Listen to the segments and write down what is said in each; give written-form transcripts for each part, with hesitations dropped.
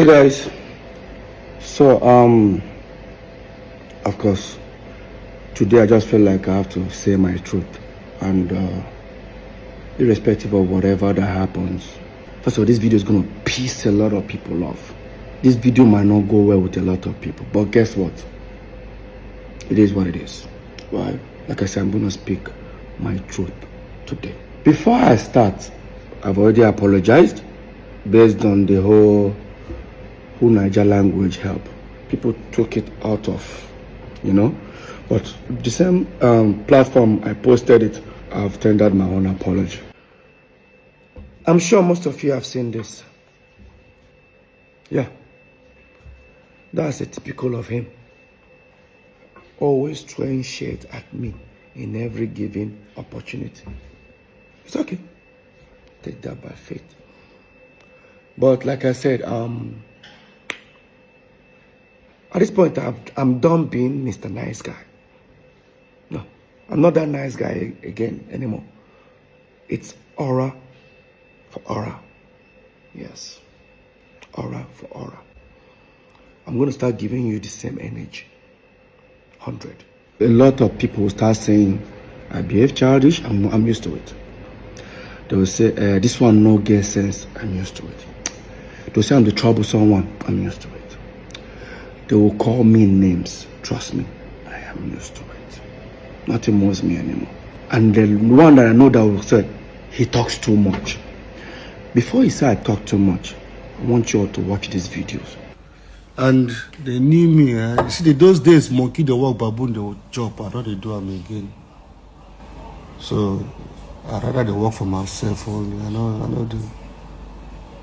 guys. So of course, today I just feel like I have to say my truth, and irrespective of whatever that happens, first of all, this video is gonna piss a lot of people off. This video might not go well with a lot of people, but guess what? It is what it is. Right? Like I said, I'm gonna speak my truth today. Before I start, I've already apologized based on the whole Niger language help. People took it out of, but the same platform I posted it, I've tendered my own apology. I'm sure most of you have seen this. Yeah, that's a typical of him. Always throwing shade at me in every given opportunity. It's okay. Take that by faith. But like I said, at this point, I'm done being Mr. Nice Guy. No, I'm not that nice guy again anymore. It's aura for aura. Yes, aura for aura. I'm going to start giving you the same energy. 100. A lot of people will start saying, I behave childish. I'm used to it. They will say, this one no get sense. I'm used to it. They will say I'm the troublesome one. I'm used to it. They will call me names. Trust me, I am used to it. Nothing moves me anymore. And the one that I know that will say, he talks too much. Before he said I talk too much, I want you all to watch these videos. And they knew me. You see, those days, monkey they walk, baboon they would chop. I don't they do them again. So I rather they work for myself only. I know they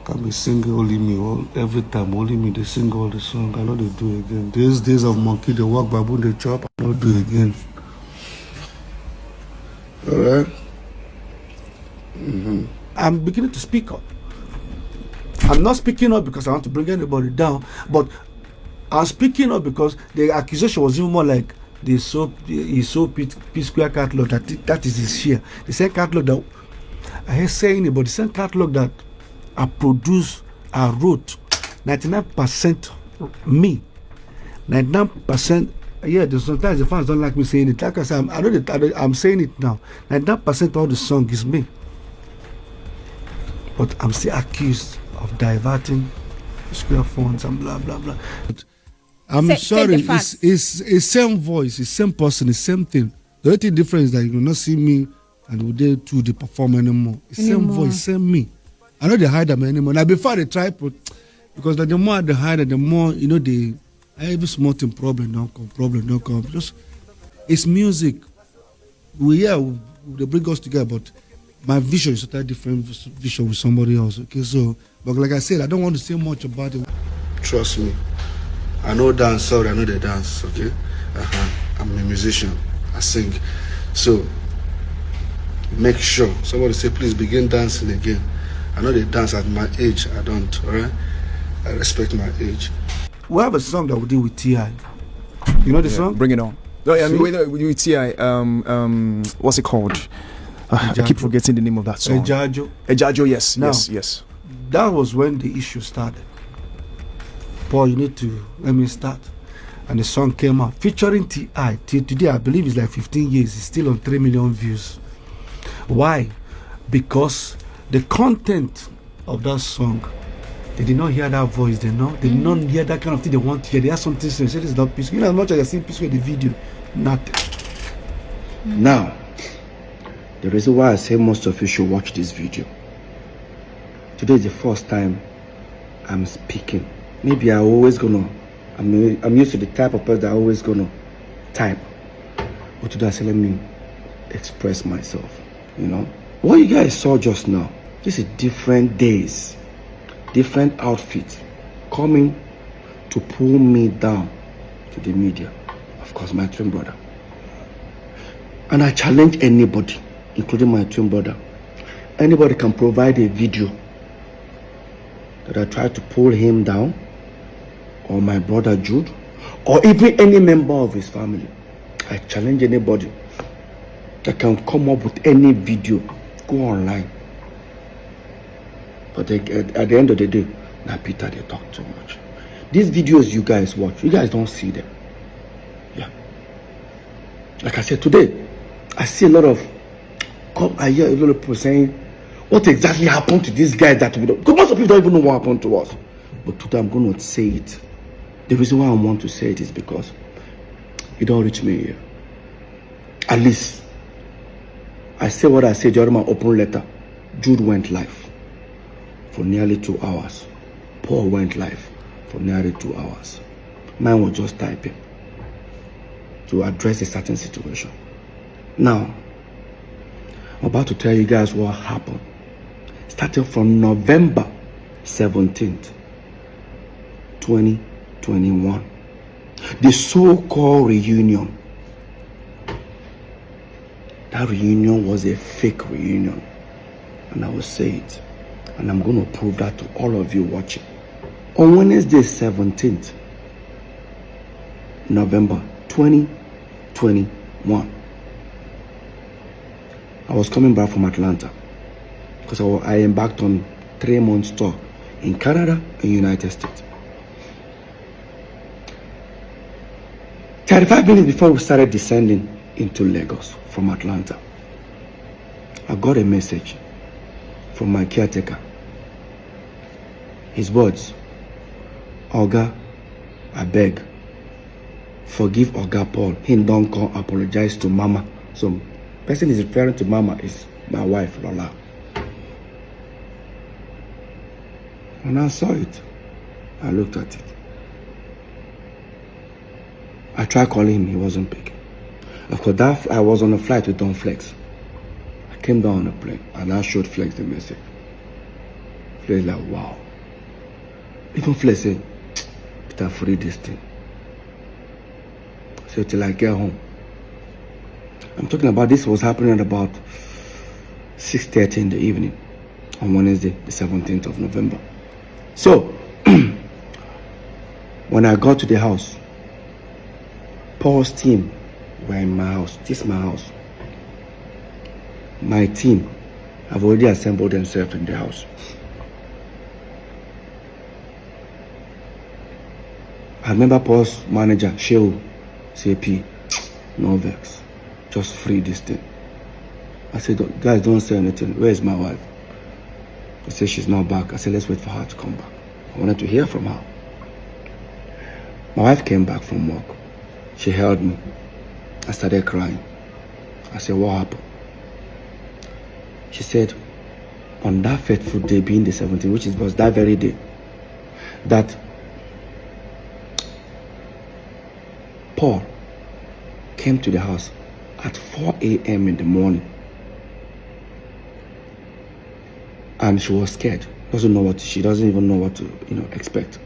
can be singing only me every time. Only me they sing all the song. I know they do again. These days of monkey they walk, baboon they chop. I don't do again. All right. I'm beginning to speak up. I'm not speaking up because I want to bring anybody down, but I'm speaking up because the accusation was even more like he sold Psquare catalog, that is his share. The same catalog that I hear saying about the same catalog that I produced, I wrote, 99% me, 99%. Yeah, sometimes the fans don't like me saying it. Like I said, I'm saying it now. 99% of the song is me, but I'm still accused of diverting Psquare funds and blah blah blah. I'm sorry, it's same voice, it's same person, it's same thing. The only thing different is that you will not see me and we they do the perform anymore. It's same voice, same me. I know they hide them anymore. Now before they try, because the more they hide, the more they every small thing problem don't come. Just it's music. They bring us together, but my vision is a different vision with somebody else. Okay, so but like I said, I don't want to say much about it. Trust me. I know dance, sorry, I know the dance, okay? I'm a musician, I sing. So, make sure, somebody say, please begin dancing again. I know they dance at my age, I don't, all right? I respect my age. We have a song that we did with T.I. You know the song? Bring it on. No, I mean, with T.I., what's it called? I keep forgetting the name of that song. Ejajo, yes, now, yes. That was when the issue started. Paul, you need to let me start. And the song came out featuring T.I. Till today, I believe it's like 15 years. It's still on 3 million views. Why? Because the content of that song, they did not hear that voice. They did not hear that kind of thing they want to hear. They have something to say. This is not peaceful. As much as I see peaceful in the video, nothing. Now, the reason why I say most of you should watch this video. Today is the first time I'm speaking. Maybe I'm used to the type of person that I'm always gonna type. But today I say, let me express myself, What you guys saw just now, this is different days, different outfits, coming to pull me down to the media. Of course, my twin brother. And I challenge anybody, including my twin brother. Anybody can provide a video that I tried to pull him down, or my brother Jude, or even any member of his family. I challenge anybody that can come up with any video, go online. But at the end of the day, Now Peter, they talk too much. These videos you guys watch, you guys don't see them. Yeah. Like I said, today, I see a lot of, I hear a lot of people saying, what exactly happened to these guys that we don't, because most of you don't even know what happened to us. But today I'm going to say it. The reason why I want to say it is because you don't reach me here. At least, I say what I said during my open letter. Jude went live for nearly 2 hours. Paul went live for nearly 2 hours. Mine was just typing to address a certain situation. Now, I'm about to tell you guys what happened. Starting from November 17th, 2021. The so-called reunion. That reunion was a fake reunion. And I will say it. And I'm going to prove that to all of you watching. On Wednesday 17th, November 2021. I was coming back from Atlanta because I embarked on 3-month tour in Canada and United States. 35 minutes before we started descending into Lagos from Atlanta, I got a message from my caretaker. His words, Oga, I beg, forgive Oga Paul. He don't come apologize to Mama. So, person is referring to Mama is my wife, Lola. When I saw it, I looked at it. I tried calling him, he wasn't picking. Of course, I was on a flight with Don Flex. I came down on a plane and I showed Flex the message. Flex like, wow. Even Flex said, Peter, free this thing. So till I get home. I'm talking about this was happening at about 6:30 in the evening on Wednesday, the 17th of November. So, when I got to the house, Paul's team were in my house. This is my house. My team have already assembled themselves in the house. I remember Paul's manager, Shehu, CP, no vex. Just free this thing. I said, guys, don't say anything. Where is my wife? They said she's not back. I said, let's wait for her to come back. I wanted to hear from her. My wife came back from work. She held me. I started crying. I said, what happened? She said, on that fateful day, being the 17th, which was that very day, that Paul came to the house at 4 a.m. in the morning. And she was scared. She doesn't even know what to, expect.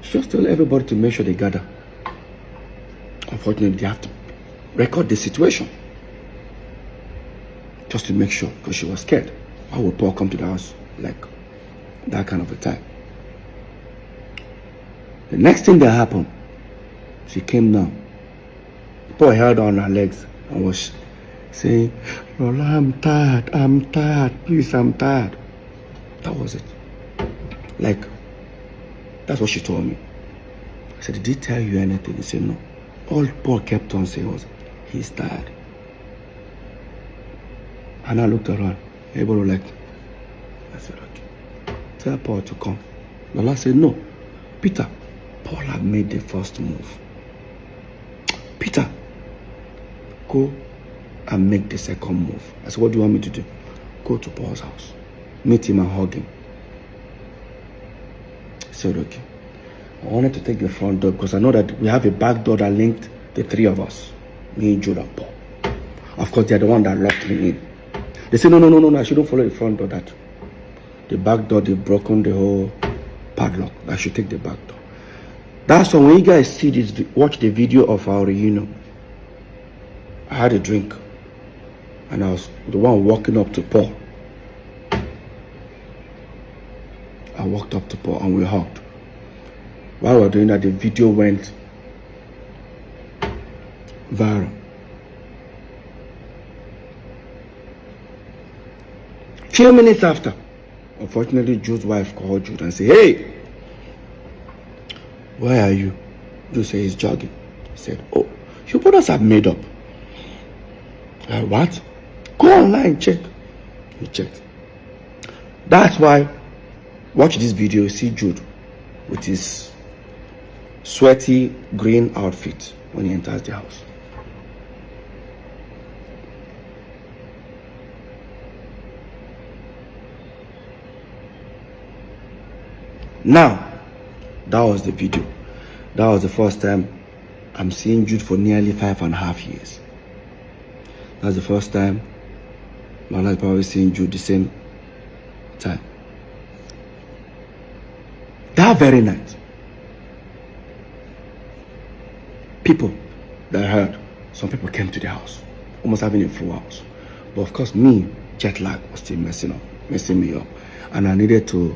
She just told everybody to make sure they gather. Unfortunately, they have to record the situation. Just to make sure, because she was scared. Why would Paul come to the house like that kind of a time? The next thing that happened, she came down. Paul held on her legs and was saying, Lola, I'm tired, please, I'm tired. That was it. Like, that's what she told me. I said, did he tell you anything? He said, no. All Paul kept on saying was, he's tired. And I looked around. Everybody was like, I said, okay. Tell Paul to come. Lola said, no. Peter, Paul had made the first move. Peter, go and make the second move. I said, what do you want me to do? Go to Paul's house. Meet him and hug him. I said, okay. I wanted to take the front door because I know that we have a back door that linked the three of us. Me, Jude, and Paul. Of course, they're the one that locked me in. They said, no, I shouldn't follow the front door. That the back door, they've broken the whole padlock. I should take the back door. That's why when you guys see this, watch the video of our reunion, I had a drink. And I was the one walking up to Paul. I walked up to Paul and we hugged. While we were doing that, the video went viral. Few minutes after, Unfortunately, Jude's wife called Jude and said, "Hey, where are you?" Jude said he's jogging. He said, "Oh, your brothers have made up." Like, what? Go online, check. He checked. That's why, watch this video, you see Jude with his sweaty green outfit when he enters the house. Now, that was the video. That was the first time I'm seeing Jude for nearly 5.5 years. That's the first time Lana is probably seeing Jude the same time. That very night, people that I heard, some people came to the house, almost having a full house. But of course, me, jet lag was still messing me up. And I needed to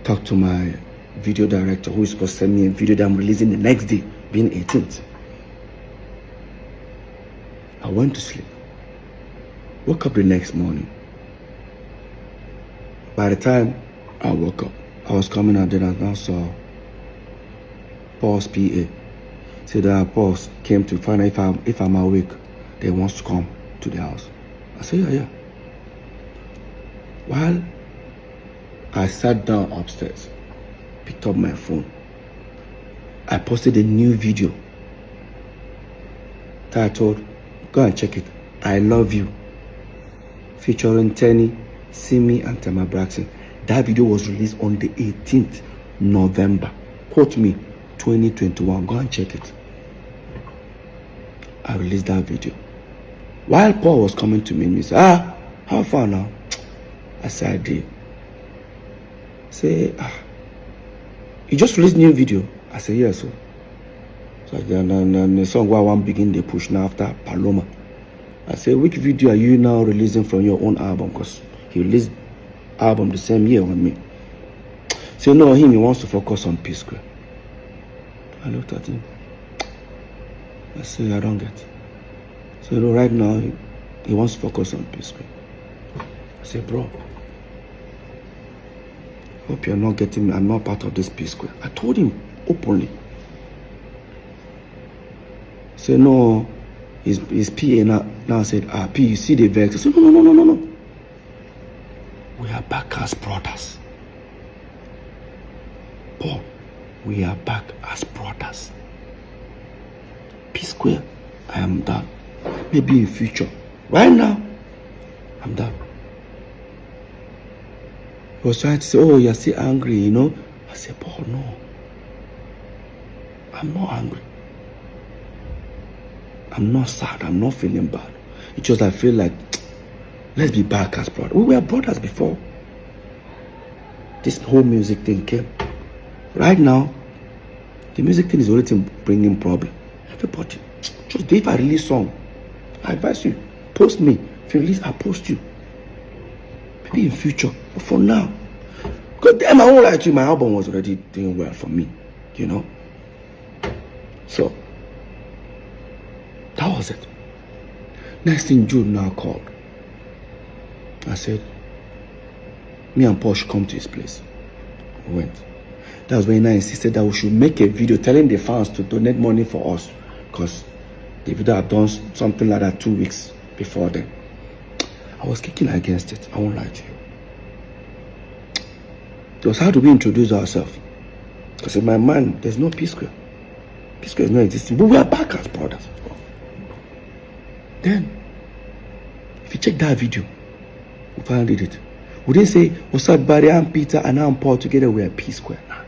talk to my video director, who is supposed to send me a video that I'm releasing the next day, being 18th. I went to sleep. Woke up the next morning. By the time I woke up, I was coming out there and I saw Paul's PA. Said that Paul came to find out if I'm awake, they wants to come to the house. I said, yeah. While I sat down upstairs, picked up my phone, I posted a new video titled, go and check it, "I Love You," featuring Tenny, Simi, and Tema Braxton. That video was released on the 18th November. Quote me, 2021. Go and check it. I released that video. While Paul was coming to me, he said, how far now? I said, I did. Say, you just released new video? I said, yes. So the song where I want begin the push now after Paloma. I said, which video are you now releasing from your own album? Because he released album the same year with me. So no, he wants to focus on Psquare. I looked at him. I said, I don't get it. So no, right now he wants to focus on Psquare. I said, bro, hope you're not getting me. I'm not part of this Psquare. I told him openly. Say no, his PA now said, P, you see the vex. I said, no. We are back as brothers. Paul, we are back as brothers. Psquare, I am done. Maybe in future. Right now, I'm done. He was trying to say, oh, you're still angry, you know. I said, Paul, no. I'm not angry. I'm not sad. I'm not feeling bad. It's just I feel like, let's be back as brothers. We were brothers before this whole music thing came. Right now, the music thing is already bringing problem. Everybody, just if I release song, I advise you, post me. If you release, I post you. Maybe in future, but for now, because then I won't lie to you, my album was already doing well for me, you know. So that was it. Next thing, Jude now called. I said, me and Paul should come to his place. We went. That was when I insisted that we should make a video telling the fans to donate money for us, because the video had done something like that 2 weeks before then. I was kicking against it. I won't lie to you. It was how do we introduce ourselves? Because in my mind, there's no Psquare. Psquare is not existing, but we are back as brothers. Then, if you check that video, we finally did it. We didn't say, what's up, Barry, I'm Peter, and I'm Paul, together we are Psquare. Nah.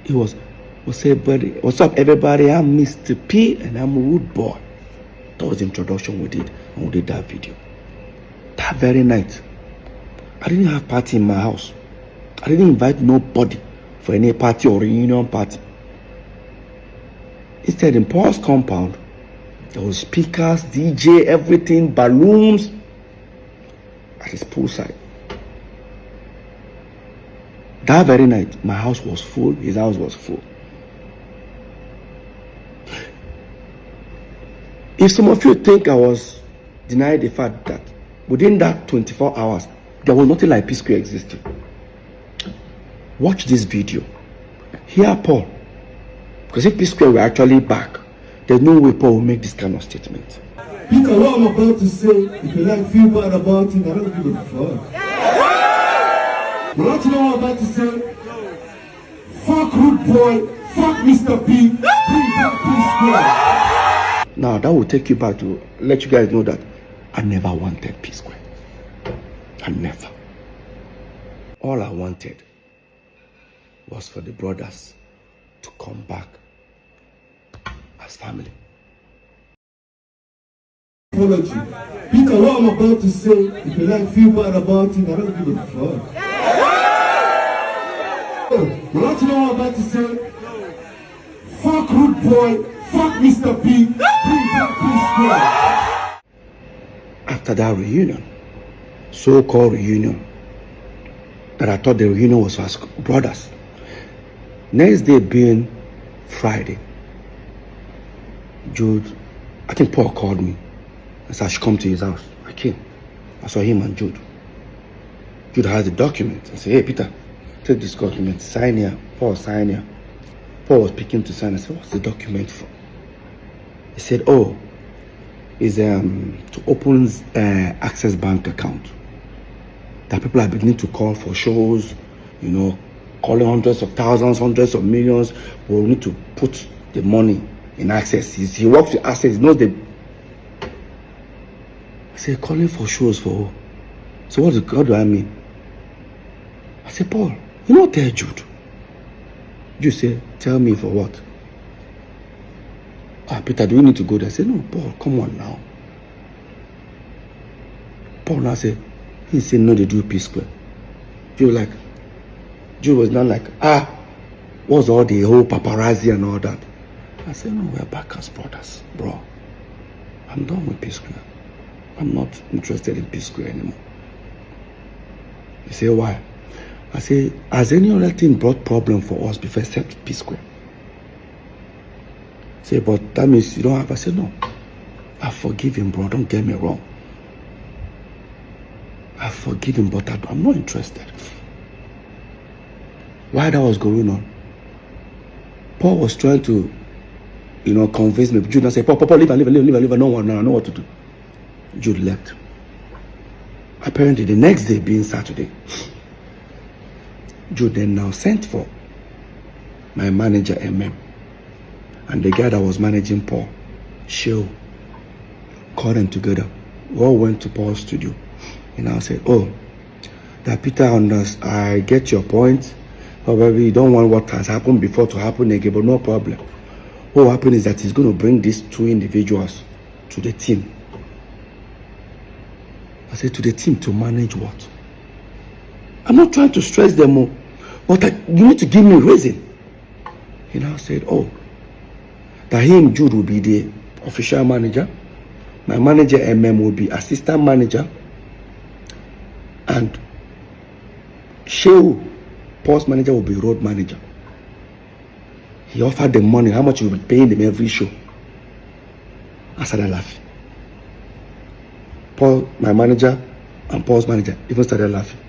It was, what's up, buddy? What's up, everybody? I'm Mr. P, and I'm a Wood Boy. That was the introduction we did, and we did that video. That very night, I didn't have party in my house. I didn't invite nobody for any party or reunion party. Instead, in Paul's compound, there was speakers, DJ, everything, balloons at his poolside. That very night, my house was full, his house was full. If some of you think I was denying the fact that within that 24 hours, There was nothing like Psquare existing. Watch this video. Hear Paul. Because if Psquare were actually back, there's no way Paul will make this kind of statement. Peter, what I'm about to say, if you like feel bad about it, I don't give a fuck. But what you know what I'm about to say? Fuck Rude Boy, fuck Mr. P, bring back Psquare. Now that will take you back to let you guys know that I never wanted Psquare. I never. All I wanted was for the brothers to come back as family. Apology. Peter, what I'm about to say, if you like feel bad about it, I don't give a fuck. What you know what I'm about to say? Fuck Rude Boy, fuck Mr. P, bring back Psquare. After that reunion, so-called reunion, that I thought the reunion was for us brothers. Next day being Friday, Jude, I think Paul called me and said I should come to his house. I came. I saw him and Jude. Jude has the document. I said, hey Peter, take this document, sign here. Paul, sign here. Paul was picking to sign. I said, what's the document for? He said, oh, it's to open Access Bank account. That people are beginning to call for shows, you know, calling hundreds of thousands, hundreds of millions. We need to put the money in Access. He works with Access. He knows the. I said, calling for shows for who? So what do I mean? I said, Paul, you know, tell Jude. Jude said, tell me for what? Peter, do we need to go there? I said, no, Paul, come on now. Paul now said, he said, no, they do Psquare. Jude was not like, what's all the whole paparazzi and all that? I said, no, we're back as brothers, bro. I'm done with Psquare. I'm not interested in Psquare anymore. He said, why? I said, has any other thing brought problem for us before except Psquare? He said, but that means you don't have. I said, no. I forgive him, bro. Don't get me wrong. I forgive him, but I'm not interested. While that was going on, Paul was trying to, convince me. Jude said, Paul, leave. I know what to do. Jude left. Apparently, the next day being Saturday, Jude then now sent for my manager, MM, and the guy that was managing Paul, Sheo, called them together. We all went to Paul's studio. And I said, oh, that Peter I get your point. However, you don't want what has happened before to happen again, but no problem. What will happen is that he's going to bring these two individuals to the team. I said, to the team to manage what? I'm not trying to stress them more, but you need to give me a reason. He now said, oh, that him, Jude, will be the official manager. My manager, MM, will be assistant manager. And Sheu, Paul's manager, will be road manager. He offered them money, how much he will be paying them every show. I started laughing. Paul, my manager, and Paul's manager even started laughing.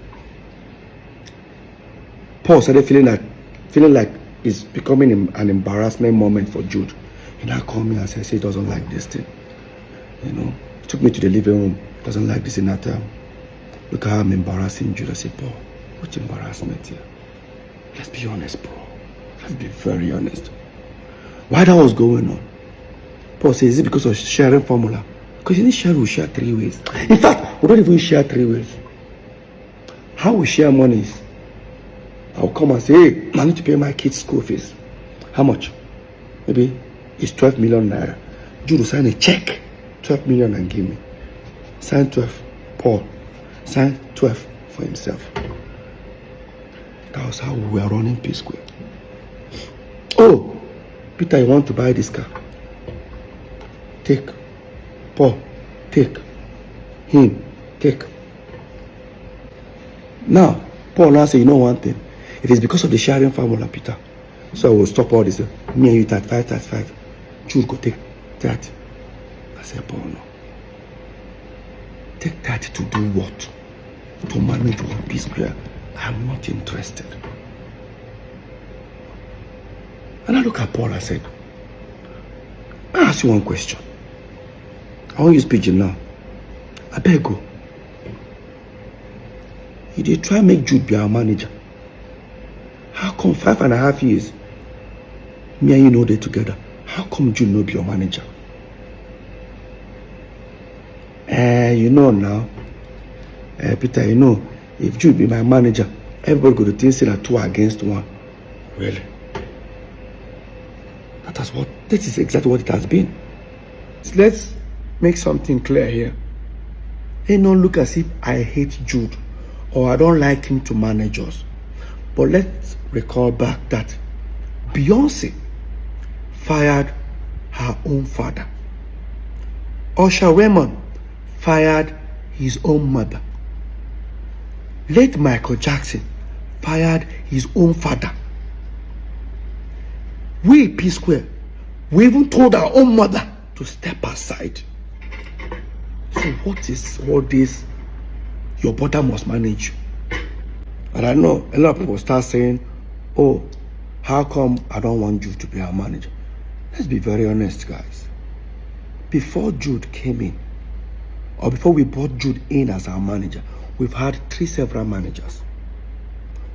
Paul started feeling like it's becoming an embarrassment moment for Jude. He now called me and said he doesn't like this thing. He took me to the living room. Doesn't like this in that time. Look how I'm embarrassing Jude. I said, Paul, what's embarrassment here? Let's be honest, bro. Let's be very honest. While that was going on, Paul said, is it because of sharing formula? Because you share, we share 3 ways. In fact, we don't even share 3 ways. How we share money is, I'll come and say, hey, I need to pay my kids' school fees. How much? Maybe it's 12 million naira. Jude will sign a check, 12 million, and give me. Sign 12, Paul. Sign 12 for himself. That was how we were running Psquare. Oh, Peter, you want to buy this car? Take. Paul, take. Him, take. Now, Paul now say, you know one thing. It is because of the sharing formula, Peter. So I will stop all this. Me and you 35. Jude go take 30. I said, Paul, no. Take 30 to do what? to manage Psquare, I'm not interested. And I look at Paul, I said, I ask you one question. I want you to speak now. I beg you. You did try make Jude be our manager. How come 5.5 years, me and you know they together? How come Jude no be your manager? You know now, Peter, you know, if Jude be my manager, everybody go to think say that 2 against 1. Really? That is exactly what it has been. Let's make something clear here. It don't look as if I hate Jude or I don't like him to manage us. But let's recall back that Beyonce fired her own father. Usher Raymond fired his own mother. Late Michael Jackson fired his own father. We, Psquare, we even told our own mother to step aside. So what is all this? Your brother must manage you. And I know a lot of people start saying, oh, how come I don't want you to be our manager? Let's be very honest, guys. Before Jude came in, or before we brought Jude in as our manager, we've had 3 several managers.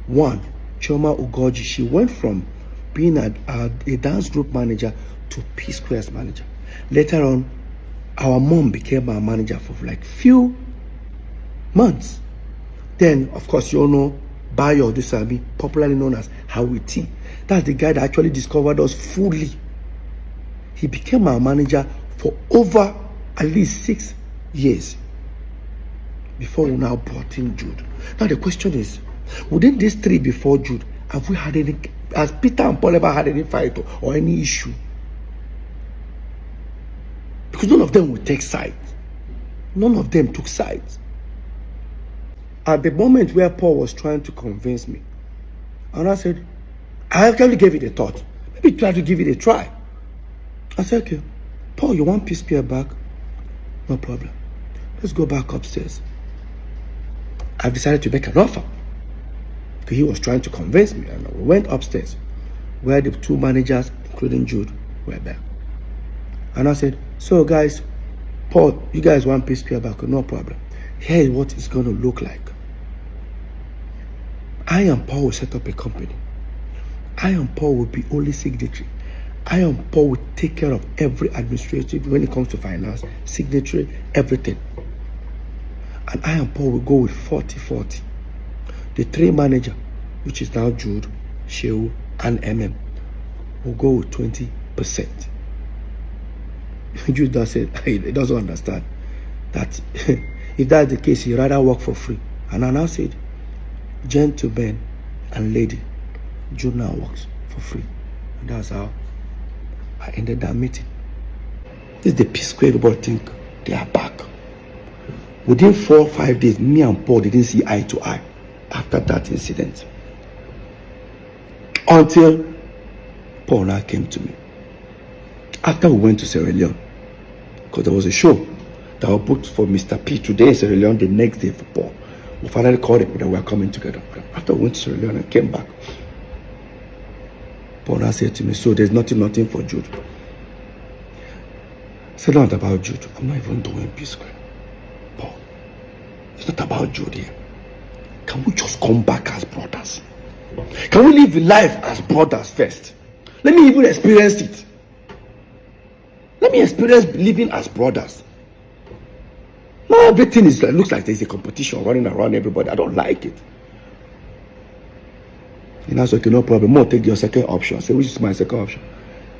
One, Chioma Ugoji, she went from being a dance group manager to Psquare's manager. Later on, our mom became our manager for like few months. Then, of course, you all know Bayo Dusabi, popularly known as Howie T. That's the guy that actually discovered us fully. He became our manager for over at least 6 years before we now brought in Jude. Now the question is, within these 3 before Jude, have we had any, has Peter and Paul ever had any fight or any issue? Because none of them would take sides. None of them took sides. At the moment where Paul was trying to convince me, and I said, I actually gave it a thought. Maybe try to give it a try. I said, okay, Paul, you want Psquare back? No problem. Let's go back upstairs. I've decided to make an offer. Because he was trying to convince me. And we went upstairs where the 2 managers, including Jude, were there. And I said, so guys, Paul, you guys want Psquare back? No problem. Here is what it's going to look like. I and Paul will set up a company. I and Paul will be only signatory. I and Paul will take care of every administrative when it comes to finance, signatory, everything. And I and Paul will go with 40-40. The 3 manager, which is now Jude, Shehu, and MM, will go with 20%. Jude does say he doesn't understand that if that's the case, he'd rather work for free. And I now said, gentlemen and lady, Jude now works for free. And that's how I ended that meeting. This is the Psquare everybody think they are back. Within 4 or 5 days, me and Paul didn't see eye to eye after that incident. Until Paul now came to me. After we went to Sierra Leone, because there was a show that was booked for Mr. P today in Sierra Leone, the next day for Paul. We finally called it that we were coming together. After we went to Sierra Leone and came back, Paul now said to me, so there's nothing for Jude. I said, not about Jude. I'm not even doing Psquare. Paul, it's not about Jude here. Can we just come back as brothers? Can we live life as brothers first? Let me even experience it. Let me experience living as brothers. Now everything is looks like there's a competition running around everybody. I don't like it. And I said, okay, no problem. More take your second option. Say, which is my second option?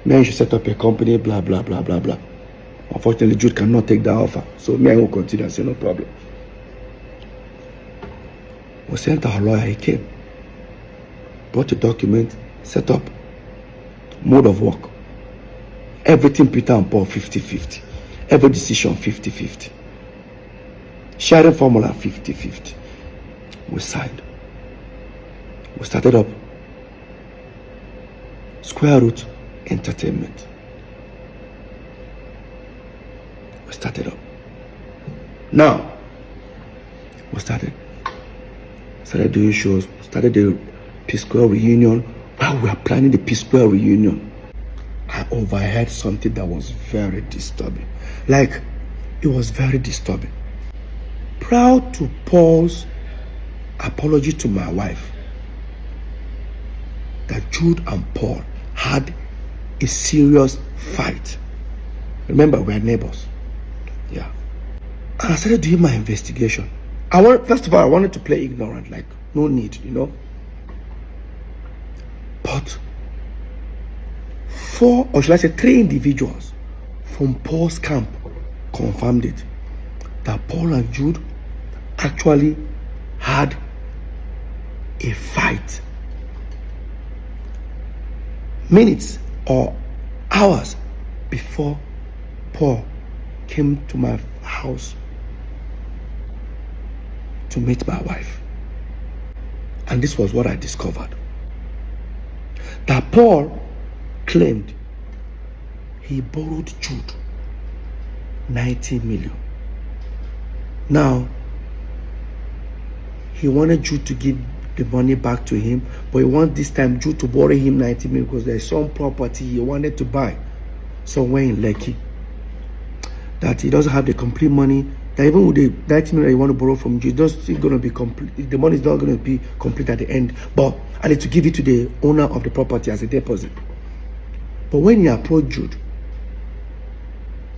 Me, you should set up a company, blah, blah, blah, blah, blah. Unfortunately, Jude cannot take that offer. So me, I will continue and say, no problem. We sent our lawyer, he came. Brought the document, set up, mode of work. Everything Peter and Paul 50-50. Every decision 50-50. Sharing formula 50-50. We signed. We started up Square Root Entertainment. We started up. Now, we started. started doing shows, started the Psquare reunion. While we were planning the Psquare reunion, I overheard something that was very disturbing. Like, it was very disturbing. Proud to Paul's apology to my wife that Jude and Paul had a serious fight. Remember, we're neighbors. Yeah. And I started doing my investigation. First of all, I wanted to play ignorant, like, no need, you know. But 4, or should I say 3 individuals from Paul's camp confirmed it, that Paul and Jude actually had a fight minutes or hours before Paul came to my house to meet my wife. And this was what I discovered. That Paul claimed he borrowed Jude 90 million. Now, he wanted Jude to give the money back to him, but he wanted this time Jude to borrow him 90 million because there's some property he wanted to buy somewhere in Lekki that he doesn't have the complete money. That even with the 90 million he want to borrow from Jude, it's still going to be complete. The money is not going to be complete at the end, but I need to give it to the owner of the property as a deposit. But when he approached Jude,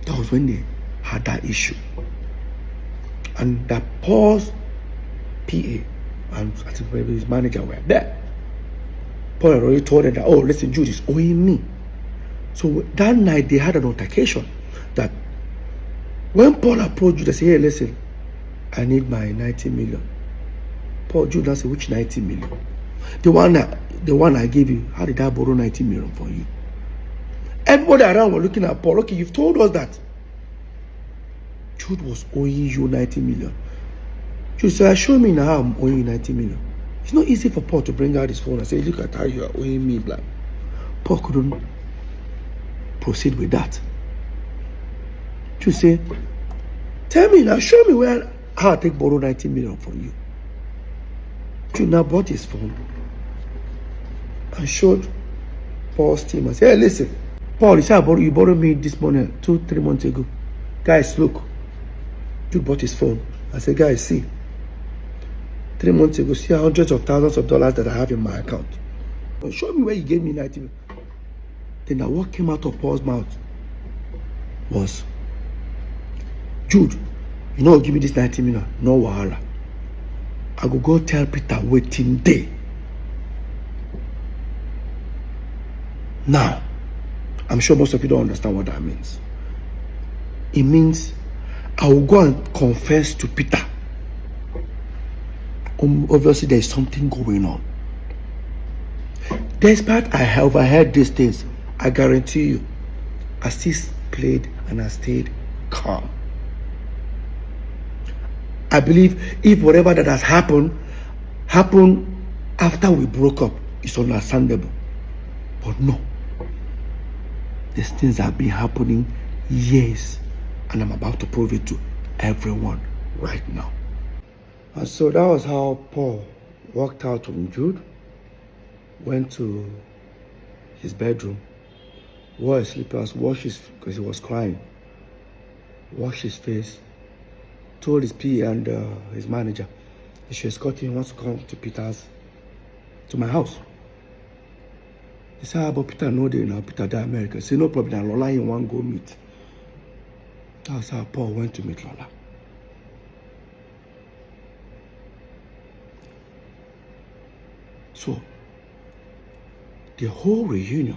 that was when they had that issue. And that Paul's PA and I think maybe his manager were there. Paul had already told them that, oh, listen, Jude is owing me. So that night they had an altercation that when Paul approached Jude, they said, hey, listen, I need my 90 million. Paul, Jude now said, which 90 million? The one I gave you, how did I borrow 90 million for you? Everybody around were looking at Paul. Okay, you've told us that Jude was owing you 90 million. Jude said, show me now I'm owing you 90 million. It's not easy for Paul to bring out his phone and say, look at how you are owing me, blah. Paul couldn't proceed with that. Jude said, tell me now, show me how I take borrow 90 million from you. Jude now brought his phone and showed Paul's team and said, hey, listen, Paul, you said you borrowed me this money 2-3 months ago. Guys, look. Jude bought his phone. I said, guys, see. 3 months ago, see hundreds of thousands of dollars that I have in my account. Well, show me where you gave me 90 million. Then what came out of Paul's mouth was, Jude, you know, give me this 90 million. No wahala. I go tell Peter waiting day. Now, I'm sure most of you don't understand what that means. It means I will go and confess to Peter. Obviously, there is something going on. Despite I overheard these things, I guarantee you, I still played and I stayed calm. I believe if whatever that has happened after we broke up, it's understandable. But no. These things have been happening years, and I'm about to prove it to everyone right now. And so that was how Paul walked out from Jude, went to his bedroom, wore his slippers, washed his, because he was crying, washed his face, told his PA and his manager he should escort him. He wants to come to my house. He said, but Peter no day now, Peter die America. He said, no problem, Lola he want go meet. That's how Paul went to meet Lola. So, the whole reunion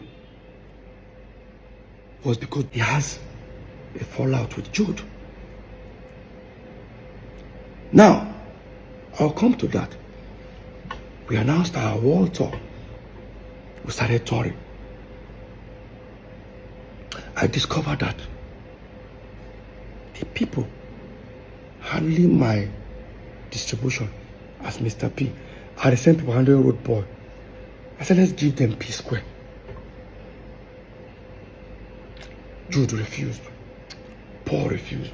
was because he has a fallout with Jude. Now, I'll come to that. We announced our world tour. We started touring. I discovered that the people handling my distribution as Mr. P are the same people handling Road Boy. I said, let's give them Psquare. Jude refused. Paul refused.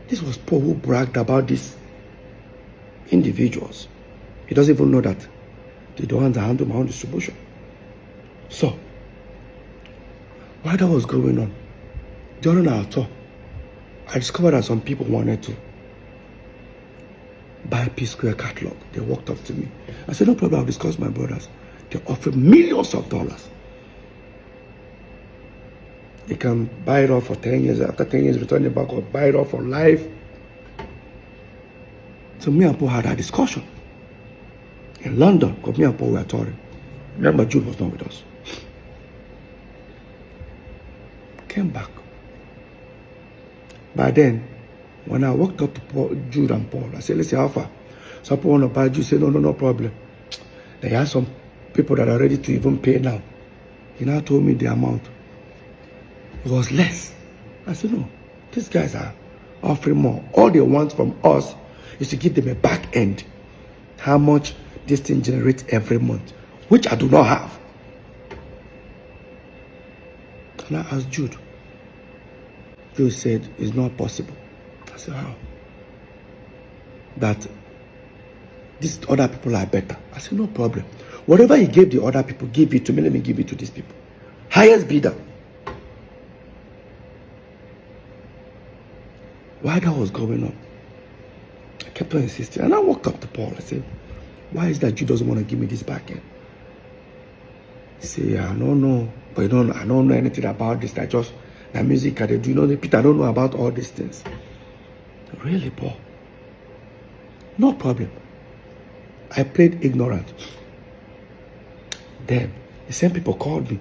This was Paul who bragged about this individuals. He doesn't even know that they don't handle my own distribution. So, while that was going on, during our tour, I discovered that some people wanted to buy Psquare catalog. They walked up to me. I said, no problem, I'll discuss with my brothers. They offered millions of dollars. They can buy it off for 10 years. After 10 years, return it back or buy it off for life. So me and Paul had that discussion in London, because me and Paul were touring. Remember, Jude was not with us. Came back. By then, when I walked up to Jude and Paul, I said, listen, how far? Some people want to buy Jude. Said, no problem. They have some people that are ready to even pay now. He now told me the amount. It was less. I said, no, these guys are offering more. All they want from us is to give them a back end. How much this thing generates every month, which I do not have. And I asked Jude. Jude said, it's not possible. I said, how? That these other people are better. I said, no problem. Whatever he gave the other people, give it to me. Let me give it to these people. Highest bidder. While that was going on, I kept on insisting. And I walked up to Paul. I said, why is that Jude doesn't want to give me this back end? He said, I don't know. But I don't know anything about this. I just, the music I do. You know, Peter, I don't know about all these things. Really, Paul? No problem. I played ignorant. Then, the same people called me.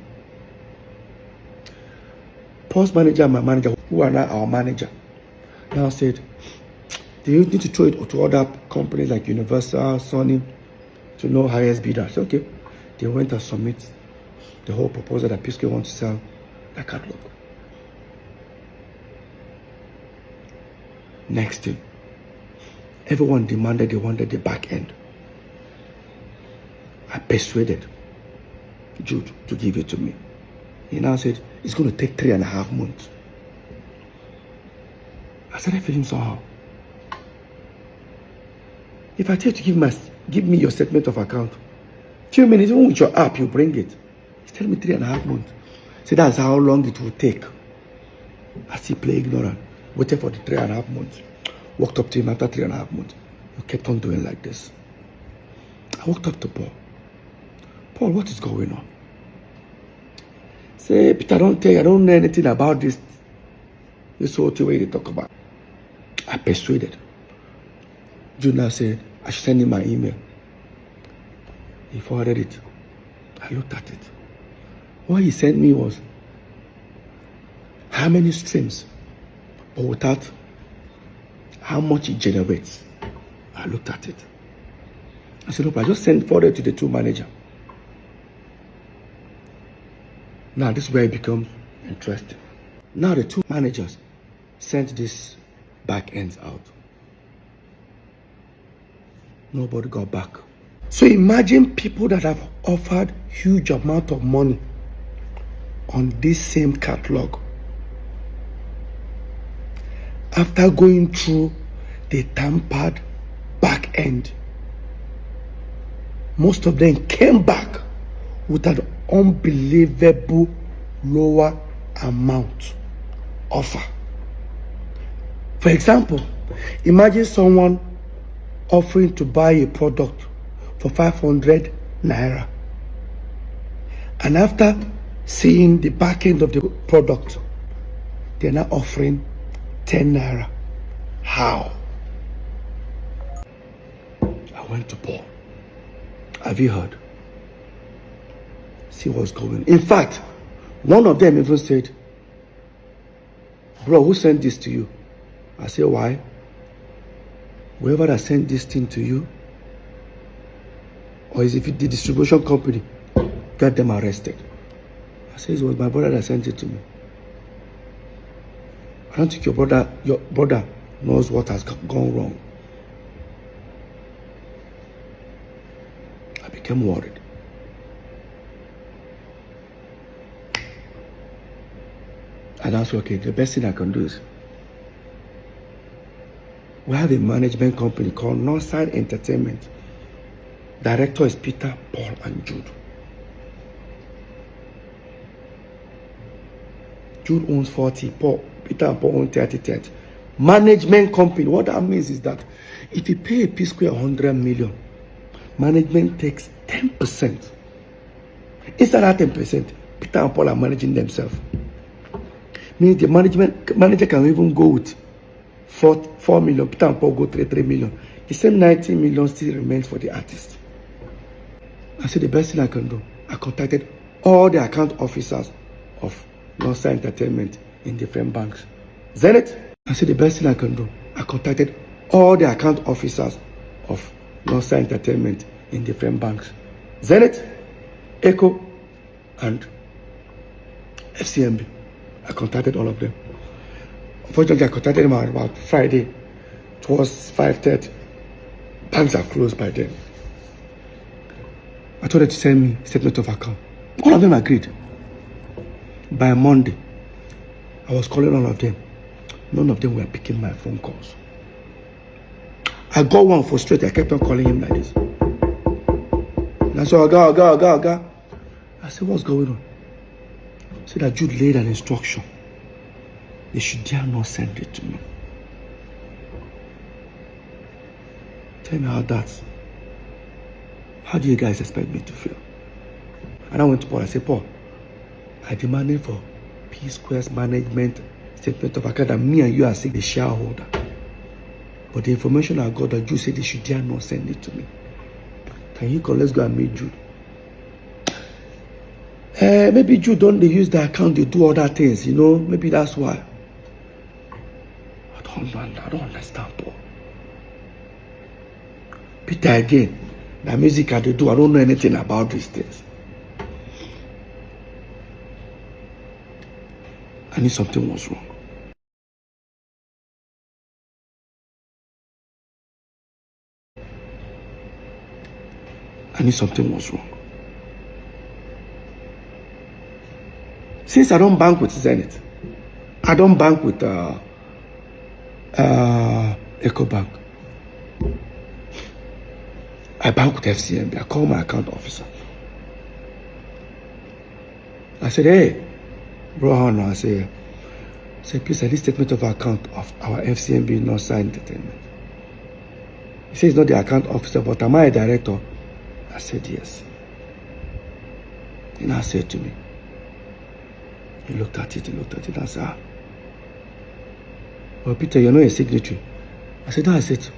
Paul's manager and my manager, who are now our manager, now said, do you need to throw it to other companies like Universal, Sony, to know highest bidder? I said, okay. They went and submit the whole proposal that Psquare wants to sell that catalog. Next thing, everyone demanded they wanted the back end. I persuaded Jude to give it to me. He now said, it's going to take 3.5 months. I started feeling somehow. If I tell you to give me your statement of account, few minutes, even with your app, you bring it. He's telling me 3.5 months. So that's how long it will take. I still play ignorant. Waited for the 3.5 months. Walked up to him after 3.5 months. He kept on doing like this. I walked up to Paul. Paul, what is going on? Say, Peter, don't tell you, I don't know anything about this. This whole thing where they talk about. I persuaded. Junior said, I should send him my email. He forwarded it. I looked at it. What he sent me was how many streams, but without how much it generates. I looked at it. I said, look, I just forwarded to the two manager. Now this is where it becomes interesting. Now the two managers sent this back ends out. Nobody got back. So imagine people that have offered huge amount of money on this same catalog. After going through the tampered back end, most of them came back with an unbelievable lower amount offer. For example, imagine someone offering to buy a product for 500 naira, and after seeing the back end of the product, they're now offering 10 naira. How? I went to Paul. Have you heard? See what's going on. In fact, one of them even said, bro, who sent this to you? I said, why? Whoever that sent this thing to you, or is it the distribution company, get them arrested. I said, it was my brother that sent it to me. I don't think your brother knows what has gone wrong. I became worried. And that's okay. The best thing I can do is We have a management company called Northside Entertainment. Director is Peter, Paul, and Jude. Jude owns 40, Peter and Paul own 30. Management company. What that means is that if you pay a Psquare 100 million, management takes 10%. Instead of that 10%, Peter and Paul are managing themselves. Means the manager can even go with 4 million, Peter and Paul go 3 million. The same 90 million still remains for the artist. I said the best thing I can do, I contacted all the account officers of Northside Entertainment in different banks. Zenith, I said the best thing I can do, I contacted all the account officers of Northside Entertainment in different banks. Zenith, Echo, and FCMB. I contacted all of them. Unfortunately, I contacted them about Friday. It was 5:30. Banks are closed by then. I told them to send me statement of account. All of them agreed. By Monday, I was calling all of them. None of them were picking my phone calls. I got one frustrated. I kept on calling him like this. And I said, Oga. I said, what's going on? He said that Jude laid an instruction. They should dare not send it to me. Tell me how do you guys expect me to feel? And I went to Paul. I said, Paul, I demanded for Psquare's management statement of account that me and you are seeing the shareholder. But the information I got that Jude said they should dare not send it to me. Can you come? Let's go and meet Jude. Maybe Jude don't they use the account, they do other things, maybe that's why. I don't understand, Paul. Peter again, the music they do, I don't know anything about these things. I knew something was wrong. I knew something was wrong. Since I don't bank with Zenith, I don't bank with EcoBank. I bank with FCMB. I call my account officer. I said, hey, bro, I said, please, I need statement of account of our FCMB Northside Entertainment. He says he's not the account officer, but am I a director? I said, yes. And I said to me, he looked at it and I said, well, Peter, you're not a signatory. I said, that's it.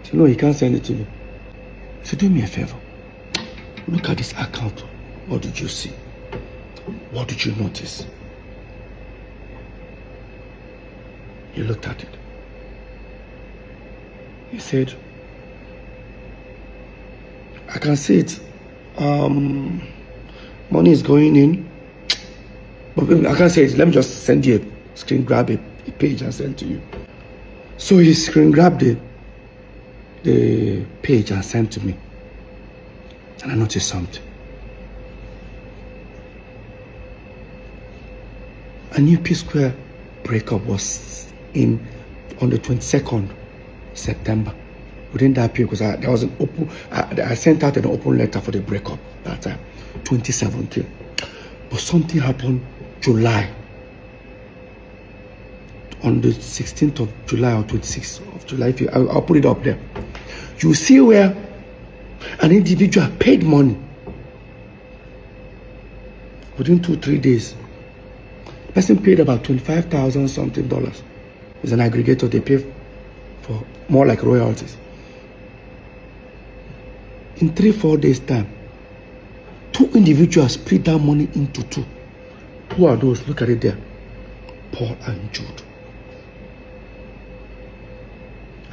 He can't send it to me. He said, do me a favor. Look at this account. What did you see? What did you notice? He looked at it. He said, I can see it. Money is going in. But I can't say it. Let me just send you a screen grab a page and send to you. So he screen grabbed the page and sent to me. And I noticed something. A new Psquare breakup was on the 22nd September. Within that period, because there was an open, I sent out an open letter for the breakup that time, 2017. But something happened July. On the 16th of July or 26th of July, I'll put it up there. You see where an individual paid money within 2-3 days. The person paid about $25,000 something dollars. It's an aggregator, they pay for more like royalties. In 3-4 days time, 2 individuals split that money into 2. Who are those? Look at it there. Paul and Jude.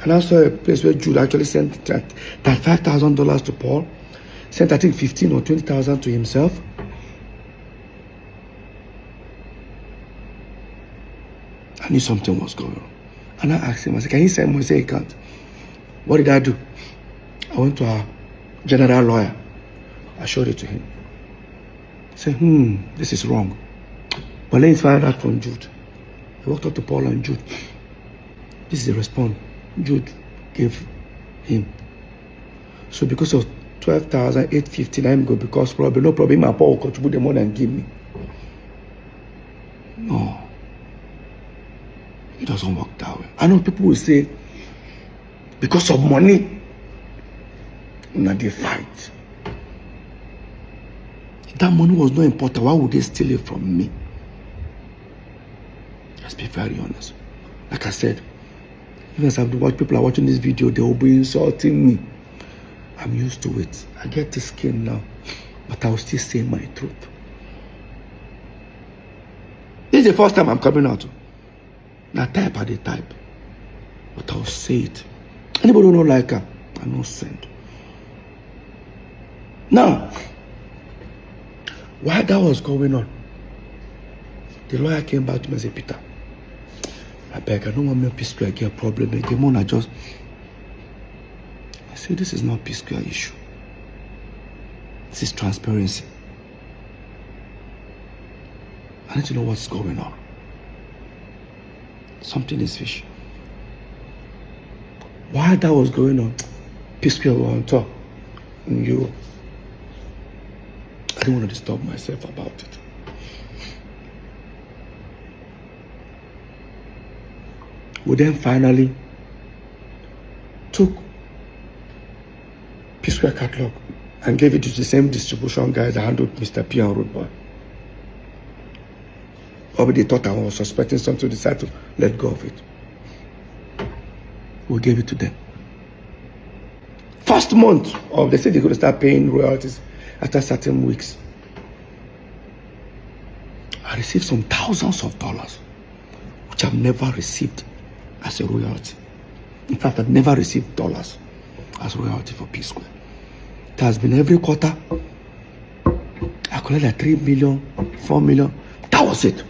And I saw a place where Jude actually sent that $5,000 to Paul, sent I think 15 or 20,000 to himself. I knew something was going on. And I asked him, I said, can you send me? He said he can't. What did I do? I went to our general lawyer. I showed it to him. He said, this is wrong. But let me find out from Jude. He walked up to Paul and Jude. This is the response Jude gave him. So because of 12,850, I'm going because probably no problem. My Paul will contribute the money and give me. No, it doesn't work that way. I know people will say because of money, not they fight. If that money was not important, why would they steal it from me? Let's be very honest. Like I said, even as I've watched people are watching this video, they will be insulting me. I'm used to it. I get the skin now, but I will still say my truth. This is the first time I'm coming out. Now type at the type, but I'll say it. Anybody who don't like her, I don't send. Now, while that was going on, the lawyer came back to me and said, Peter, I beg, I don't want me Psquare get a problem again. I just, I said, this is not Psquare issue. This is transparency. I need to know what's going on. Something is fishy. While that was going on, Psquare were on top in Europe. I didn't want to disturb myself about it. We then finally took Psquare catalog and gave it to the same distribution guys that handled Mr. P and Road Boy. Or they thought I was suspecting something, decided to let go of it. We gave it to them. First month of, they said they're going to start paying royalties after certain weeks. I received some thousands of dollars, which I've never received as a royalty. In fact, I've never received dollars as royalty for Psquare. It has been every quarter. I collected 3 million, 4 million. That was it.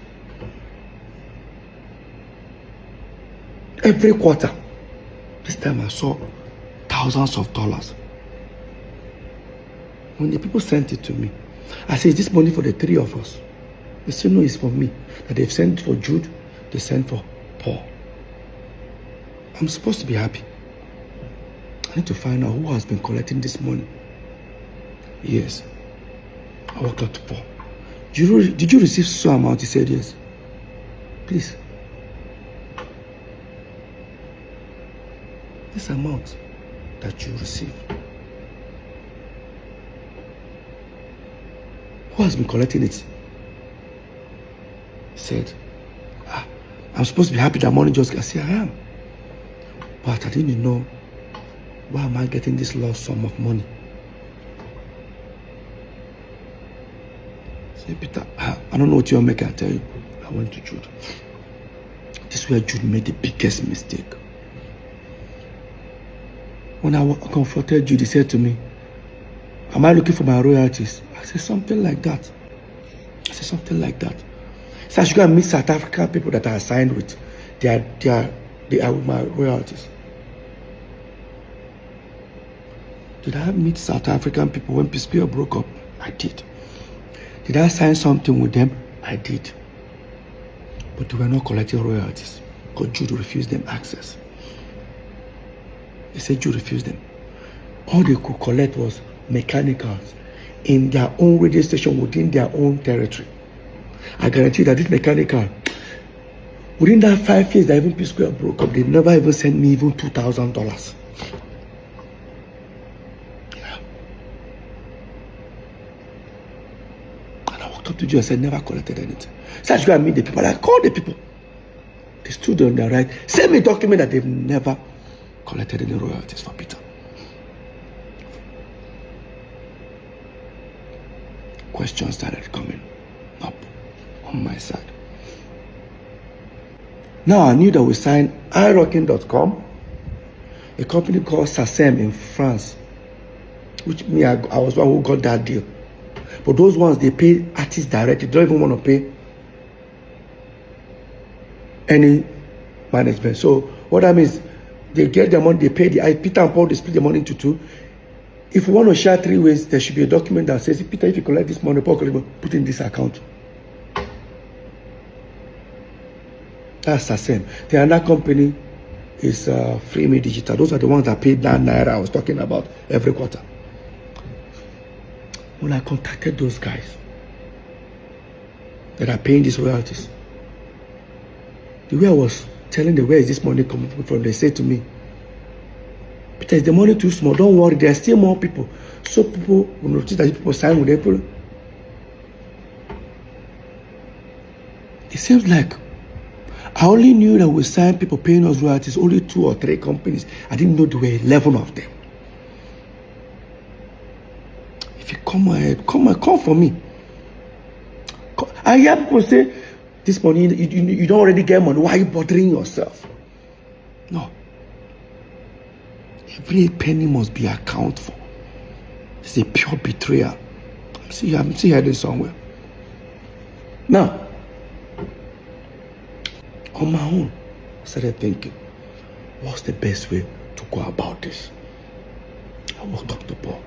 Every quarter. This time I saw thousands of dollars. When the people sent it to me, I said, is this money for the three of us? They said, no, it's for me. That they've sent for Jude, they sent for Paul. I'm supposed to be happy. I need to find out who has been collecting this money. Yes. I walked up to Paul. Did you receive so amount? He said, yes. Please. This amount that you received. Who has been collecting it? He said, I'm supposed to be happy that money just got. I said, I am. But I didn't know, why am I getting this large sum of money? I said, Peter, I don't know what you're making. I tell you, I went to Jude. This is where Jude made the biggest mistake. When I confronted Jude, he said to me, am I looking for my royalties? I said, something like that. I said, something like that. So I should go and meet South African people that I signed with. They are with my royalties. Did I meet South African people when Psquare broke up? I did. Did I sign something with them? I did. But they were not collecting royalties because Jude refused them access. He said Jude refused them. All they could collect was mechanicals in their own radio station within their own territory. I guarantee that this mechanical, within that 5 years that even Psquare broke up, they never even sent me even $2,000. Yeah. And I walked up to Joe and said, never collected anything. So I should go and meet the people. I called the people. They stood on their right. Send me a document that they've never collected any royalties for Peter. Questions started coming up on my side. Now I knew that we signed iRocking.com, a company called SACEM in France, which I was one who got that deal. But those ones, they pay artists directly. They don't even want to pay any management. So what that means, they get the money, they pay the Peter and Paul, they split the money into two. If we want to share 3 ways, there should be a document that says, Peter, if you collect this money, Paul, put in this account. That's SACEM. They are another company is Free Me Digital. Those are the ones that paid that naira I was talking about every quarter. When I contacted those guys that are paying these royalties, the way I was telling them, where is this money coming from, they said to me, Peter, is the money too small? Don't worry, there are still more people. So people will notice that people sign with April. It seems like I only knew that we signed people paying us royalties, only 2 or 3 companies. I didn't know there were 11 of them. If you come ahead, come for me. I hear people say, this money, you don't already get money. Why are you bothering yourself? No. Every penny must be accounted for. It's a pure betrayal. I'm still heading somewhere. Now, on my own, I started thinking, what's the best way to go about this? I walked up to Paul.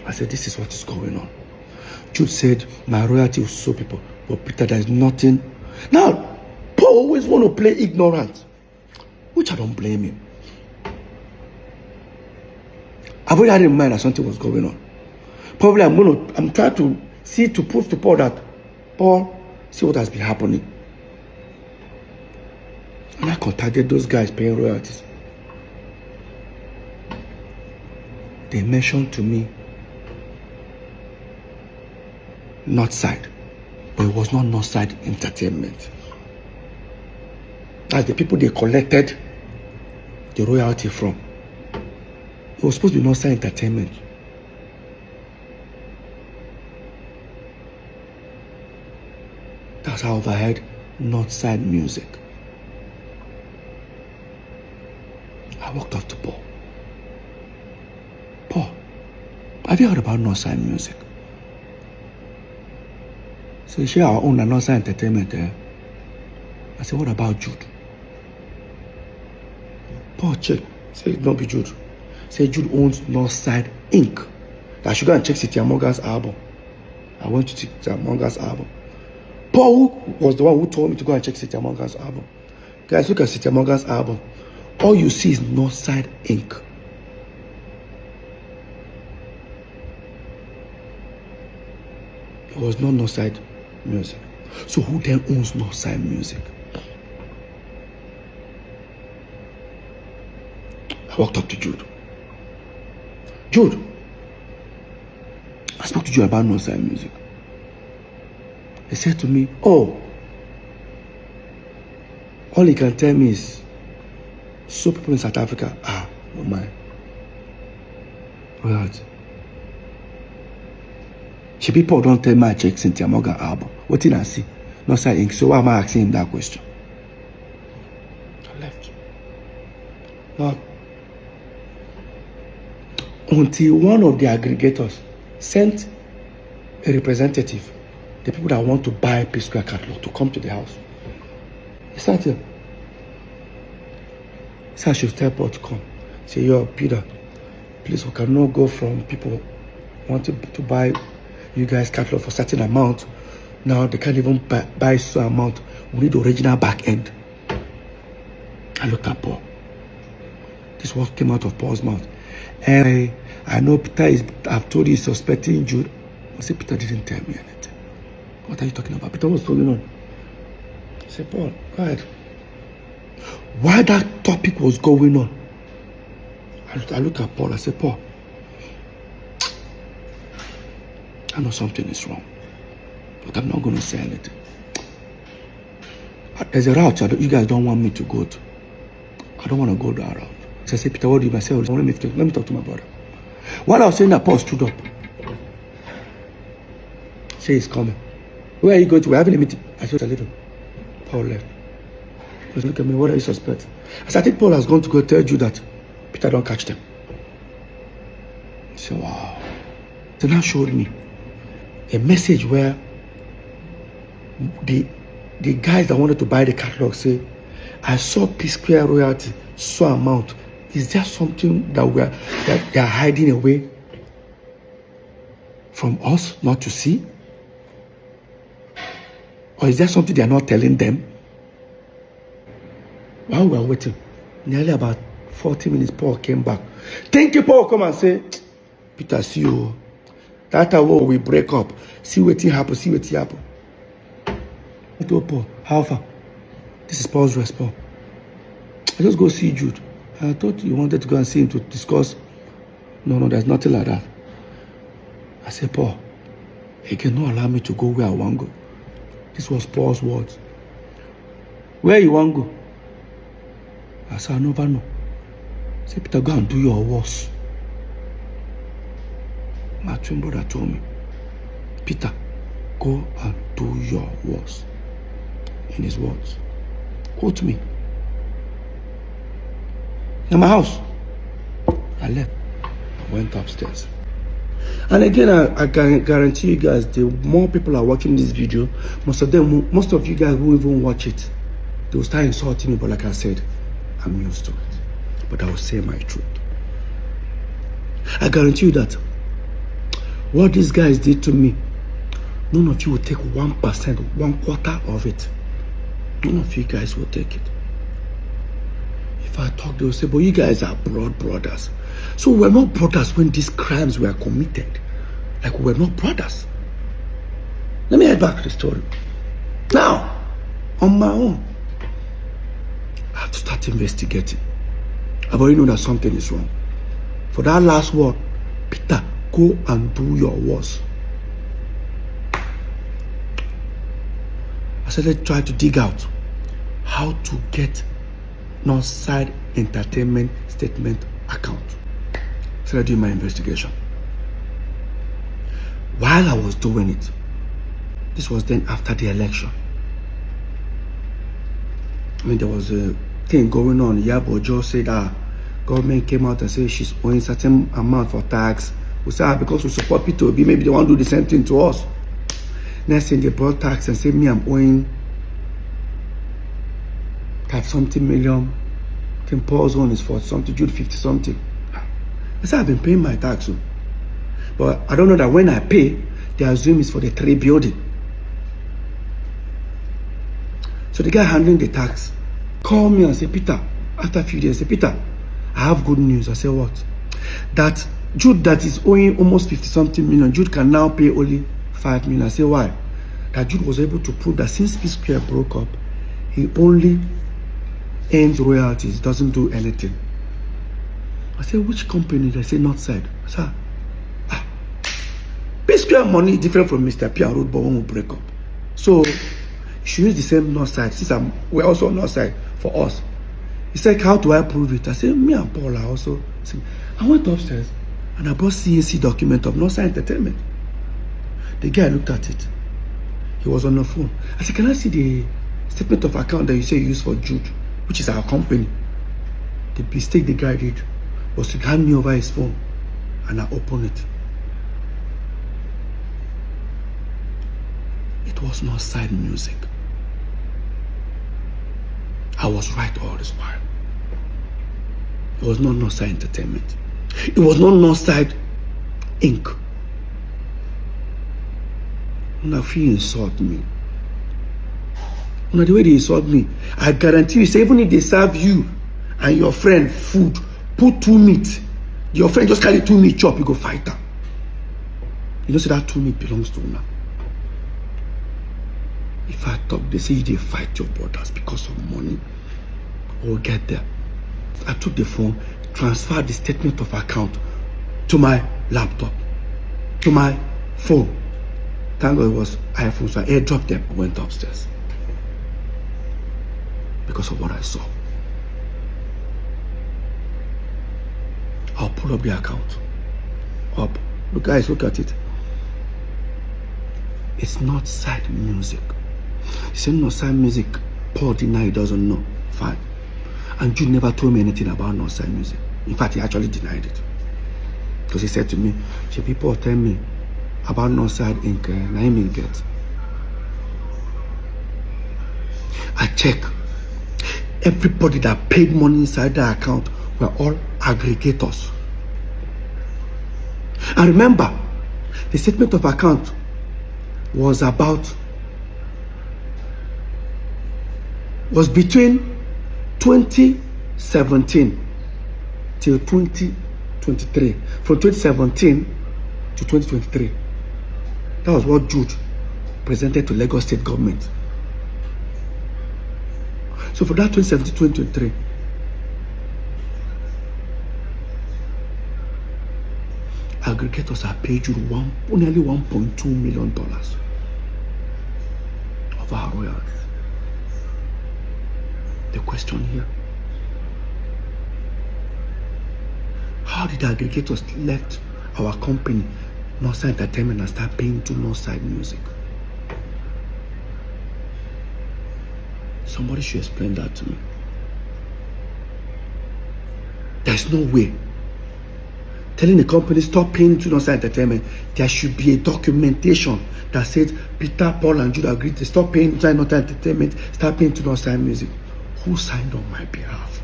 I said, this is what is going on. Jude said, my royalty will show people. But Peter, there is nothing. Now, Paul always want to play ignorant, which I don't blame him. I've already had in mind that something was going on. Probably I'm trying to see, to prove to Paul that, Paul, see what has been happening. And I contacted those guys paying royalties. They mentioned to me Northside, but it was not Northside Entertainment. That's the people they collected the royalty from. It was supposed to be Northside Entertainment. That's how I heard Northside Music. I walked up to Paul. Paul, have you heard about Northside Music? So share our own Northside Entertainment. I said, what about Jude? Paul check. Say it not be Jude. Say Jude owns Northside Inc. I should go and check City Amonga's album. I went to City Amonga's album. Paul was the one who told me to go and check City Amonga's album. Guys, look at City Amonga's album. All you see is Northside Inc. It was not Northside Music. So who then owns Northside Music? I walked up to Jude. Jude, I spoke to you about Northside Music. He said to me, oh, all he can tell me is, so people in South Africa, no mind. Right. She people don't tell me I check Cynthia Morgan album. What did I see? Northside Inc. So why am I asking him that question? I left. Now, until one of the aggregators sent a representative, the people that want to buy Psquare catalog, to come to the house. He sat here. He said I should tell Paul to come. Say, yo, Peter, please, we cannot go from people wanting to buy you guys catalog for a certain amount. Now they can't even buy so amount. We need the original back end. I looked at Paul. This was came out of Paul's mouth. And I know Peter is, I've told you, he's suspecting Jude. I said, Peter didn't tell me anything. What are you talking about? Peter, what's going on? I said, Paul, go ahead. While that topic was going on, I looked at Paul. I said, Paul, I know something is wrong, but I'm not going to say anything. There's a route you guys don't want me to go to. I don't want to go that route. So I said, Peter, what do you say? Let me talk to my brother. While I was saying that, Paul stood up. Say he's coming. Where are you going to? We're having a meeting. I said, I leave him. Paul left. He was looking at me, what are you suspecting? I said, I think Paul has gone to go tell you that Peter don't catch them. He said, wow. So now showed me a message where the guys that wanted to buy the catalog say, I saw Psquare royalty, so amount. Is there something that they are hiding away from us not to see? Or is there something they are not telling them? While we were waiting, nearly about 40 minutes, Paul came back. Thank you, Paul. Come and say, Peter, see you. That time we break up. See what happen. See what happen. I told Paul, how far? This is Paul's response. I just go see Jude. I thought you wanted to go and see him to discuss. No, there's nothing like that. I said, Paul, he cannot allow me to go where I want to go. This was Paul's words. Where you want to go? I said, I never know. I said, Peter, go and do your worst. My twin brother told me, Peter, go and do your worst. In his words. Quote me. In my house. I left. I went upstairs. And again, I can guarantee you guys, the more people are watching this video, most of you guys won't even watch it. They will start insulting me, but like I said, I'm used to it. But I will say my truth. I guarantee you that what these guys did to me, none of you will take 1%, 1/4 of it. None of you guys will take it. If I talk, they will say, but you guys are blood brothers. So we're not brothers when these crimes were committed. Like we're not brothers. Let me head back to the story. Now, on my own, I have to start investigating. I've already known that something is wrong. For that last word, Peter, go and do your worst. I said, let's try to dig out how to get Northside Entertainment statement account. So I did my investigation. While I was doing it, this was then after the election. I mean, there was a thing going on. Yabo Joe said government came out and said she's owing certain amount for tax. We said, because we support P2B, maybe they want to do the same thing to us. Next thing they brought tax and said, me, I'm owing 5-something million. I think Paul's one is 40-something, Jude 50-something. I said, I've been paying my tax. But I don't know that when I pay, they assume it's for the 3 building. So the guy handling the tax called me and said, Peter, after a few days, I said, Peter, I have good news. I said, what? That Jude that is owing almost 50-something million, Jude can now pay only 5 million. I said, why? That Jude was able to prove that since Psquare broke up, he only earns royalties, doesn't do anything. I said, which company? They say Northside. I said, Psquare money is different from Mr. P and Road, but when we break up. So, you should use the same Northside, since we're also on Northside for us. He said, how do I prove it? I said, me and Paul are also. I went upstairs and I brought CAC document of Northside Entertainment. The guy looked at it. He was on the phone. I said, can I see the statement of account that you say you use for Jude, which is our company? The mistake the guy did was to hand me over his phone, and I opened it. It was Northside Music. I was right all this while. It was not Northside Entertainment. It was not Northside Inc. Now, if you insult me, now the way they insult me, I guarantee you, say, even if they serve you and your friend food, put 2 meat, your friend just carry 2 meat chop, you go fight her. You know, say that 2 meat belongs to una. If I talk, they say they fight your brothers because of money. We'll get there. I took the phone, transferred the statement of account to my laptop, to my phone. Thank God it was iPhone, so I airdropped them and went upstairs. Because of what I saw. I'll pull up the account. Up. Look, guys, look at it. It's Northside Music. He said Northside Music. Paul denied he doesn't know. Fine. And Jude never told me anything about Northside Music. In fact, he actually denied it. Because he said to me, people tell me about Northside Inc. And I didn't get. I check. Everybody that paid money inside the account were all aggregators. And remember, the statement of account was between 2017 till 2023. From 2017 to 2023. That was what Jude presented to Lagos State government. So for that 2017-2023, aggregators are paid you nearly $1.2 million of our royalties. The question here: how did aggregators left our company, Northside Entertainment, and start paying to Northside Music? Somebody should explain that to me. There's no way. Telling the company stop paying to Northside Entertainment, there should be a documentation that says Peter, Paul, and Jude agreed to stop paying to Northside Entertainment, start paying to Northside Music. Who signed on my behalf?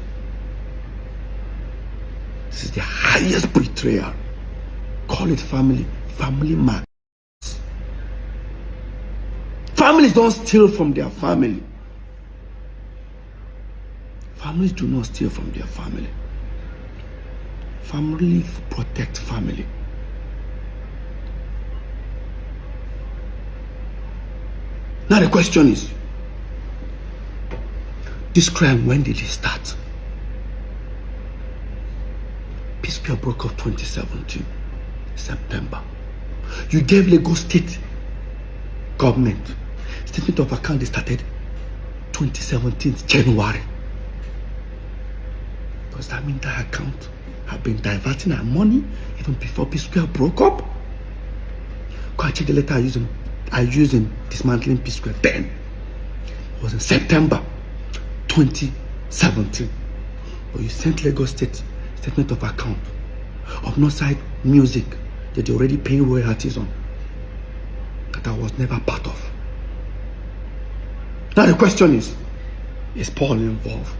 This is the highest betrayal. Call it family man. Families don't steal from their family. Families do not steal from their family. Family protect family. Now the question is, this crime, when did it start? Psquare broke up 2017, September. You gave Lagos State government statement of account. They started 2017, January. Does that mean that account have been diverting our money even before Psquare broke up? Go and check the letter I used in dismantling Psquare then. It was in September 2017. But you sent Lagos State statement of account of Northside Music that they're already paying royalties on, that I was never part of. Now the question is Paul involved?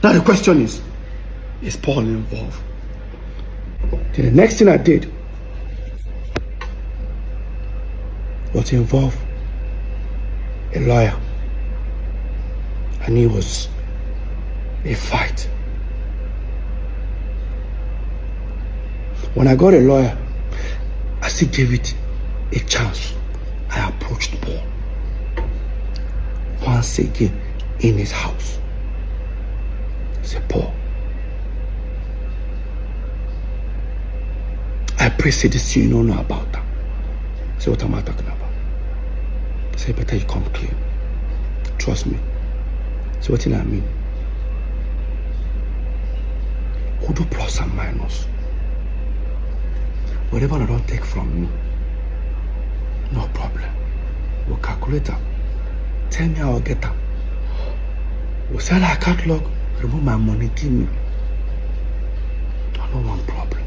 Now the question is Paul involved? Then the next thing I did was to involve a lawyer. I knew it was a fight. When I got a lawyer, I still gave it a chance. I approached Paul once again in his house. I said, Paul, I pray say this you don't know about that. I said, what am I talking about? I said, better you come clean. Trust me. So what do I mean? Who do plus and minus? Whatever I don't take from me, no problem. We'll calculate them. Tell me how I'll get them. We'll sell our catalog, remove my money, give me. I don't want problem.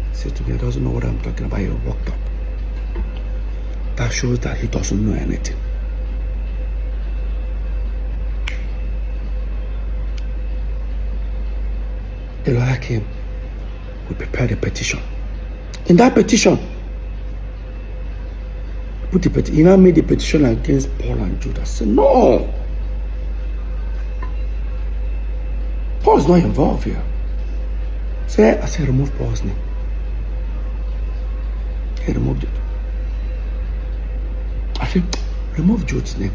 He said to me, he doesn't know what I'm talking about. He walked up. That shows that he doesn't know anything. The lawyer came. We prepared a petition. In that petition, he now made a petition against Paul and Jude. I said, no. Paul's not involved here. I said, remove Paul's name. He removed it. I said, remove Jude's name.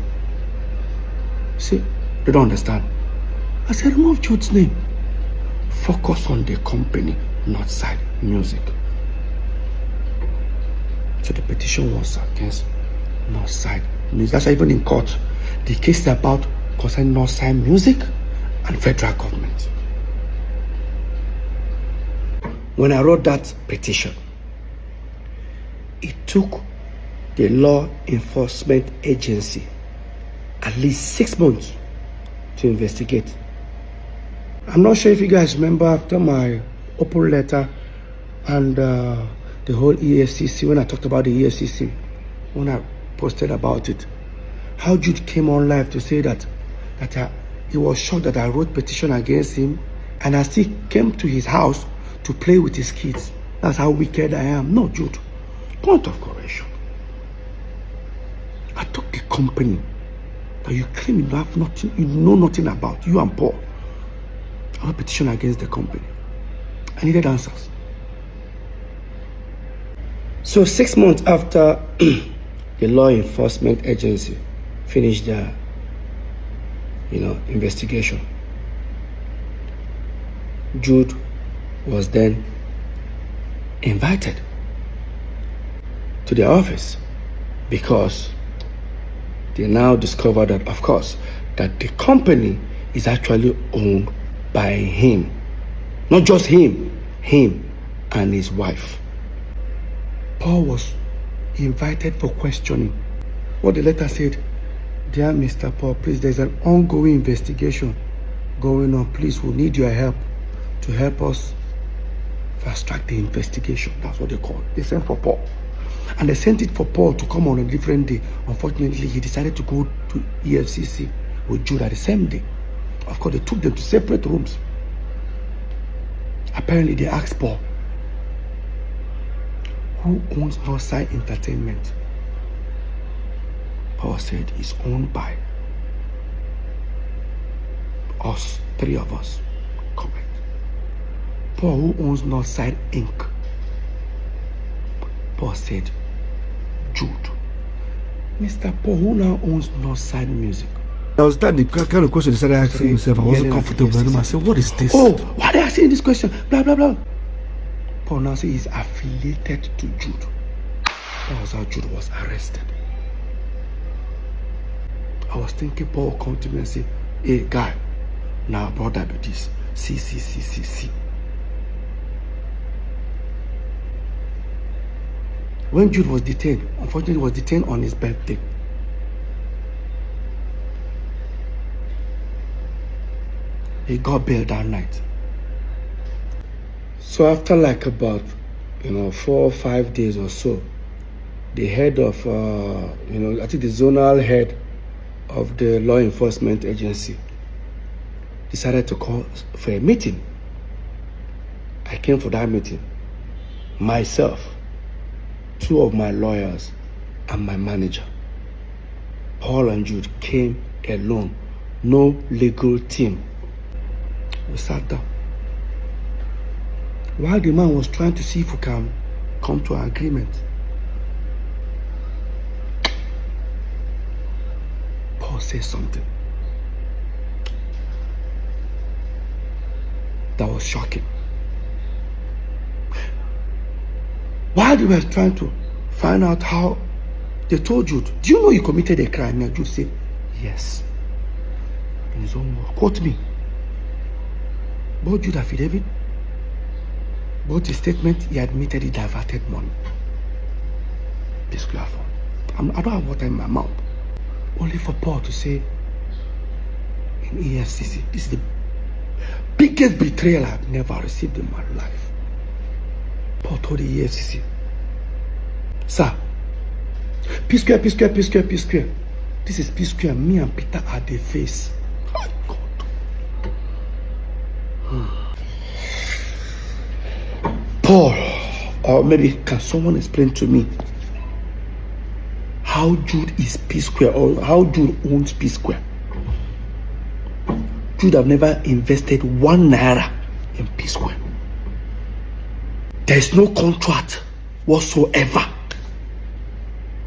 See, they don't understand. I said, remove Jude's name. Focus on the company, Northside Music. So the petition was against Northside Music. That's even in court. The case is about concerning Northside Music and federal government. When I wrote that petition, it took the law enforcement agency at least 6 months to investigate. I'm not sure if you guys remember after my open letter and the whole EFCC, when I talked about the EFCC, when I posted about it, how Jude came on live to say that he was shocked that I wrote petition against him and I still came to his house to play with his kids. That's how wicked I am. No, Jude. Point of correction. took the company that you claim you have nothing, you know nothing about, you and Paul. I have a petition against the company. I needed answers. So 6 months after the law enforcement agency finished their, investigation, Jude was then invited to their office because they now discovered that, of course, that the company is actually owned by him. Not just him and his wife. Paul was invited for questioning. What the letter said, dear Mr. Paul, please, there's an ongoing investigation going on. Please, we need your help to help us fast track the investigation. That's what they call it. They sent for Paul. And they sent it for Paul to come on a different day. Unfortunately, he decided to go to EFCC with Jude at the same day. Of course, they took them to separate rooms. Apparently, they asked Paul, who owns Northside Entertainment? Paul said, it's owned by us, 3 of us. Correct. Paul, who owns Northside Inc.? Paul said, Jude. Mr. Paul, who now owns Northside Music? I was that the kind of question I started asking myself. I wasn't comfortable anymore. I said, what is this? Oh, why are they asking this question? Blah, blah, blah. Paul now says he's affiliated to Jude. That was how Jude was arrested. I was thinking Paul will come to me and say, hey, guy, now brother do this. See. When Jude was detained, unfortunately, he was detained on his birthday. He got bail that night. So after like about 4 or 5 days or so, the head of I think the zonal head of the law enforcement agency decided to call for a meeting. I came for that meeting. Myself, 2 of my lawyers, and my manager. Paul and Jude came alone, no legal team. We sat down. While the man was trying to see if we can come to an agreement, Paul said something that was shocking. While they were trying to find out how, they told Jude, do you know you committed a crime? And Jude said, yes. In his own word. Quote me. Both Jude affidavit, both his statement, he admitted he diverted money. Psquare phone. I don't have water in my mouth. Only for Paul to say in EFCC, this is the biggest betrayal I've never received in my life. Paul told the EFCC, sir, Psquare. This is Psquare. Me and Peter are the face. Oh God. Paul, or maybe can someone explain to me how Jude is Psquare, or how Jude owns Psquare? Jude have never invested 1 naira in Psquare. There is no contract whatsoever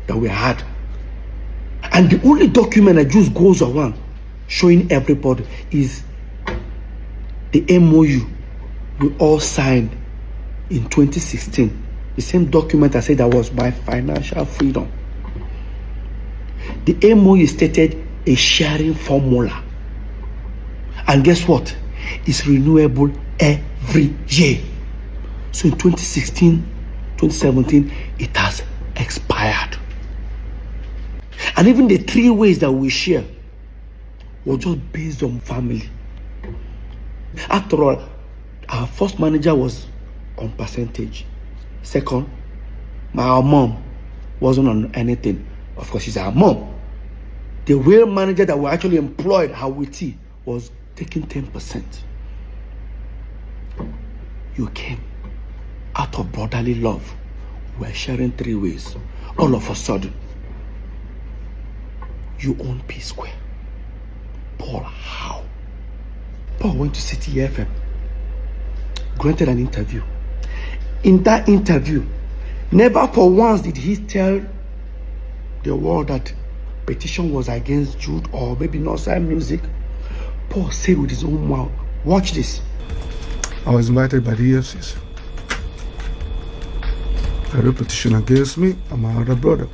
that we had. And the only document that just goes around showing everybody is the MOU we all signed in 2016. The same document I said that was my financial freedom. The MOU stated a sharing formula. And guess what? It's renewable every year. So in 2016, 2017, it has expired. And even the 3 ways that we share was just based on family. After all, our first manager was on percentage. Second, our mom wasn't on anything. Of course, she's our mom. The real manager that we actually employed, Hawiti, was taking 10%. You came out of brotherly love. We're sharing 3 ways. All of a sudden, you own Psquare. Paul, how? Paul went to City FM, granted an interview. In that interview, never for once did he tell the world that petition was against Jude or maybe Northside Music. Paul said with his own mouth, watch this. I was invited by the EFCC. I wrote a petition against me and my other brother.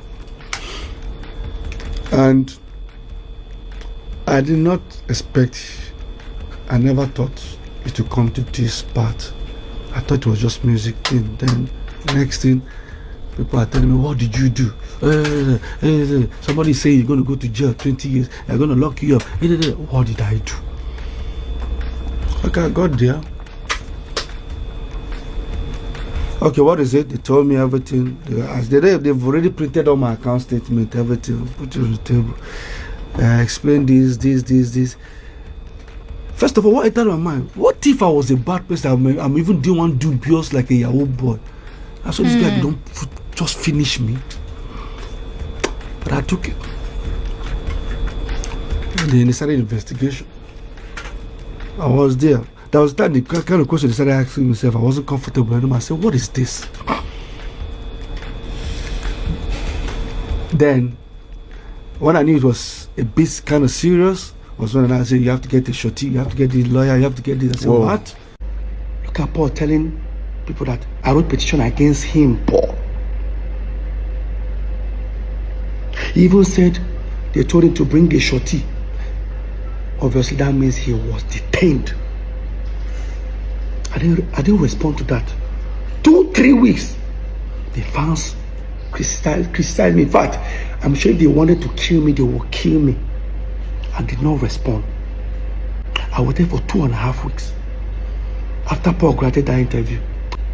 And I did not expect, I never thought it would come to this part. I thought it was just music thing. Then the next thing, people are telling me, what did you do? Somebody say you're going to go to jail 20 years. They're going to lock you up. What did I do? Okay, I got there. Okay, what is it? They told me everything. They've already printed on my account statement, everything, put it on the table. Explain this. First of all, what entered my mind? What if I was a bad person? I'm even doing one dubious like a Yahoo boy. I saw this guy don't just finish me. But I took it. And then they started investigation. I was there. That was that the kind of question I started asking myself. I wasn't comfortable anymore. I said, what is this? Then, when I knew it was a bit kind of serious, was when I said, you have to get the shorty, you have to get the lawyer, you have to get this. I said, what? Look at Paul telling people that I wrote petition against him, Paul. He even said they told him to bring the shorty. Obviously, that means he was detained. I didn't respond to that. 2-3 weeks, the fans criticized me. In fact, I'm sure if they wanted to kill me, they would kill me. I did not respond. I was there for 2.5 weeks. After Paul granted that interview,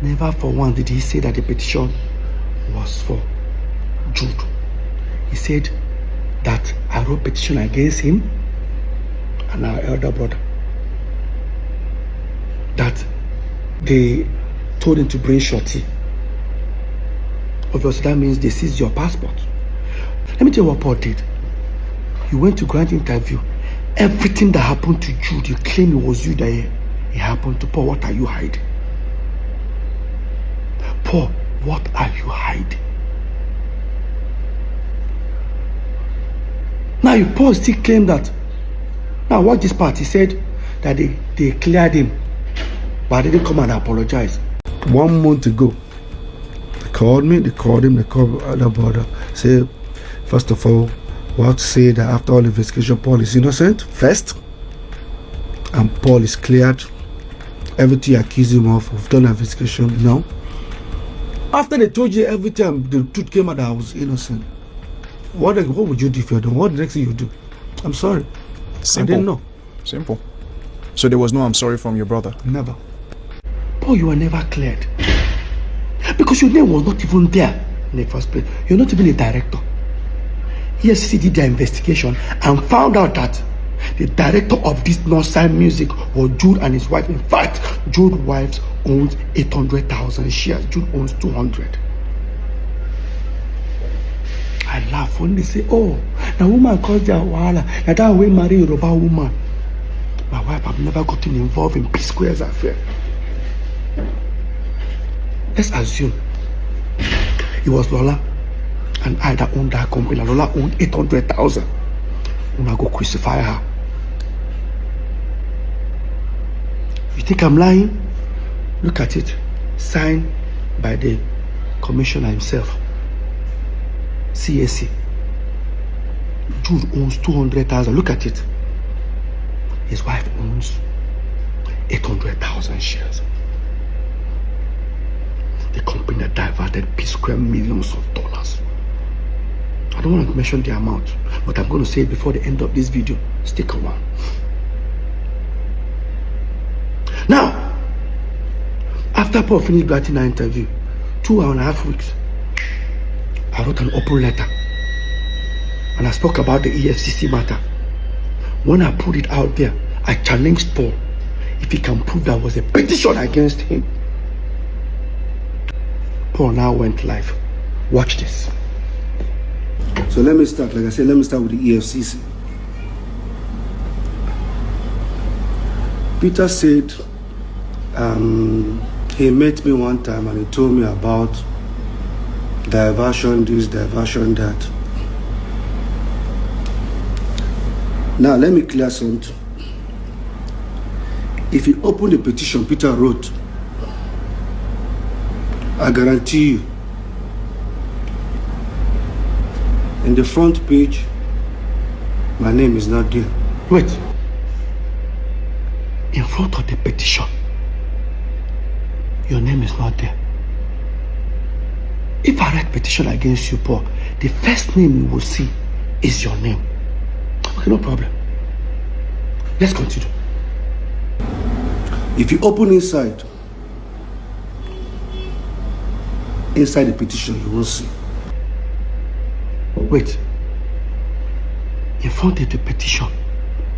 never for once did he say that the petition was for Jude. He said that I wrote petition against him and our elder brother. That they told him to bring shorty. Obviously, that means they seized your passport. Let me tell you what Paul did. He went to grant interview. Everything that happened to Jude, you claim it was you that it happened to. Paul, what are you hiding? Paul, what are you hiding? Now, Paul still claimed that. Now, watch this part. He said that they cleared him, but they didn't come and apologize. 1 month ago, they called me, they called him, they called the brother. Say, first of all, we have to say that after all investigation, Paul is innocent, first, and Paul is cleared. Everything you accuse him of, we've done an investigation, no. After they told you every time the truth came out that I was innocent, what would you do if you're done? What the next thing you do? I'm sorry. Simple. I didn't know. Simple. So there was no I'm sorry from your brother? Never. Paul, you were never cleared. Because your name was not even there in the first place. You're not even a director. EFCC did their investigation and found out that the director of this Northside Music was Jude and his wife. In fact, Jude's wife owns 800,000 shares. Jude owns 200. I laugh when they say, oh, the woman caused their wahala. Now that way marry a Yoruba woman. My wife have never gotten involved in Psquare's affair. Let's assume it was Lola and I that owned that company. Lola owned 800,000. I'm gonna go crucify her. You think I'm lying? Look at it. Signed by the commissioner himself. CAC. Jude owns 200,000. Look at it. His wife owns 800,000 shares. The company that diverted Psquare millions of dollars. I don't want to mention the amount, but I'm going to say it before the end of this video. Stick around. Now, after Paul finished granting our interview, 2.5 weeks, I wrote an open letter and I spoke about the EFCC matter. When I put it out there, I challenged Paul if he can prove there was a petition against him. Paul now went live. Watch this. So let me start. Like I said, let me start with the EFCC. Peter said he met me one time and he told me about diversion this, diversion that. Now let me clear something. If you open the petition Peter wrote, I guarantee you, in the front page, my name is not there. Wait. In front of the petition, your name is not there. If I write petition against you, Paul, the first name you will see is your name. Okay, no problem. Let's continue. If you open inside the petition, you will see. Wait. In front of the petition,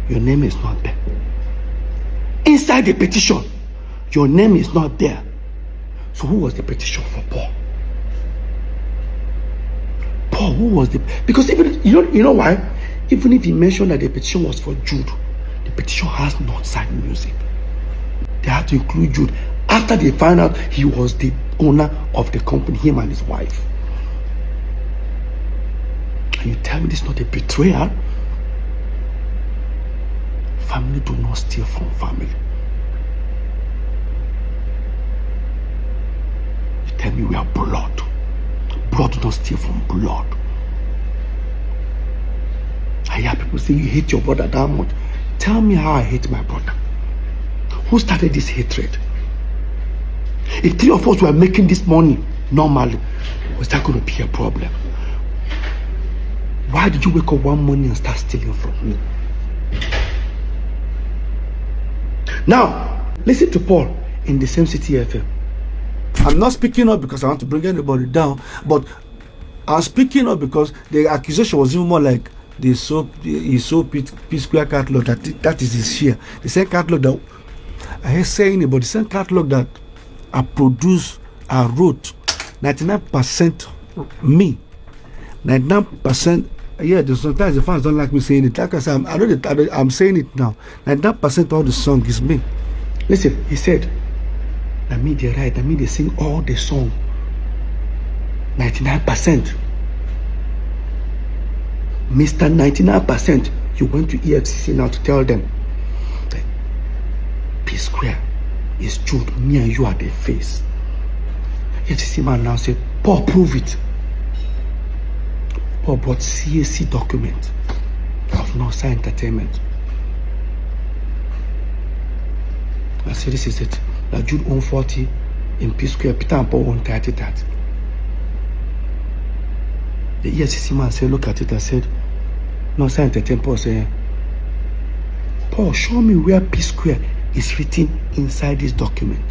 your name is not there. Inside the petition, your name is not there. So who was the petition for Paul? Paul, who was the... Because even, you know why? Even if he mentioned that the petition was for Jude, the petition has not signed music. They have to include Jude after they find out he was the owner of the company, him and his wife. And you tell me this is not a betrayal? Family do not steal from family. You tell me we are blood. Blood do not steal from blood. I hear people say you hate your brother that much. Tell me how I hate my brother. Who started this hatred? If three of us were making this money normally, was that going to be a problem? Why did you wake up one morning and start stealing from me? Now, listen to Paul in the same City FM. I'm not speaking up because I want to bring anybody down, but I'm speaking up because the accusation was even more like he sold Psquare catalog, that is his share. The same catalog that I hear saying about the same catalog that I produced, I wrote, 99% me, 99%. Yeah, sometimes the fans don't like me saying it. Like I said, I know that I'm saying it now. 99% of the song is me. Listen, he said, I mean they write, I mean they sing all the song. 99%. Mr. 99%, you went to EFCC now to tell them that Psquare is Jude, me and you are the face. EFCC man now said, Paul, prove it. Paul brought CAC document of Northside Entertainment. I said, this is it. That Jude owned 40 in Psquare, Peter and Paul owned 30 that. The EFCC man said, look at it and said, Northside Entertainment. Paul said, Paul, show me where Psquare is written inside this document.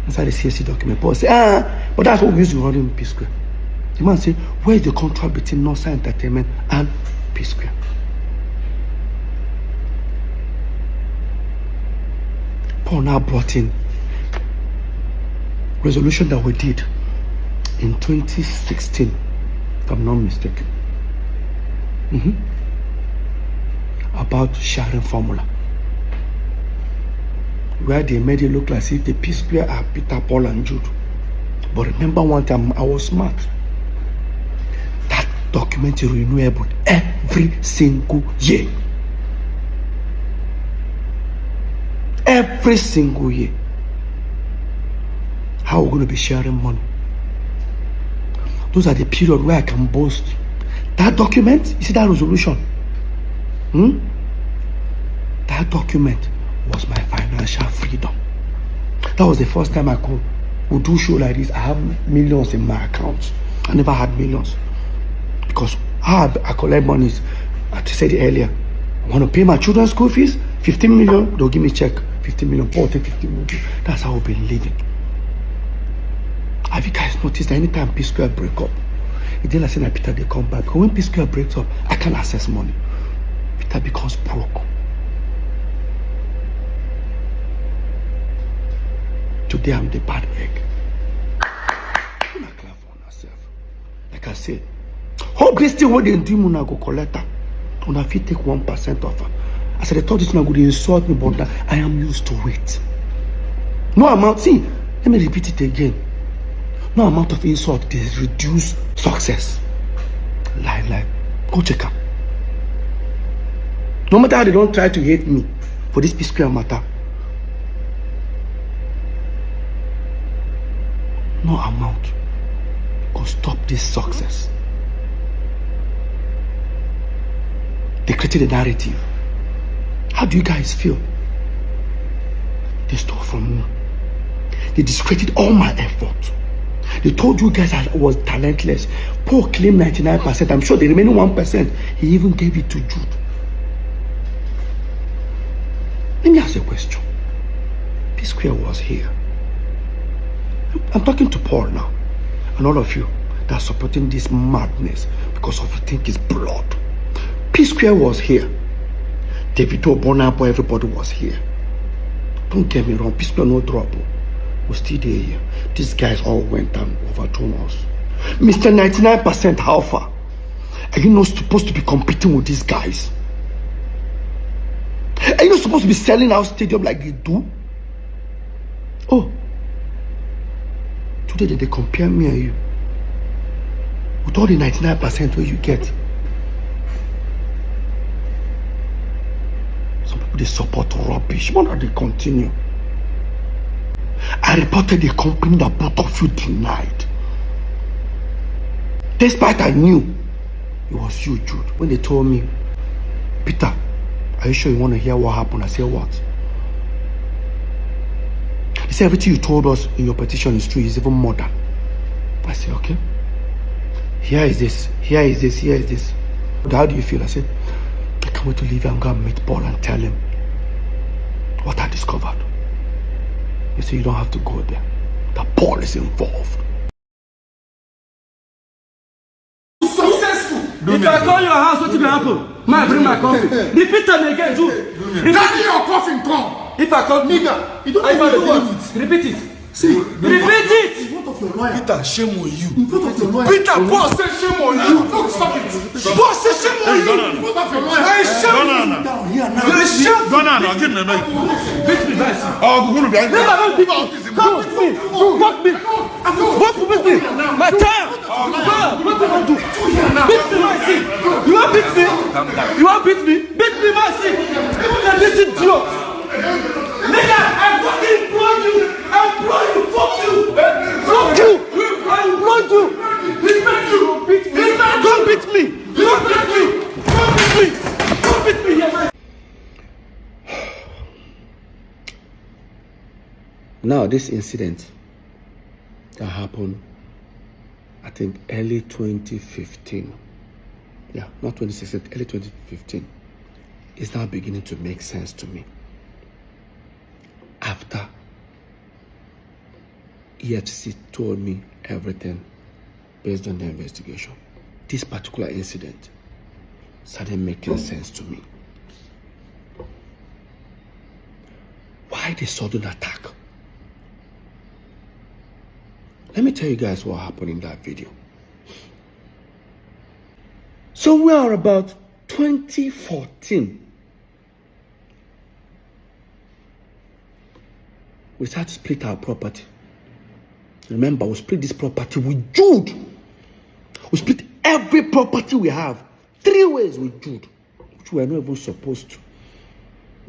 Inside the CAC document. Paul said, but that's what we use to run in Psquare. The man said, where is the contract between Northside Entertainment and Psquare? Paul now brought in resolution that we did in 2016, if I'm not mistaken, about sharing formula, where they made it look like if the Psquare are Peter, Paul and Jude. But remember one time, I was smart. That document is renewable every single year. Every single year. How are we going to be sharing money? Those are the period where I can boast. That document, you see that resolution? That document was my financial freedom. That was the first time I would do show like this. I have millions in my account. I never had millions. Because how I collect money is, I said it earlier, I want to pay my children's school fees, 15 million, they'll give me a check, 15 million, Paul take 15 million. That's how we've been living. Have you guys noticed that anytime Psquare break up, it didn't like Peter, they come back. But when Psquare breaks up, I can't access money. Peter becomes broke. Today I'm the bad egg. I'm not clap for myself. Like I said, Hope this thing what they do, una go collect her. Una fit take 1% of her. I said, I thought this one would insult me, but I am used to it. No amount, see, let me repeat it again. No amount of insult is reduce success. Lie. Go check her. No matter how they don't try to hate me for this Psquare matter, no amount could stop this success. They created a narrative. How do you guys feel? They stole from me. They discredited all my effort. They told you guys I was talentless. Paul claimed 99%. I'm sure the remaining 1%, he even gave it to Jude. Let me ask you a question. Psquare was here. I'm talking to Paul now, and all of you that are supporting this madness because of you think it's blood. Psquare was here. Davido, Bonapo, everybody was here. Don't get me wrong, Psquare no trouble. We're still there. These guys all went and overthrown us. Mr. 99% how far? Are you not supposed to be competing with these guys? Are you not supposed to be selling out stadium like they do? Oh, today they compare me and you with all the 99% where you get. Some people they support rubbish. Why not they continue? I reported the company that both of you denied. Despite I knew it was you, Jude. When they told me, Peter, are you sure you want to hear what happened? I said, what? They said, everything you told us in your petition is true. It's even more than. I said, okay. Here is this. Here is this. Here is this. How do you feel? I said, I can't wait to leave and go and meet Paul and tell him what I discovered. You say you don't have to go there. That Paul is involved. Successful. If I call your house, what will happen? Man, bring my coffee. Repeat them again, Jude. Daddy, your coffin come. If I call Nigga, you don't have to do it. Repeat it. See, Repeat it. in front of your lawyer. Peter, shame on you. In front of your lawyer. Peter, boss say shame on you. No, stop it. Boss say shame on you. In front of your lawyer. I shame you. Down here now. You shame. Beat me, guys. Oh, go behind me. Never beat me. Come with me. Fuck me. Fuck with me. My time. What do I do? Beat me, my seat. You want beat me? You want beat me? Beat me, my seat. This idiot. Nigga, I fucking employ you. I employ you. Fuck you. Fuck you. I employ you. Don't beat me. Don't beat me. Don't beat me. Don't beat me. Don't beat me. Yeah, Now, this incident that happened, I think, early 2015. Yeah, not 2016, early 2015. Is now beginning to make sense to me. After EFCC told me everything based on the investigation, this particular incident started making sense to me. Why the sudden attack? Let me tell you guys what happened in that video. So we are about 2014. We started to split our property. Remember, we split this property with Jude. We split every property we have 3 ways with Jude, which we are not even supposed to.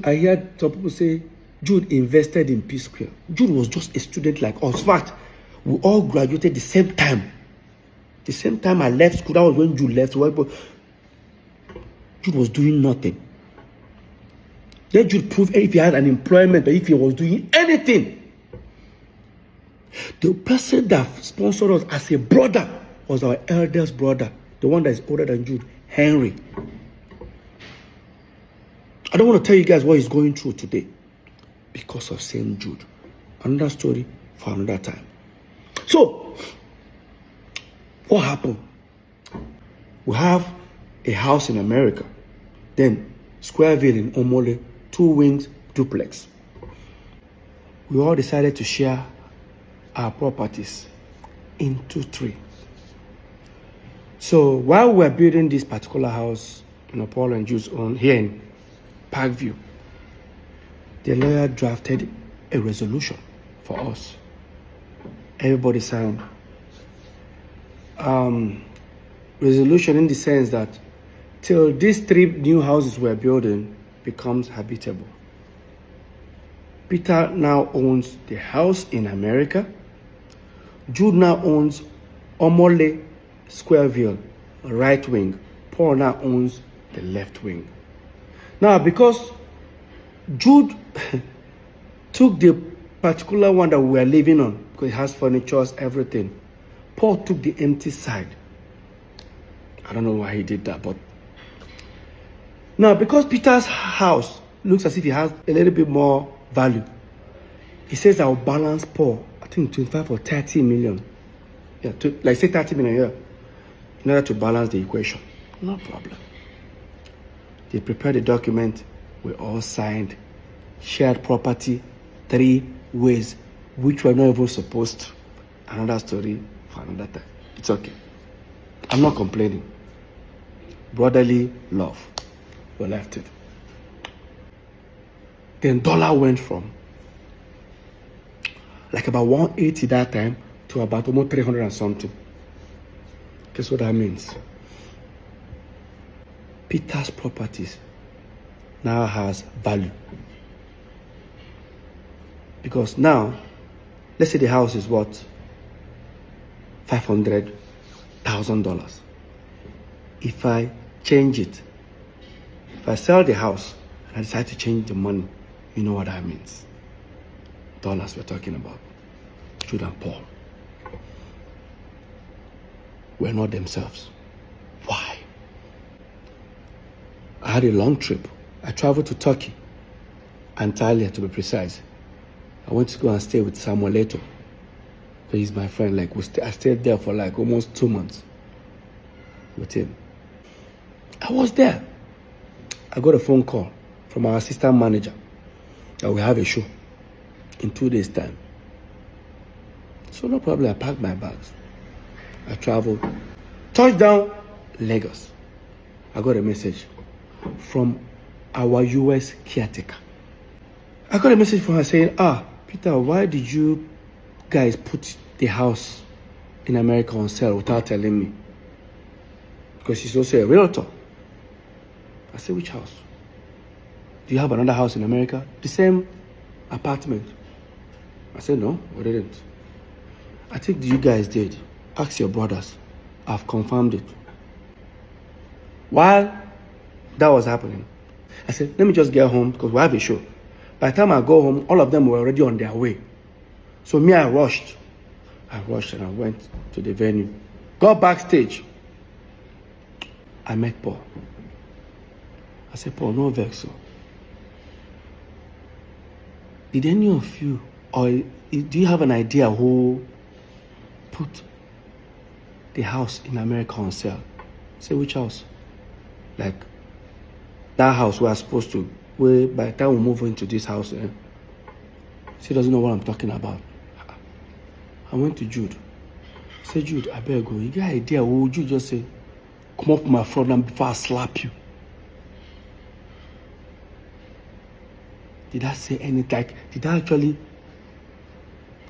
I heard some people say Jude invested in Psquare. Jude was just a student like us. In fact, we all graduated the same time. The same time I left school, that was when Jude left. Jude was doing nothing. Then Jude proved if he had an employment or if he was doing anything. The person that sponsored us as a brother was our eldest brother, the one that is older than Jude, Henry. I don't want to tell you guys what he's going through today because of St. Jude. Another story for another time. So, what happened? We have a house in America, then Squareville in Omole, 2 wings duplex. We all decided to share our properties into 3. So while we're building this particular house, Paul and Jude's own here in Parkview, the lawyer drafted a resolution for us. Everybody signed. Resolution in the sense that till these 3 new houses we're building becomes habitable. Peter now owns the house in America. Jude now owns Omole Squareville, right wing. Paul now owns the left wing. Now, because Jude took the particular one that we were living on, because it has furniture, everything, Paul took the empty side. I don't know why he did that, but now because Peter's house looks as if it has a little bit more value, he says I'll balance Paul, I think 25 or 30 million. Yeah, like say 30 million here, in order to balance the equation. No problem. They prepared the document, we all signed, shared property 3 ways, which we're not even supposed to. Another story for another time. It's okay. I'm not complaining. Brotherly love. We left it. Then dollar went from like about 180 that time to about almost 300 and something. Guess what that means? Peter's properties now has value. Because now, let's say the house is what? $500,000. If I change it, if I sell the house and I decide to change the money, you know what that means. Dollars we're talking about. Jude and Paul were not themselves. Why? I had a long trip. I traveled to Turkey, Antalya to be precise. I went to go and stay with Samuel Leto. He's my friend. Like I stayed there for like almost 2 months with him. I was there. I got a phone call from our assistant manager that we have a show in 2 days' time. So no problem, I packed my bags. I traveled. Touchdown, Lagos. I got a message from our US caretaker. I got a message from her saying, Peter, why did you guys put the house in America on sale without telling me? Because she's also a realtor. I said, which house? Do you have another house in America? The same apartment. I said, no, we didn't. I think you guys did. Ask your brothers. I've confirmed it. While that was happening, I said, let me just get home because we have a show. By the time I go home, all of them were already on their way. So me, I rushed and I went to the venue. Got backstage. I met Paul. I said, Paul, no vex. Did any of you, or do you have an idea who put the house in America on sale? I said, which house? Like, that house we are supposed to, where by the time we move into this house, she doesn't know what I'm talking about. I went to Jude. I said, Jude, I better go. You got an idea? What would you just say? Come up with my front and before I slap you. Did I say anything? Like, did I actually?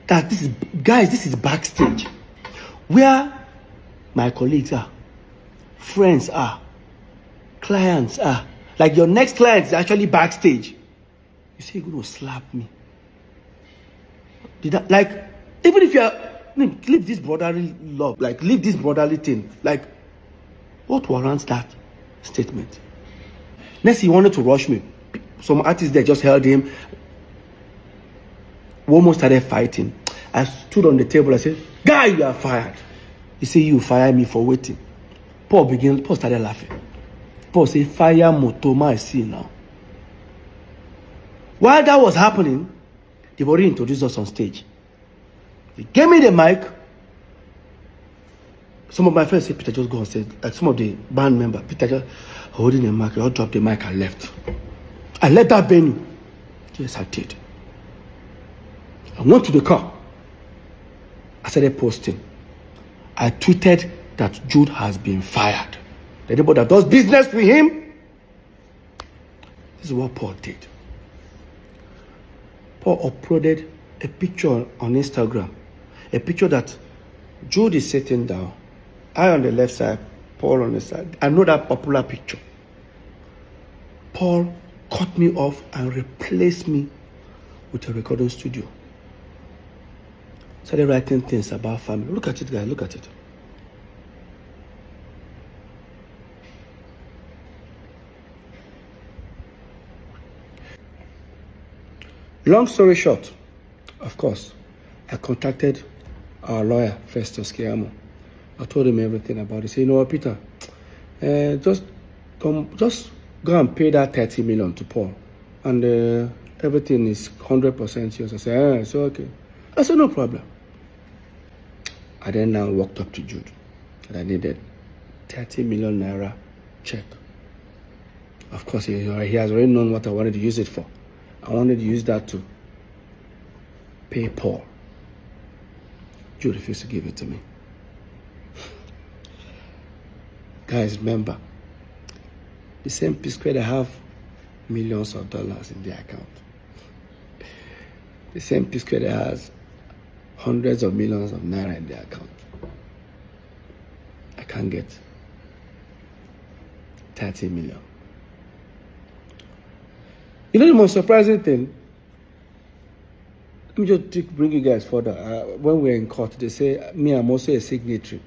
That this is, guys, this is backstage. Where my colleagues are, friends are, clients are. Like your next client is actually backstage. You say you're going to slap me. Did I, like, even if you're, leave this brotherly love, like leave this brotherly thing, like, what warrants that statement? Next, he wanted to rush me. Some artists there just held him. We almost started fighting. I stood on the table. I said, guy, you are fired. He said, you fire me for waiting. Paul started laughing. Paul said, fire Motoma, I see now. While that was happening, they've already introduced us on stage. They gave me the mic. Some of my friends said, Peter, just go on stage. Like some of the band members, Peter just holding the mic, I dropped the mic and left. I left that venue. Yes, I did. I went to the car. I started posting. I tweeted that Jude has been fired. Anybody that does business with him, this is what Paul did. Paul uploaded a picture on Instagram, a picture that Jude is sitting down, I on the left side, Paul on the side. I know that popular picture. Paul cut me off and replaced me with a recording studio. Started writing things about family. Look at it, guys. Look at it. Long story short, of course, I contacted our lawyer, Psquare. I told him everything about it. He said, you know what, Peter, just go and pay that 30 million to Paul. And everything is 100% yours. I said, it's okay. I said, no problem. I then now walked up to Jude. And I needed 30 million naira check. Of course, he has already known what I wanted to use it for. I wanted to use that to pay Paul. Jude refused to give it to me. Guys, remember, the same Psquare that have millions of dollars in their account. The same Psquare that has hundreds of millions of naira in their account. I can't get 30 million. You know the most surprising thing? Let me just bring you guys further. When we're in court, they say, me, I'm also a signatory.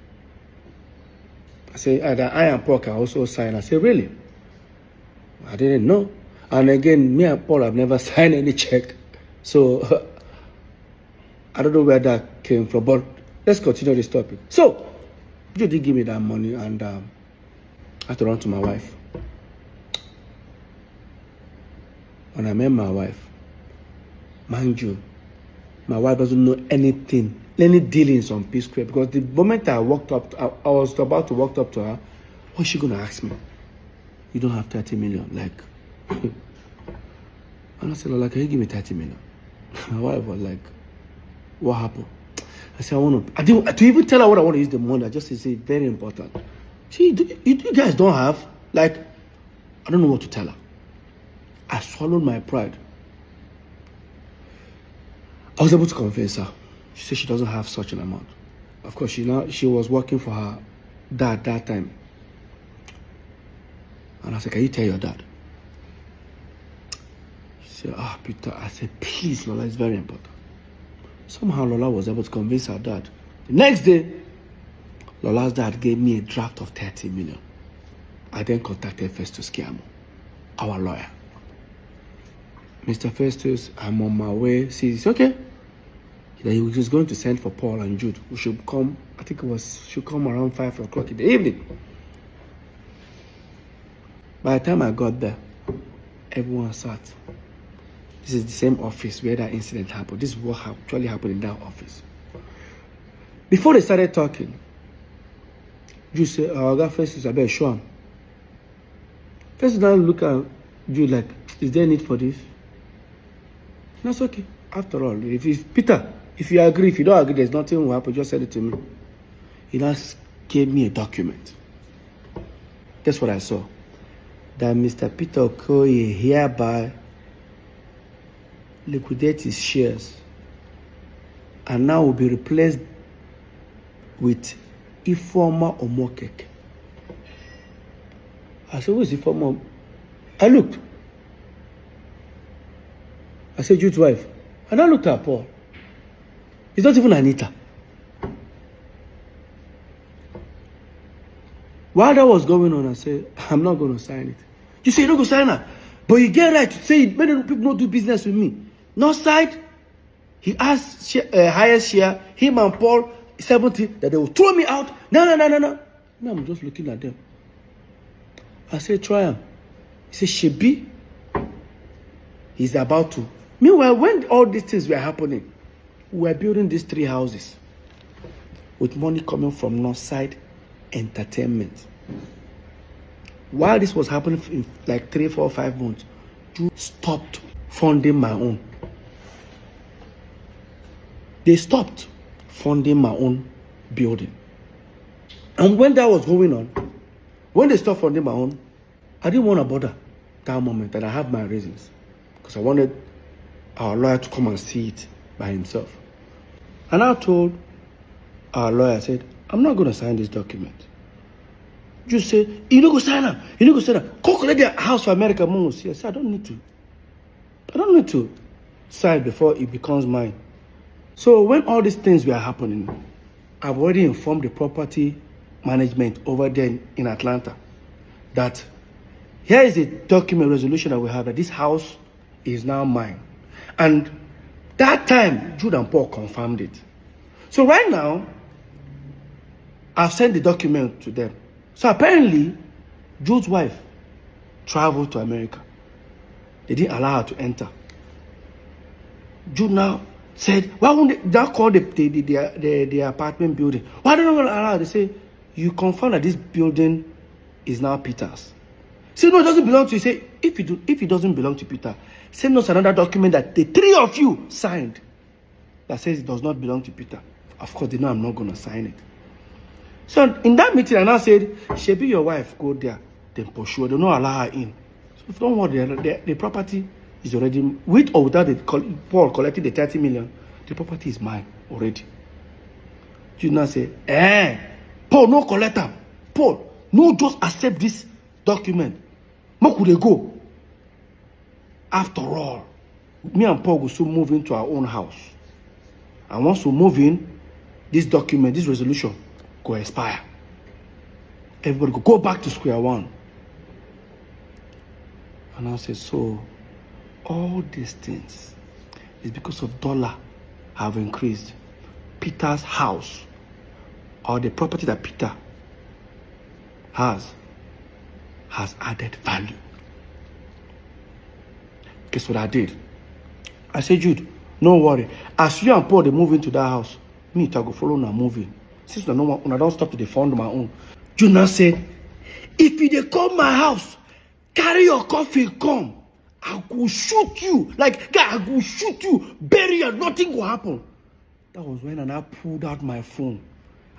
I say, that I and Paul can also sign. I say, really? I didn't know. And again, me and Paul have never signed any check. So, I don't know where that came from, but let's continue this topic. So, you did give me that money, and I had to run to my wife. When I met my wife, mind you, my wife doesn't know anything, any dealings on Psquare, because the moment I walked up, I was about to walk up to her, what's she going to ask me? You don't have 30 million, like. And I said, Lola, can you give me 30 million? My wife was like, what happened? I said, to even tell her what I want to use the money, I just say, very important. See, you guys don't have, like, I don't know what to tell her. I swallowed my pride. I was able to convince her. She said she doesn't have such an amount. Of course, she was working for her dad that time. And I said, can you tell your dad? She said, Peter. I said, please, Lola, it's very important. Somehow Lola was able to convince her dad. The next day, Lola's dad gave me a draft of 30 million. I then contacted Psquare, our lawyer. Mr. Festus, I'm on my way. See, it's okay. He was going to send for Paul and Jude. We should come, I think should come around 5 o'clock in the evening. By the time I got there, everyone sat. This is the same office where that incident happened. This is what actually happened in that office. Before they started talking, Jude said, I got Festus, I better show him. Festus now look at Jude like, is there a need for this? That's okay. After all, Peter, if you agree, if you don't agree, there's nothing will happen, just send it to me. He now gave me a document. That's what I saw. That Mr. Peter Okoye hereby liquidate his shares and now will be replaced with Ifeoma Omokeke. I said, who is Ifeoma? I looked. I said, Jude's wife. And I looked at Paul. It's not even Anita. While that was going on, I said, I'm not going to sign it. You say you don't go sign her. But you get right to say many people don't do business with me. North side, he asked highest share, him and Paul, 70, that they will throw me out. No. Now I'm just looking at them. I said, try him. He said, Shebi, he's about to. Meanwhile, when all these things were happening, we were building these 3 houses with money coming from Northside Entertainment. While this was happening in like 3, 4, 5 months, you stopped funding my own. They stopped funding my own building. And when that was going on, when they stopped funding my own, I didn't want to bother that moment, and I have my reasons. Because I wanted our lawyer to come and see it by himself. And I told our lawyer, I said, I'm not going to sign this document. Just say, you don't go sign up. You don't go sign up. Go collect the house for America. Yes, I don't need to. I don't need to sign before it becomes mine. So when all these things were happening, I've already informed the property management over there in Atlanta that here is a document resolution that we have that this house is now mine. And that time, Jude and Paul confirmed it. So right now, I've sent the document to them. So apparently, Jude's wife traveled to America. They didn't allow her to enter. Jude now said, why won't they call the apartment building? Why don't they allow her? They say, you confirm that this building is now Peter's. Say, no, it doesn't belong to you. Say, if it doesn't belong to Peter, send us another document that the three of you signed that says it does not belong to Peter. Of course, they know I'm not going to sign it. So in that meeting, I now said, Shebi, your wife, go there, then pursue her. They don't allow her in. So don't worry, the property is already, with or without Paul collecting the 30 million, the property is mine already. You now say, Paul, no collect them. Paul, no just accept this document. How could they go? After all, me and Paul will soon move into our own house. And once we move in, this document, this resolution, go expire. Everybody go back to square one. And I said, so all these things is because of dollar have increased. Peter's house, or the property that Peter has added value. Guess what I did? I said, Jude, no worry. As you and Paul they move into that house, me to go follow now moving. Since I don't stop to defend my own. Jude now said, if you they come my house, carry your coffee, come. I go shoot you. Like, guy, I go shoot you. Bury you, nothing will happen. That was when I pulled out my phone.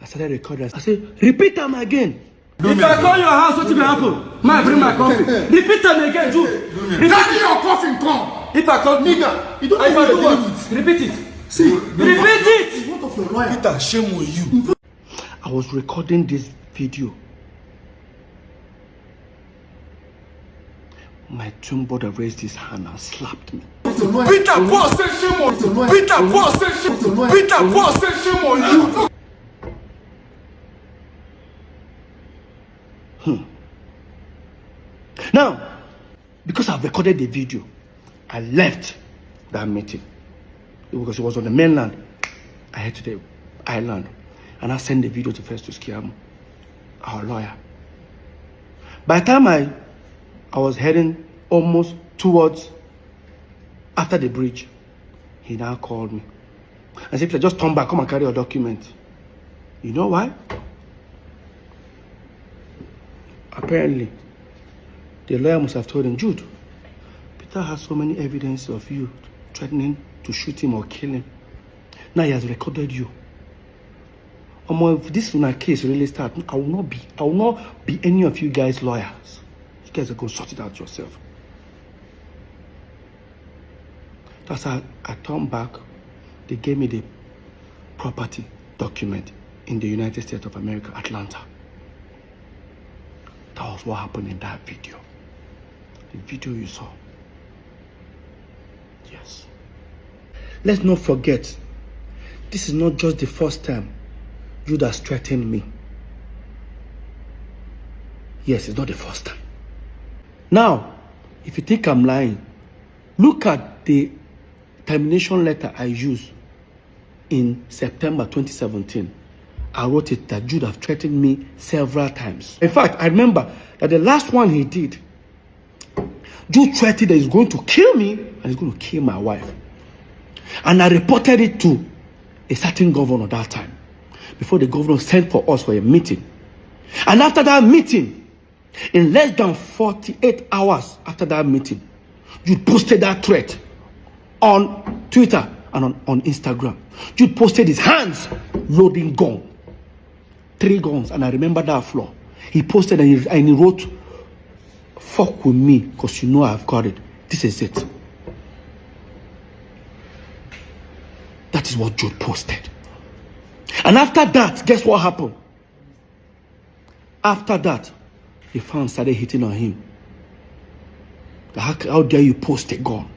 I started recording. I said, repeat them again. If I call your house, what will happen? Man, bring my coffee. Repeat them again, Jude. Carry your coffee, come. If I call nigga, you don't know it. Repeat it. See, repeat it. What of your lawyer? Peter, shame on you. I was recording this video. My twin brother raised his hand and slapped me. Peter, Paul said shame on you. Peter, Paul said shame on you. Peter, Paul said shame on you. Now, because I've recorded the video, I left that meeting. Because it was on the mainland. I head to the island. And I sent the video to Festus Kiamu, our lawyer. By the time I was heading almost towards after the bridge, he now called me. I said, Peter, just turn back, come and carry your document. You know why? Apparently, the lawyer must have told him, Jude, Peter has so many evidence of you threatening to shoot him or kill him. Now he has recorded you. If this case really starts, I will not be any of you guys lawyers. You guys are going to sort it out yourself. That's how I turned back. They gave me the property document in the United States of America, Atlanta. That was what happened in that video. The video you saw. Yes. Let's not forget, this is not just the first time Jude has threatened me. Yes, it's not the first time. Now, if you think I'm lying, look at the termination letter I used in September 2017. I wrote it that Jude have threatened me several times. In fact, I remember that the last one he did, Jude threatened that he's going to kill me and he's going to kill my wife. And I reported it to a certain governor that time, before the governor sent for us for a meeting. And after that meeting, in less than 48 hours after that meeting, Jude posted that threat on Twitter and on Instagram. Jude posted his hands loading gun. 3 guns, and I remember that floor. He posted and he wrote, "Fuck with me, because you know I've got it. This is it." That is what Jude posted. And after that, guess what happened? After that, the fans started hitting on him. How dare you post a gun?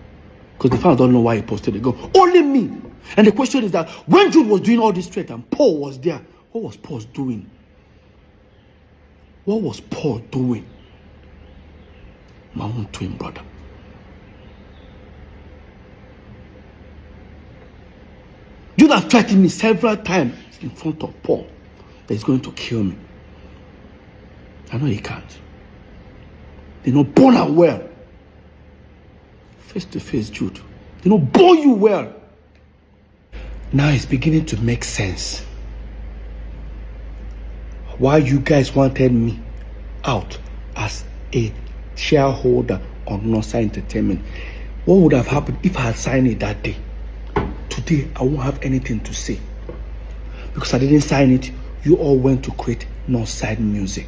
Because the fans don't know why he posted a gun. Only me. And the question is that when Jude was doing all this threat and Paul was there, what was Paul doing? What was Paul doing? My own twin brother. Jude has threatened me several times in front of Paul that he's going to kill me. I know he can't. They know born and well. Face to face, Jude. They know born you well. Now it's beginning to make sense. Why you guys wanted me out as a shareholder on Northside Entertainment. What would have happened if I had signed it that day? Today, I won't have anything to say. Because I didn't sign it, you all went to create Northside Music.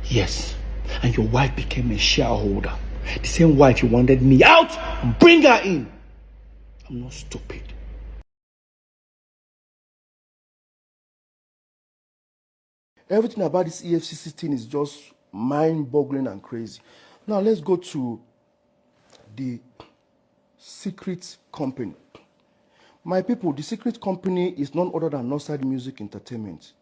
Yes, and your wife became a shareholder. The same wife you wanted me out and bring her in. I'm not stupid. Everything about this EFCC thing is just mind-boggling and crazy. Now let's go to the secret company. My people, the secret company is none other than Northside Music Entertainment.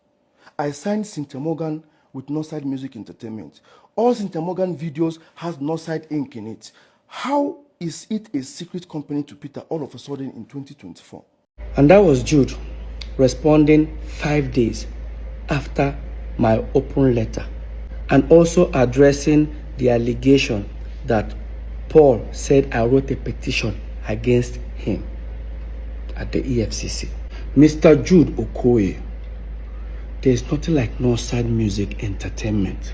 I signed Cynthia Morgan with Northside Music Entertainment. All Cynthia Morgan videos has Northside Inc. in it. How is it a secret company to Peter all of a sudden in 2024? And that was Jude responding 5 days after my open letter, and also addressing the allegation that Paul said I wrote a petition against him at the EFCC. Mr. Jude Okoye, there is nothing like Northside Music Entertainment.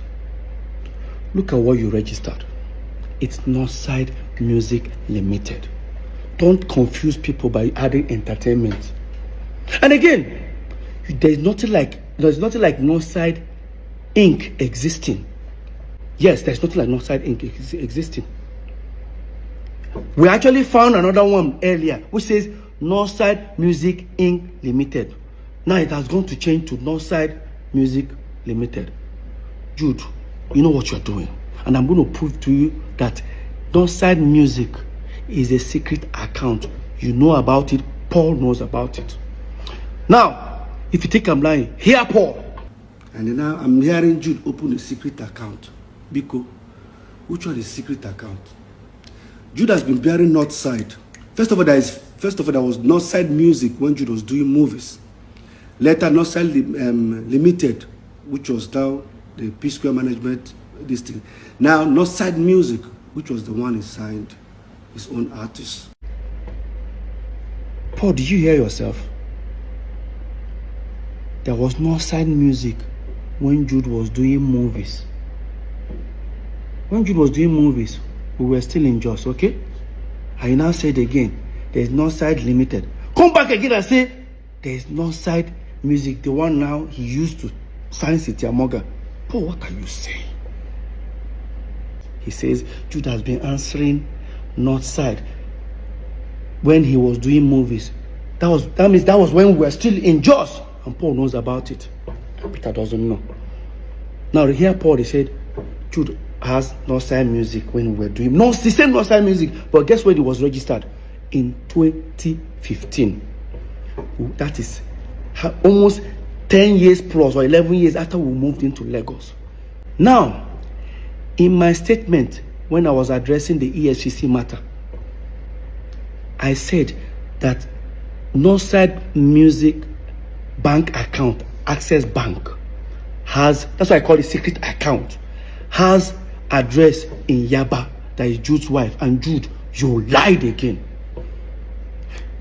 Look at what you registered. It's Northside Music Limited. Don't confuse people by adding entertainment. And again, there's nothing like Northside Inc. existing. Yes, there's nothing like Northside Inc. existing. We actually found another one earlier which says Northside Music Inc. Limited. Now it has gone to change to Northside Music Limited. Jude, you know what you're doing. And I'm going to prove to you that Northside Music is a secret account. You know about it. Paul knows about it. Now, if you think I'm lying, hear Paul. And now I'm hearing Jude open a secret account. Biko, which one is secret account? Jude has been bearing Northside. First of all, there was Northside Music when Jude was doing movies. Later, Northside Limited, which was now the Psquare management, this thing. Now, Northside Music, which was the one he signed his own artist. Paul, did you hear yourself? There was Northside Music when Jude was doing movies. When Jude was doing movies, we were still in Jos, okay? I now said again, there's Northside Limited. Come back again and say, there's Northside Music, the one now he used to sign Cynthia Morgan. Paul, what are you saying? He says Jude has been answering Northside when he was doing movies. That means that was when we were still in Jos, and Paul knows about it. Peter doesn't know. Now here Paul, he said Jude has Northside Music when we were doing the same Northside Music, but guess when it was registered? In 2015. That is almost 10 years plus or 11 years after we moved into Lagos. Now, in my statement when I was addressing the EFCC matter, I said that Northside Music bank account, Access Bank, has, that's why I call it secret account, has address in Yaba, that is Jude's wife. And Jude, you lied again.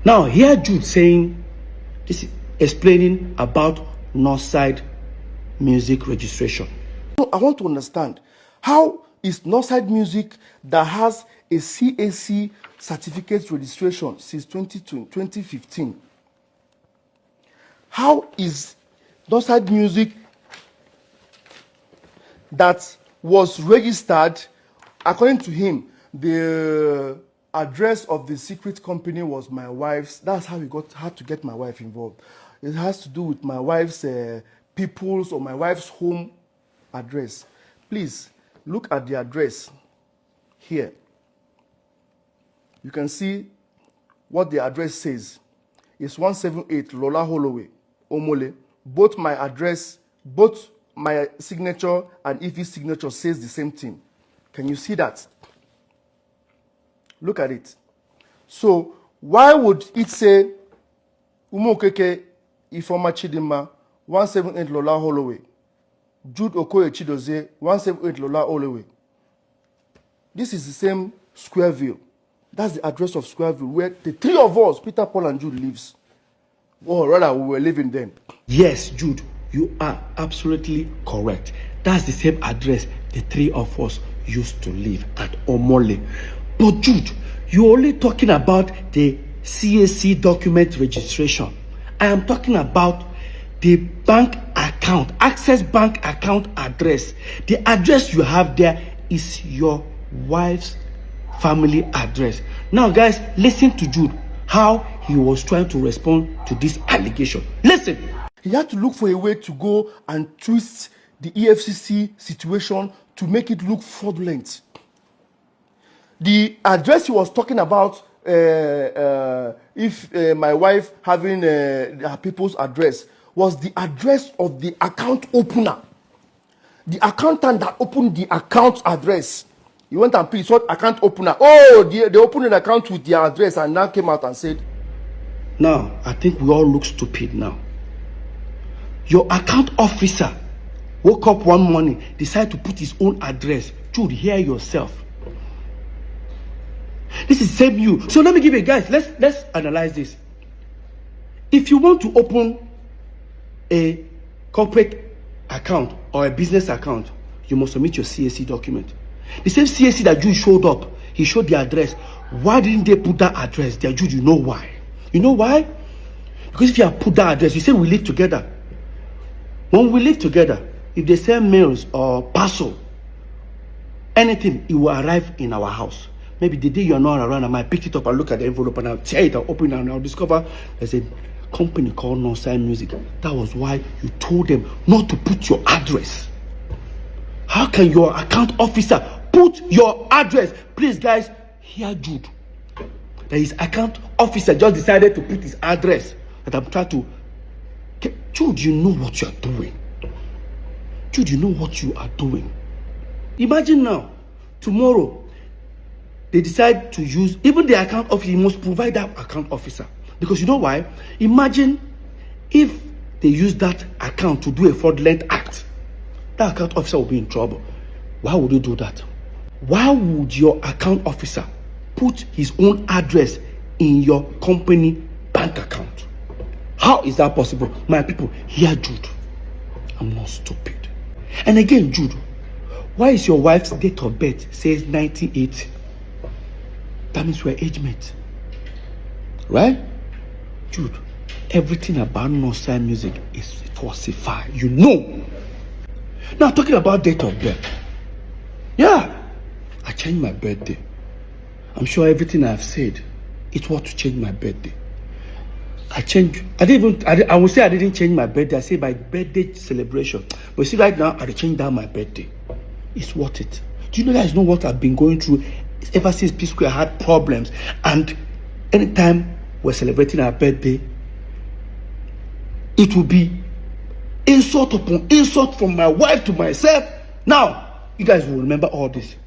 Now here Jude saying, this is explaining about Northside Music registration. So I want to understand, how is Northside Music that has a CAC certificate registration since 2015, how is Dorside Music that was registered, according to him, the address of the secret company was my wife's. That's how had to get my wife involved. It has to do with my wife's people's or my wife's home address. Please look at the address here. You can see what the address says. It's 178 Lola Holloway, Omole. Both my address, both my signature and Ife's signature says the same thing. Can you see that? Look at it. So why would it say Umokeke Ifeoma Chidinma 178 Lola Holloway, Jude Okoye Chidozie 178 Lola Holloway? This is the same Squareville. That's the address of Squareville where the three of us, Peter, Paul, and Jude, lives. Or rather, we were living then. Yes, Jude, you are absolutely correct. That's the same address the three of us used to live at Omole. But Jude, you're only talking about the CAC document registration. I am talking about the bank account, Access Bank account address. The address you have there is your wife's family address. Now, guys, listen to Jude, how he was trying to respond to this allegation. Listen. He had to look for a way to go and twist the EFCC situation to make it look fraudulent. The address he was talking about, if my wife having her people's address, was the address of the account opener. The accountant that opened the account address. He went and picked what account opener. Oh, they opened an account with their address and now came out and said, now, I think we all look stupid now. Your account officer woke up one morning, decided to put his own address. Jude, hear yourself. This is same you. So let me give you guys, let's analyze this. If you want to open a corporate account or a business account, you must submit your CAC document. The same CAC that Jude showed up, he showed the address. Why didn't they put that address there? Jude, you know why? You know why? Because if you have put that address, you say we live together. When we live together, if they send mails or parcel, anything, it will arrive in our house. Maybe the day you're not around, I might pick it up and look at the envelope and I'll tear it, I'll open it and I'll discover there's a company called Non-Sign Music. That was why you told them not to put your address. How can your account officer put your address? Please, guys, hear Jude. That his account officer just decided to put his address. That I'm trying to. Jude, you know what you are doing. Jude, you know what you are doing. Imagine now, tomorrow, they decide to use, even the account officer, you must provide that account officer. Because you know why? Imagine if they use that account to do a fraudulent act. That account officer will be in trouble. Why would you do that? Why would your account officer put his own address in your company bank account? How is that possible? My people, hear Jude. I'm not stupid. And again, Jude, why is your wife's date of birth says 1980? That means we're age mates. Right? Jude, everything about Non-Sign Music is falsified. You know. Now, talking about date of birth. Yeah, I changed my birthday. I'm sure everything I've said, it was to change my birthday. I would say I didn't change my birthday. I say my birthday celebration. But see, right now, I changed down my birthday. It's worth it. Do you know guys know what I've been going through ever since Psquare had problems? And anytime we're celebrating our birthday, it will be insult upon insult from my wife to myself. Now, you guys will remember all this.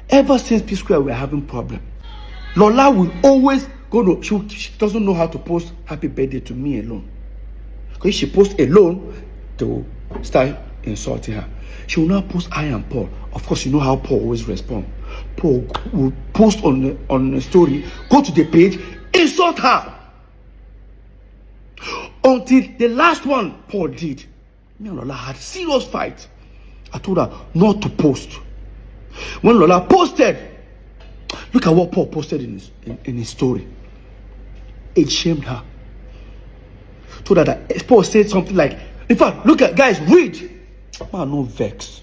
Ever since Psquare, we're having problem. Lola will always go to, she doesn't know how to post happy birthday to me alone. Because if she posts alone, they will start insulting her. She will now post I and Paul. Of course, you know how Paul always responds. Paul will post on the story, go to the page, insult her. Until the last one Paul did. Me and Lola had a serious fight. I told her not to post. When Lola posted, look at what Paul posted in his story. It shamed her. Told her that Paul said something like, In fact, look at guys, read. Man, no vex.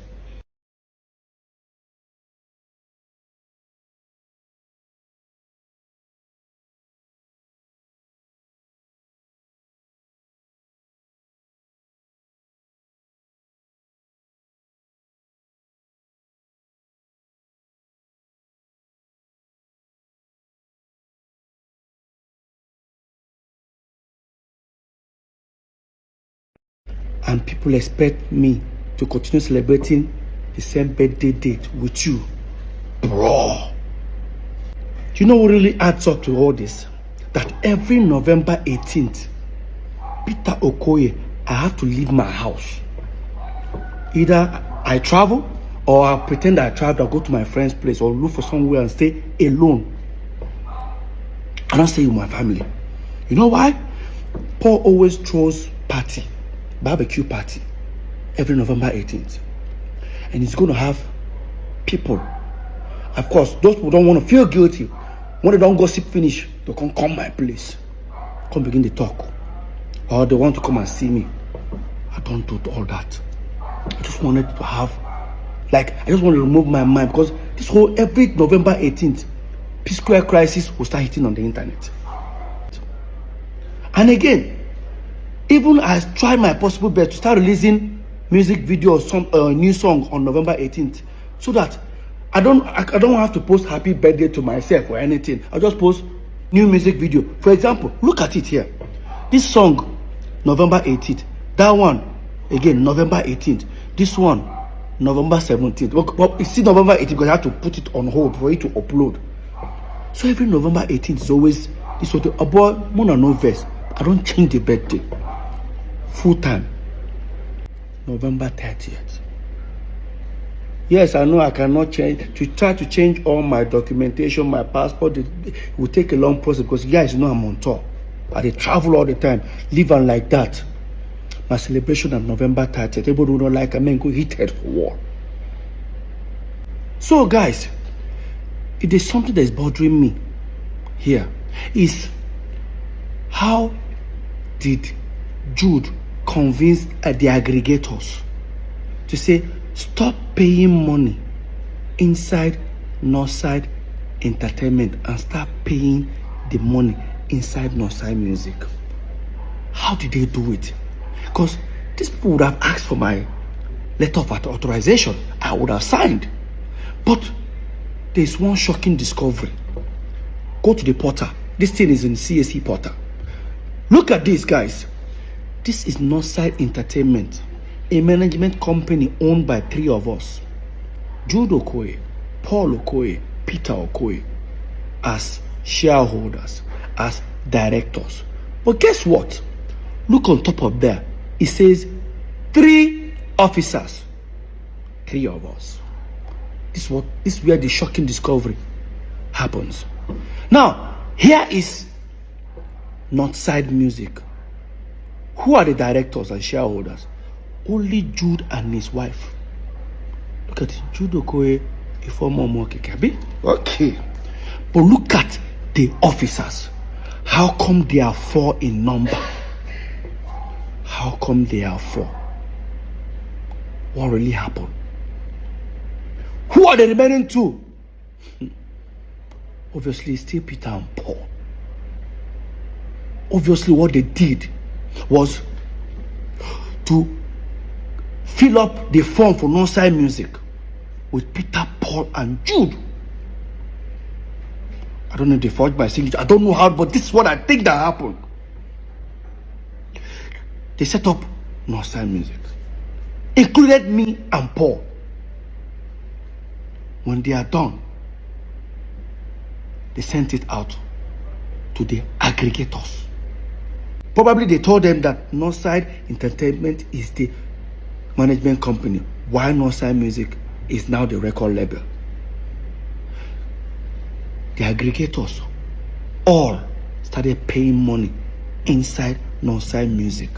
And people expect me to continue celebrating the same birthday date with you. Bro. Do you know what really adds up to all this? That every November 18th, Peter Okoye, I have to leave my house. Either I travel or I pretend I travel, I go to my friend's place or look for somewhere and stay alone. I don't stay with my family. You know why? Paul always throws party. Barbecue party every November 18th, and he's going to have people. Of course, those who don't want to feel guilty, when they don't gossip finish, they can come my place, come begin to talk, or they want to come and see me. I don't do all that. I just wanted to have, I just want to remove my mind, because this whole every November 18th, Psquare crisis will start hitting on the internet. And again, even I try my possible best to start releasing music video or some new song on November 18th, so that I don't have to post happy birthday to myself or anything. I'll just post new music video. For example, look at it here. This song, November 18th. That one, again, November 18th. This one, November 17th. Well, it's still November 18th because I have to put it on hold for it to upload. So every November 18th is always this sort of about Mona no verse. I don't change the birthday. Full time. November 30th. Yes, I know I cannot change. To try to change all my documentation, my passport, it will take a long process because guys know I'm on tour. I travel all the time, live on like that. My celebration on November 30th. Everybody who don't like I mean go hit head for war. So guys, it is something that is bothering me here. Is how did Jude convince the aggregators to say stop paying money inside Northside Entertainment and start paying the money inside Northside Music? How did they do it? Because these people would have asked for my letter of authorization. I would have signed. But there's one shocking discovery. Go to the portal. This thing is in CSE portal. Look at this, guys. This is Northside Entertainment, a management company owned by three of us. Jude Okoye, Paul Okoye, Peter Okoye, as shareholders, as directors. But guess what? Look on top of there. It says 3 officers. 3 of us. This is where the shocking discovery happens. Now, here is Northside Music. Who are the directors and shareholders? Only Jude and his wife. Look at it. Jude Okoye, a former Mokekabi. Okay. But look at the officers. How come they are 4 in number? How come they are 4? What really happened? Who are the remaining 2? Obviously, still Peter and Paul. Obviously, what they did was to fill up the form for Northside Music with Peter, Paul, and Jude. I don't know if they forged my signature. I don't know how, but this is what I think that happened. They set up Northside Music, included me and Paul. When they are done, they sent it out to the aggregators. Probably they told them that Northside Entertainment is the management company, while Northside Music is now the record label. The aggregators all started paying money inside Northside Music.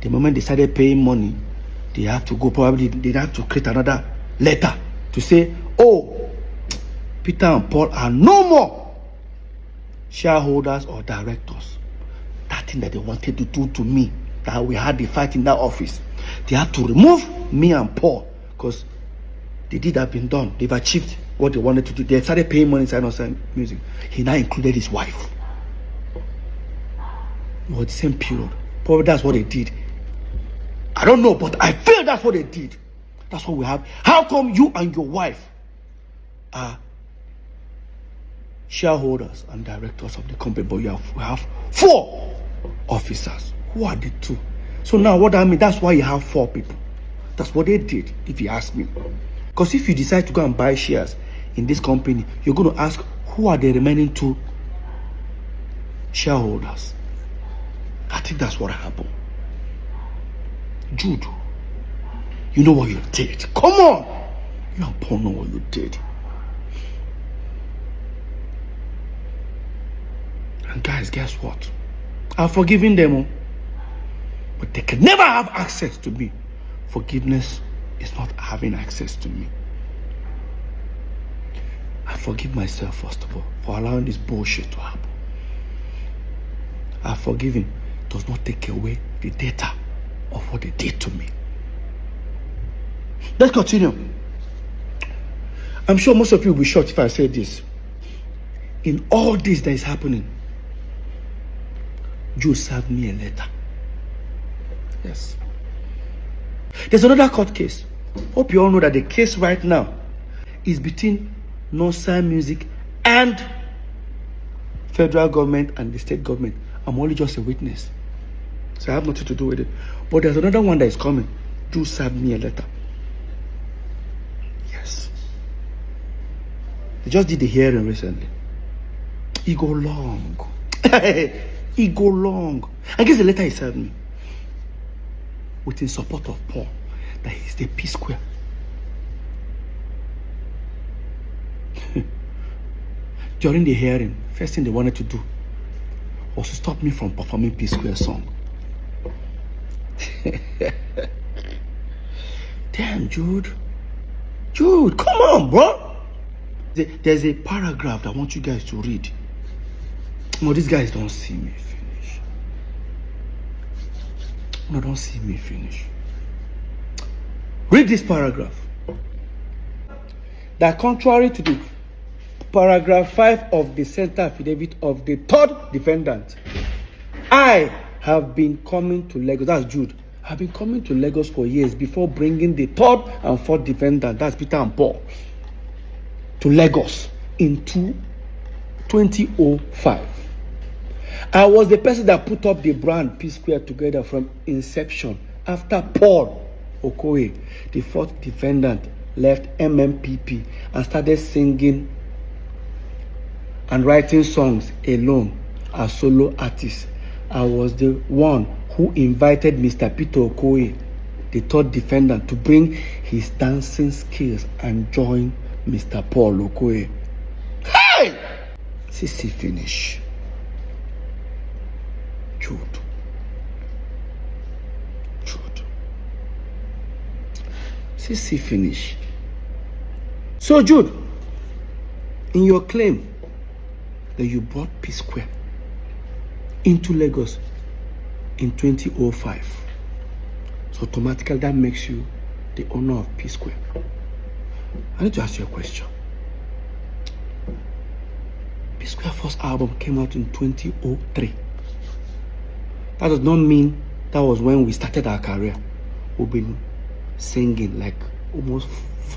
The moment they started paying money, they have to go, probably they have to create another letter to say, oh, Peter and Paul are no more shareholders or directors. That thing that they wanted to do to me, that we had the fight in that office, they had to remove me and Paul because the deed had been done. They've achieved what they wanted to do. They started paying money inside outside music. He now included his wife. It was the same period. Probably that's what they did. I don't know, but I feel that's what they did. That's what we have. How come you and your wife are shareholders and directors of the company, but we have 4 officers? Who are the 2? So now what I mean, that's why you have 4 people. That's what they did, if you ask me. Because if you decide to go and buy shares in this company, you're going to ask, who are the remaining 2 shareholders? I think that's what happened. Jude, you know what you did. Come on. You and Paul know what you did. And guys, guess what? I've forgiven them, but they can never have access to me. Forgiveness is not having access to me. I forgive myself, first of all, for allowing this bullshit to happen. I've forgiven does not take away the data of what they did to me. Let's continue. I'm sure most of you will be shocked if I say this. In all this that is happening, Joe served me a letter. Yes. There's another court case. Hope you all know that the case right now is between non-sign music and federal government and the state government. I'm only just a witness, so I have nothing to do with it. But there's another one that is coming. Joe served me a letter. Yes. They just did the hearing recently. It go long. It go long. I guess the letter he served me with in support of Paul, that he's the Psquare. During the hearing, first thing they wanted to do was to stop me from performing Psquare song. Damn, Jude, come on, bro. There's a paragraph that I want you guys to read. No, these guys don't see me finish. No, don't see me finish. Read this paragraph. That contrary to the paragraph 5 of the center affidavit of the 3rd defendant, I have been coming to Lagos. That's Jude. I've been coming to Lagos for years before bringing the 3rd and 4th defendant, that's Peter and Paul, to Lagos in 2005. I was the person that put up the brand Psquare together from inception after Paul Okoye, the 4th defendant, left MMPP and started singing and writing songs alone as solo artist. I was the one who invited Mr. Peter Okoye, the 3rd defendant, to bring his dancing skills and join Mr. Paul Okoye. Hey! CC finish. Jude. CC finish. So Jude, in your claim that you brought Psquare into Lagos in 2005, so automatically that makes you the owner of Psquare. I need to ask you a question. Psquare first album came out in 2003. That does not mean that was when we started our career. We've been singing like almost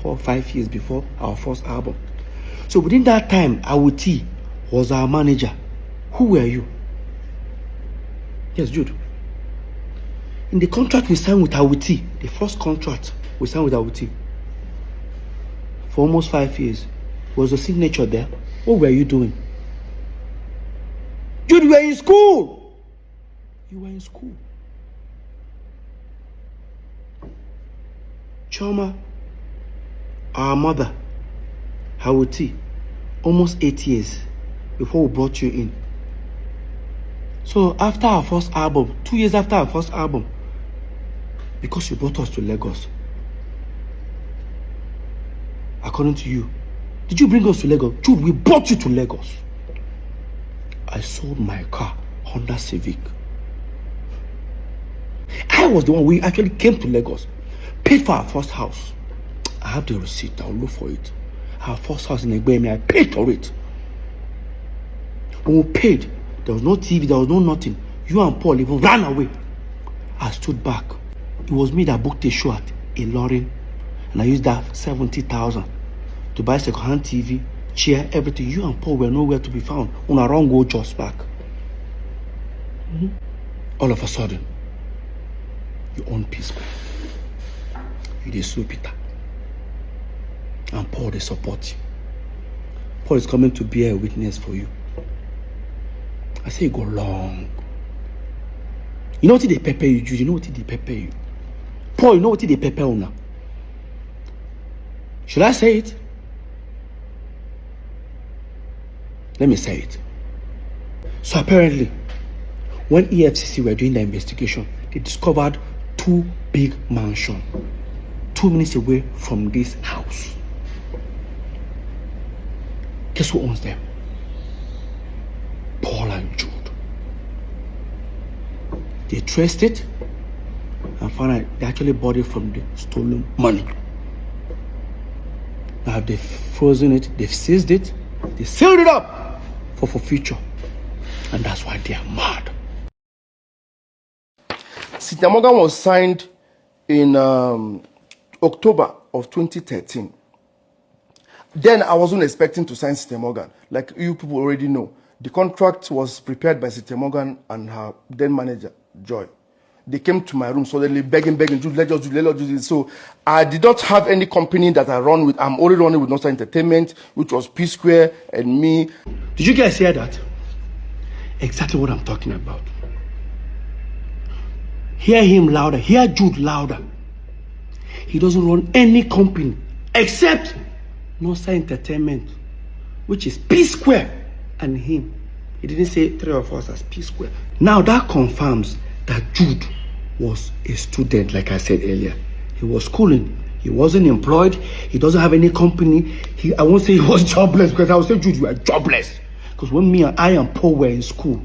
4 or 5 years before our first album. So within that time, Awuti was our manager. Who were you? Yes, Jude. In the contract we signed with Awuti, the first contract we signed with Awuti for almost 5 years, was the signature there. What were you doing? Jude, you were in school. You were in school. Choma, our mother, Awuti, almost 8 years before we brought you in. So after our first album, 2 years after our first album, because you brought us to Lagos, according to you, did you bring us to Lagos? Jude, we brought you to Lagos. I sold my car, Honda Civic. I was the one. We actually came to Lagos, paid for our first house. I have the receipt. I'll look for it. Our first house in Egbemi, I paid for it. When we paid, there was no TV, there was no nothing. You and Paul even ran away. I stood back. It was me that booked a show at Ilorin, and I used that 70,000 to buy second-hand TV, chair, everything. You and Paul were nowhere to be found. On our own go just back. All of a sudden, you own Psquare. You dey sue Peter. And Paul, they support you. Paul is coming to bear a witness for you. I say go long. You know what they pepper you, Jude? You know what they pepper you? Paul, you know what they pepper you now? Should I say it? Let me say it. So apparently, when EFCC were doing the investigation, they discovered 2 big mansions 2 minutes away from this house. Guess who owns them? Paul and Jude. They traced it and found out they actually bought it from the stolen money. Now they've frozen it, they've seized it, they sealed it up for future. And that's why they are mad. Cynthia Morgan was signed in October of 2013. Then I wasn't expecting to sign Cynthia Morgan. Like you people already know, the contract was prepared by Cynthia Morgan and her then manager, Joy. They came to my room suddenly begging, let's just do this. So I did not have any company that I run with. I'm only running with Nostar Entertainment, which was Psquare and me. Did you guys hear that? Exactly what I'm talking about. Hear him louder, hear Jude louder. He doesn't run any company except Nostar Entertainment, which is Psquare and him. He didn't say 3 of us as Psquare. Now that confirms that Jude was a student, like I said earlier. He was schooling. He wasn't employed. He doesn't have any company. I won't say he was jobless, because I would say, Jude, you are jobless. Because when I and Paul were in school,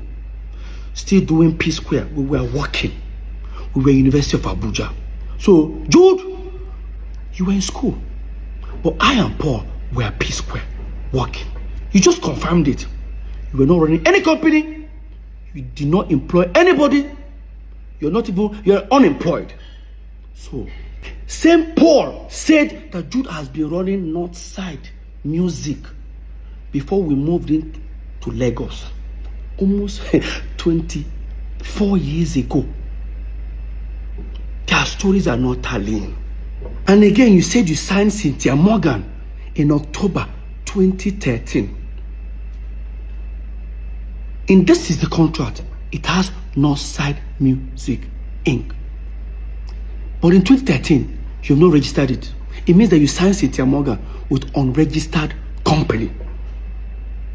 still doing Psquare, we were working. We were University of Abuja. So, Jude, you were in school. But I and Paul were Psquare, working. You just confirmed it. You were not running any company. You did not employ anybody. You're unemployed. So, same Paul said that Jude has been running Northside Music before we moved into Lagos. Almost 24 years ago. Their stories are not tallying. And again, you said you signed Cynthia Morgan in October 2013. And this is the contract. It has Northside Music Inc. But in 2013, you have not registered it. It means that you signed Cynthia Morgan with unregistered company.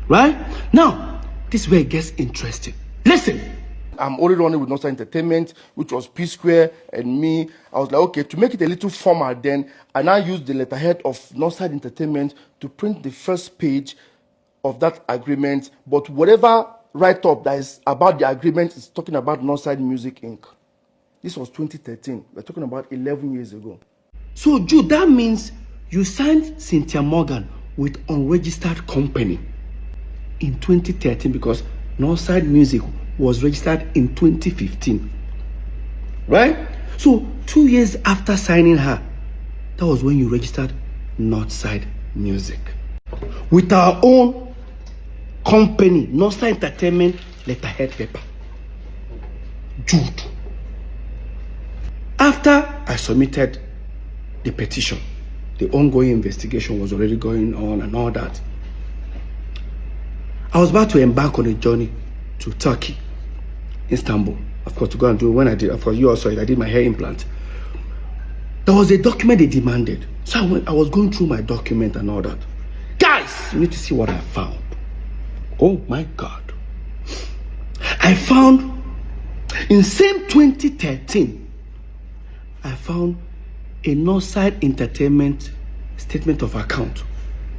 Right? Now, this is where it gets interesting. Listen. I'm only running with Nostar Entertainment, which was Psquare and me. I was like, okay, to make it a little formal then, I now used the letterhead of Nostar Entertainment to print the first page of that agreement. But whatever write-up that is about the agreement is talking about Northside Music Inc. This was 2013. We're talking about 11 years ago. So, Jude, that means you signed Cynthia Morgan with unregistered company in 2013 because Northside Music was registered in 2015. Right? So, 2 years after signing her, that was when you registered Northside Music. With our own company, Nostar Entertainment letterhead paper. Jude. After I submitted the petition, the ongoing investigation was already going on and all that. I was about to embark on a journey to Turkey, Istanbul, of course, to go and do when I did, of course, you also, I did my hair implant. There was a document they demanded. So I was going through my document and all that. Guys, you need to see what I found. Oh my God. I found, in same 2013, I found a Northside Entertainment statement of account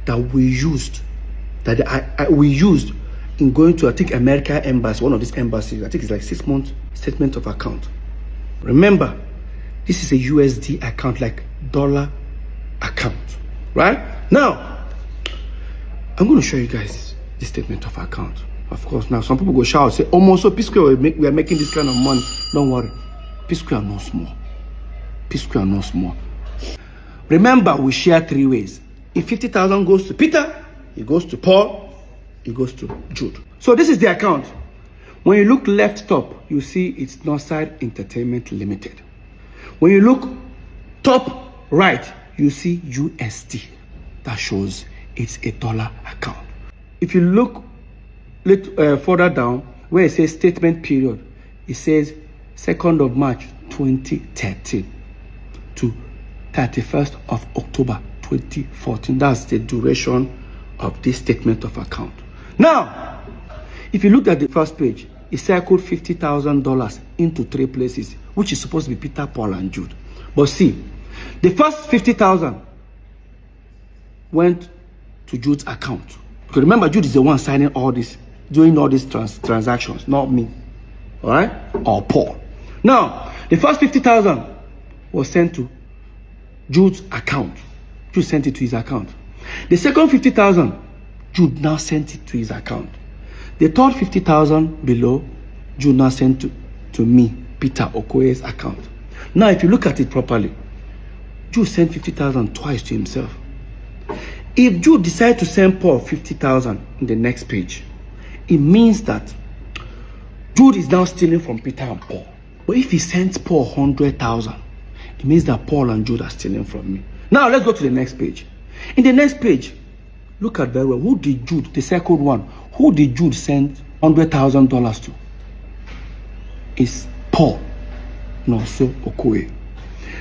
that we used, we used in going to, I think, America Embassy, one of these embassies. I think it's like 6 months statement of account. Remember, this is a USD account, like dollar account, right? Now, I'm going to show you guys the statement of account. Of course, now some people go shout, say, almost so Psquare, we are making this kind of money. Don't worry. Psquare no small. Psquare no small. Remember, we share 3 ways. If 50,000 goes to Peter, it goes to Paul, it goes to Jude. So this is the account. When you look left top, you see it's Northside Entertainment Limited. When you look top right, you see USD. That shows it's a dollar account. If you look further down, where it says statement period, it says 2nd of March 2013 to 31st of October 2014. That's the duration of this statement of account. Now, if you look at the first page, it circled $50,000 into 3 places, which is supposed to be Peter, Paul, and Jude. But see, the first 50,000 went to Jude's account. Because remember, Jude is the one signing all this, doing all these transactions, not me. All right? Or Paul. Now, the first 50,000 was sent to Jude's account. Jude sent it to his account. The second 50,000, Jude now sent it to his account. The third 50,000 below, Jude now sent to me, Peter Okoye's account. Now, if you look at it properly, Jude sent 50,000 twice to himself. If Jude decides to send Paul 50,000 in the next page, it means that Jude is now stealing from Peter and Paul. But if he sends Paul 100,000, it means that Paul and Jude are stealing from me. Now, let's go to the next page. In the next page, look at very well. Who did Jude, the second one, who did Jude send $100,000 to? It's Paul, Nonso Okoye.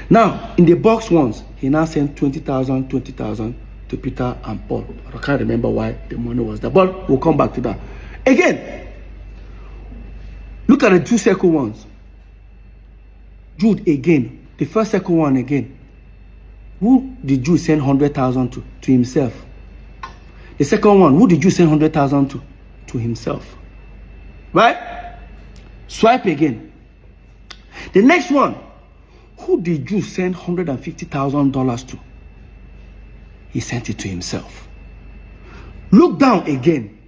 Now, in the box ones, he now sent 20,000 to Peter and Paul. I can't remember why the money was there, but we'll come back to that. Again, look at the 2 second ones. Jude again, the first second one again. Who did Jude send 100,000 to himself? The second one, who did you send 100,000 to? To himself. Right? Swipe again. The next one, who did you send $150,000 to? He sent it to himself. Look down again.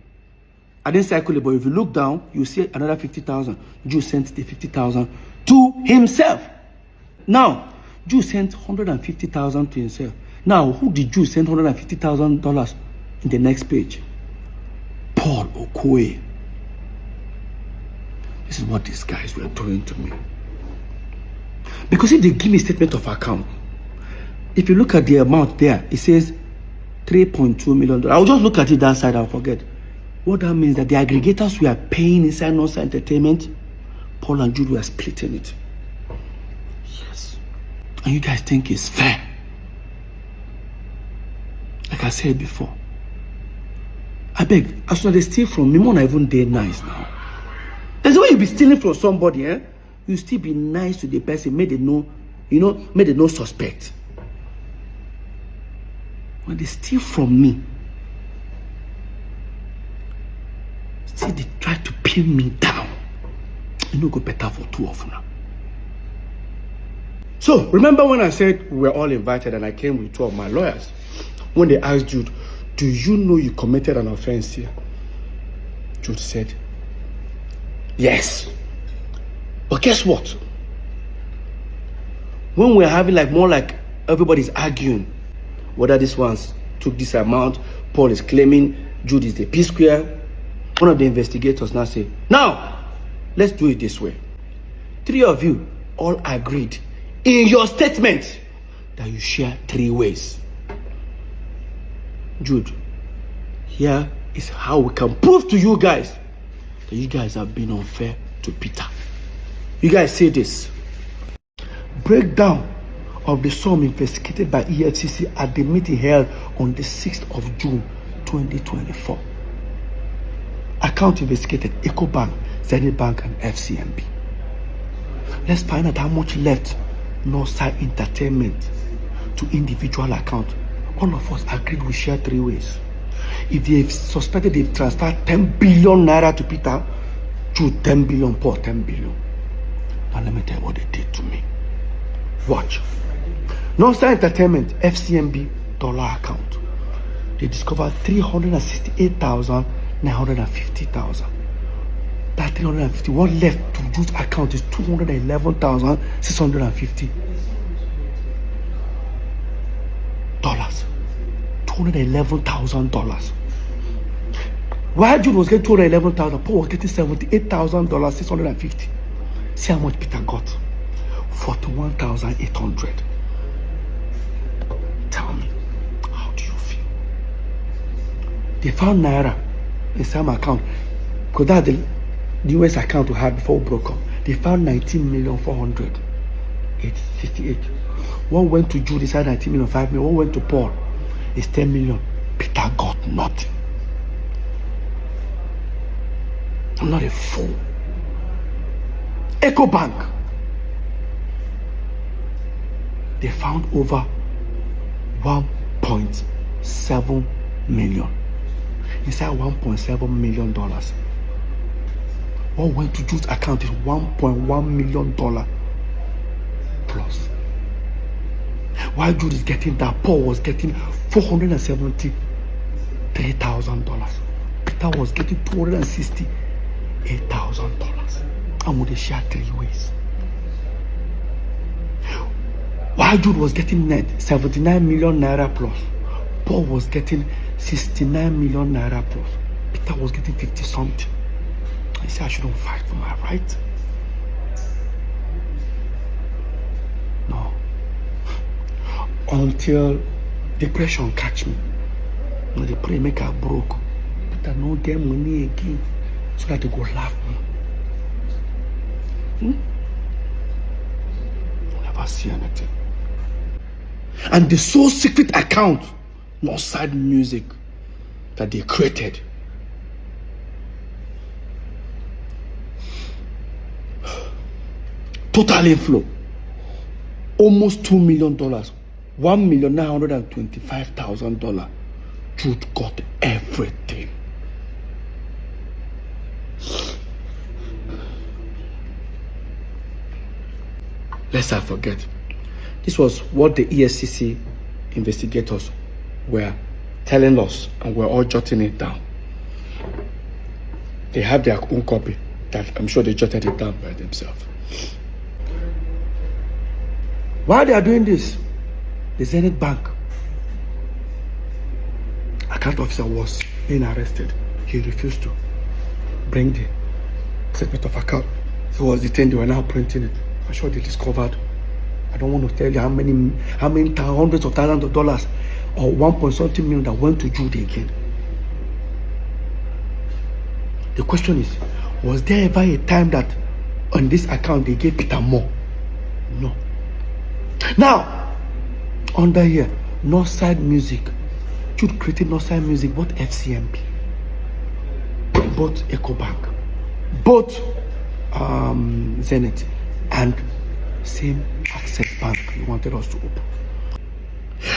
I didn't circle it, but if you look down, you see another 50,000. Jude sent the 50,000 to himself. Now, Jude sent 150,000 to himself. Now, who did Jude send $150,000 in the next page? Paul Okoye. This is what these guys were doing to me. Because if they give me a statement of account, if you look at the amount there, it says $3.2 million. I'll just look at it that side, I'll forget. What that means that the aggregators were paying inside Northside Entertainment, Paul and Jude were splitting it. Yes. And you guys think it's fair? Like I said before, I beg, as soon as they steal from me, more not even day nice now. There's a way you be stealing from somebody, eh? You still be nice to the person, made they know, made they no suspect. When they steal from me, still they try to pin me down. You know, go better for two of them. So, remember when I said we were all invited and I came with 2 of my lawyers? When they asked Jude, do you know you committed an offense here? Jude said, yes. But guess what? When we're having more like everybody's arguing whether this one's took this amount, Paul is claiming Jude is the Psquare. One of the investigators now say, now, let's do it this way. 3 of you all agreed in your statement that you share 3 ways. Jude, here is how we can prove to you guys that you guys have been unfair to Peter. You guys say this. Breakdown of the sum investigated by EFCC at the meeting held on the 6th of June 2024. Account investigated EcoBank, Zenith Bank, and FCMB. Let's find out how much left Northside Entertainment to individual account. All of us agreed we share 3 ways. If they've suspected they've transferred 10 billion naira to Peter, Jude 10 billion, Paul 10 billion. Now let me tell you what they did to me. Watch. Northside Entertainment FCMB dollar account. They discovered 368,950,000. That 350, what left to use account is 211,650 dollars. $211,000. While Jude was getting 211,000, Paul was getting $78,650. See how much Peter got? 41,800. Tell me, how do you feel? They found Naira in some account, because that's the US account we had before we broke up. They found 19,400,868. One went to Jude, he said 19 million, 5 million. One went to Paul, it's 10 million. Peter got nothing. I'm not a fool. EcoBank, they found over 1.7 million. Inside $1.7 million. What went to Jude's account is $1.1 million plus. While Jude is getting that, Paul was getting $473,000. Peter was getting $268,000. And would they share 3 ways? While Jude was getting net 79 million naira plus, Paul was getting 69 million naira plus. Peter was getting 50 something. I said I shouldn't fight for my right. No. Until depression catch me. No, they pray make I broke. Peter no get money again. So that they go laugh me. Never see anything. And the sole secret account, Northside Music, that they created, total inflow almost $2 million, $1,925,000. Jude got everything. Lest I forget, this was what the ESCC investigators were telling us, and we're all jotting it down. They have their own copy that I'm sure they jotted it down by themselves. While they are doing this, the Zenith Bank account officer was being arrested. He refused to bring the statement of account. He was detained. They were now printing it. I'm sure they discovered, I don't want to tell you how many hundreds of thousands of dollars or 1.something million that went to Jude again. The question is, was there ever a time that on this account they gave Peter more? No. Now, under here, Northside Music. Jude created Northside Music, both FCMB, both EcoBank, both Zenith, and same Access Bank he wanted us to open.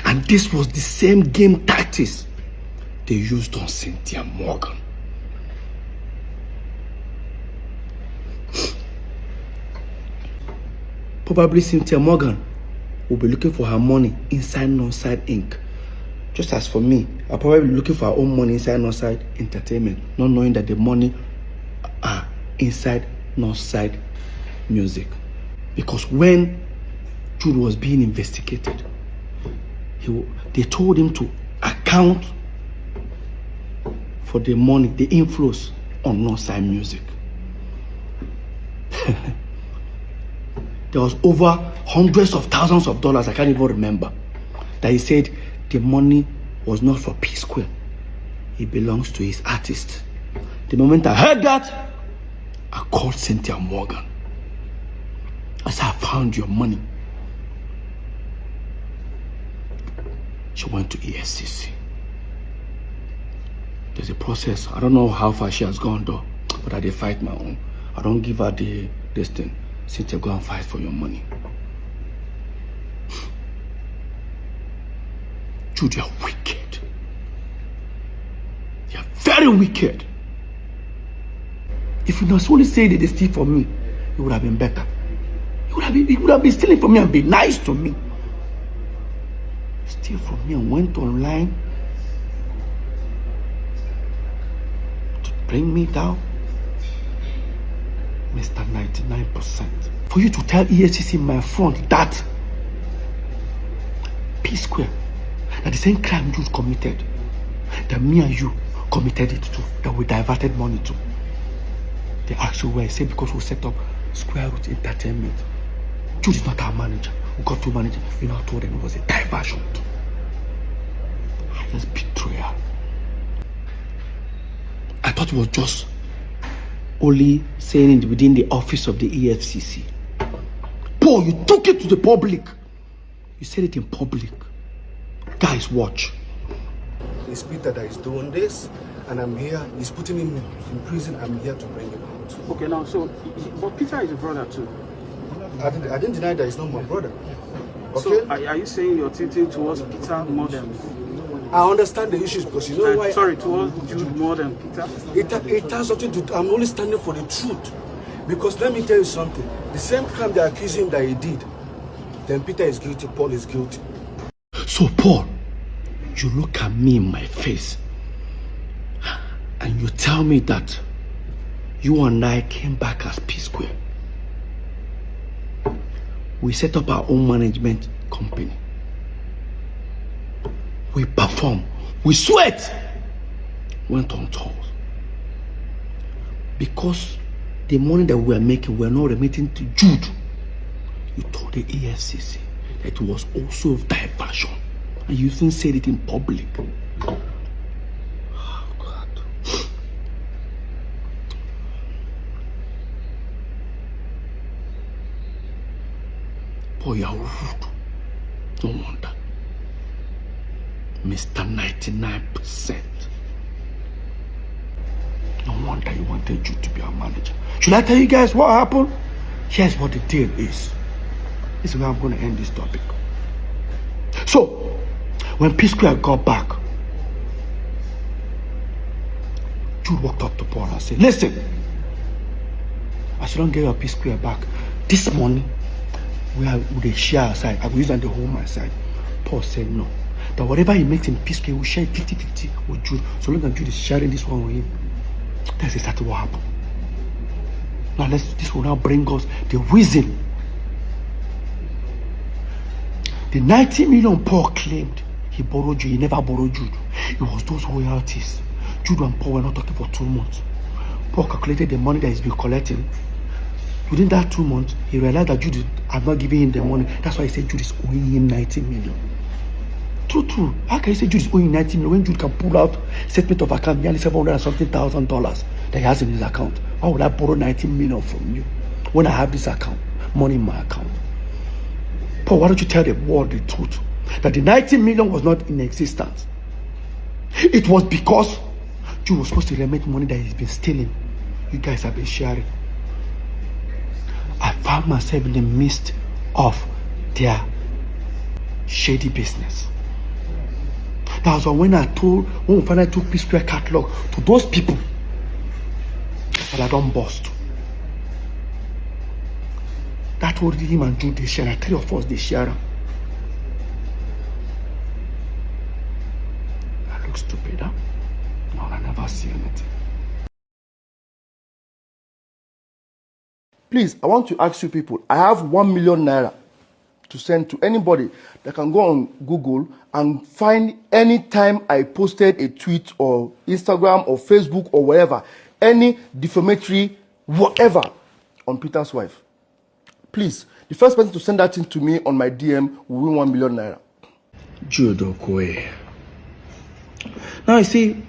And this was the same game tactics they used on Cynthia Morgan. Probably Cynthia Morgan will be looking for her money inside Northside Inc. Just as for me, I'll probably be looking for her own money inside Northside Entertainment, not knowing that the money are inside Northside Music. Because when Jude was being investigated, they told him to account for the money, the inflows on Northside Music. There was over hundreds of thousands of dollars, I can't even remember, that he said the money was not for Psquare. It belongs to his artist. The moment I heard that, I called Cynthia Morgan. I said, I found your money. She went to ESCC. There's a process. I don't know how far she has gone though, but I did fight my own. I don't give her this thing. Cynthia, go and fight for your money. Jude, you're wicked. You're very wicked. If you not only say that they steal from me, it would have been better. He would have been stealing from me and be nice to me. Steal from me and went online to bring me down. Mr. 99%. For you to tell EFCC in my front that Psquare, that the same crime you committed, that me and you committed it to, that we diverted money to. They asked you where. I said because we set up Square Root Entertainment. Jude is not our manager. We got two managers. We now told them it was a diversion. Highest betrayal. I thought it was just only saying it within the office of the EFCC. Paul, you took it to the public. You said it in public. Guys, watch. It's Peter that is doing this, and I'm here. He's putting him in prison. I'm here to bring him out. Okay, now, but Peter is a brother too. I didn't deny that he's not my brother. Okay? So, are you saying you're tilting towards Peter more than... I understand the issues because you know why... Sorry, towards Jude more than Peter? It has something to do... I'm only standing for the truth. Because let me tell you something. The same crime they accuse him that he did, then Peter is guilty, Paul is guilty. So, Paul, you look at me in my face and you tell me that you and I came back as Psquare. We set up our own management company. We perform. We sweat. Went on tours. Because the money that we are making, we are not remitting to Jude. You told the EFCC that it was also diversion. And you even said it in public. Oh, God. Boy, you're rude. No wonder. Mr. 99%. No wonder you wanted you to be our manager. Should I tell you guys what happened? Here's what the deal is. This is where I'm going to end this topic. So, when Psquare got back, Jude walked up to Paul and said, listen, as you don't get your Psquare back, this money, we share aside. I will use on the whole my side. Paul said no. That whatever he makes in Psquare, we share 50-50 with Jude. So long as Jude is sharing this one with him. That's exactly what happened. Now this will now bring us the reason. The 90 million Paul claimed he borrowed Jude. He never borrowed Jude. It was those royalties. Jude and Paul were not talking for 2 months. Paul calculated the money that he's been collecting. Within that 2 months, he realized that Jude had not given him the money. That's why he said Jude is owing him 90 million. True. How can you say Jude is owing 90 million when Jude can pull out statement of account nearly $700,000 that he has in his account? Why would I borrow 90 million from you when I have this account, money in my account? Paul, why don't you tell the world the truth? That the 90 million was not in existence. It was because Jude was supposed to remit money that he's been stealing. You guys have been sharing. I found myself in the midst of their shady business. That was when we finally took Psquare catalog to those people. But I don't bust. That told him and Jude they share. 3 of us they share. I look stupid, huh? No, I never see anything. Please, I want to ask you people, I have 1 million naira to send to anybody that can go on Google and find any time I posted a tweet or Instagram or Facebook or whatever, any defamatory whatever on Peter's wife. Please, the first person to send that thing to me on my DM will win 1 million naira. Jude Okoye. Now you see,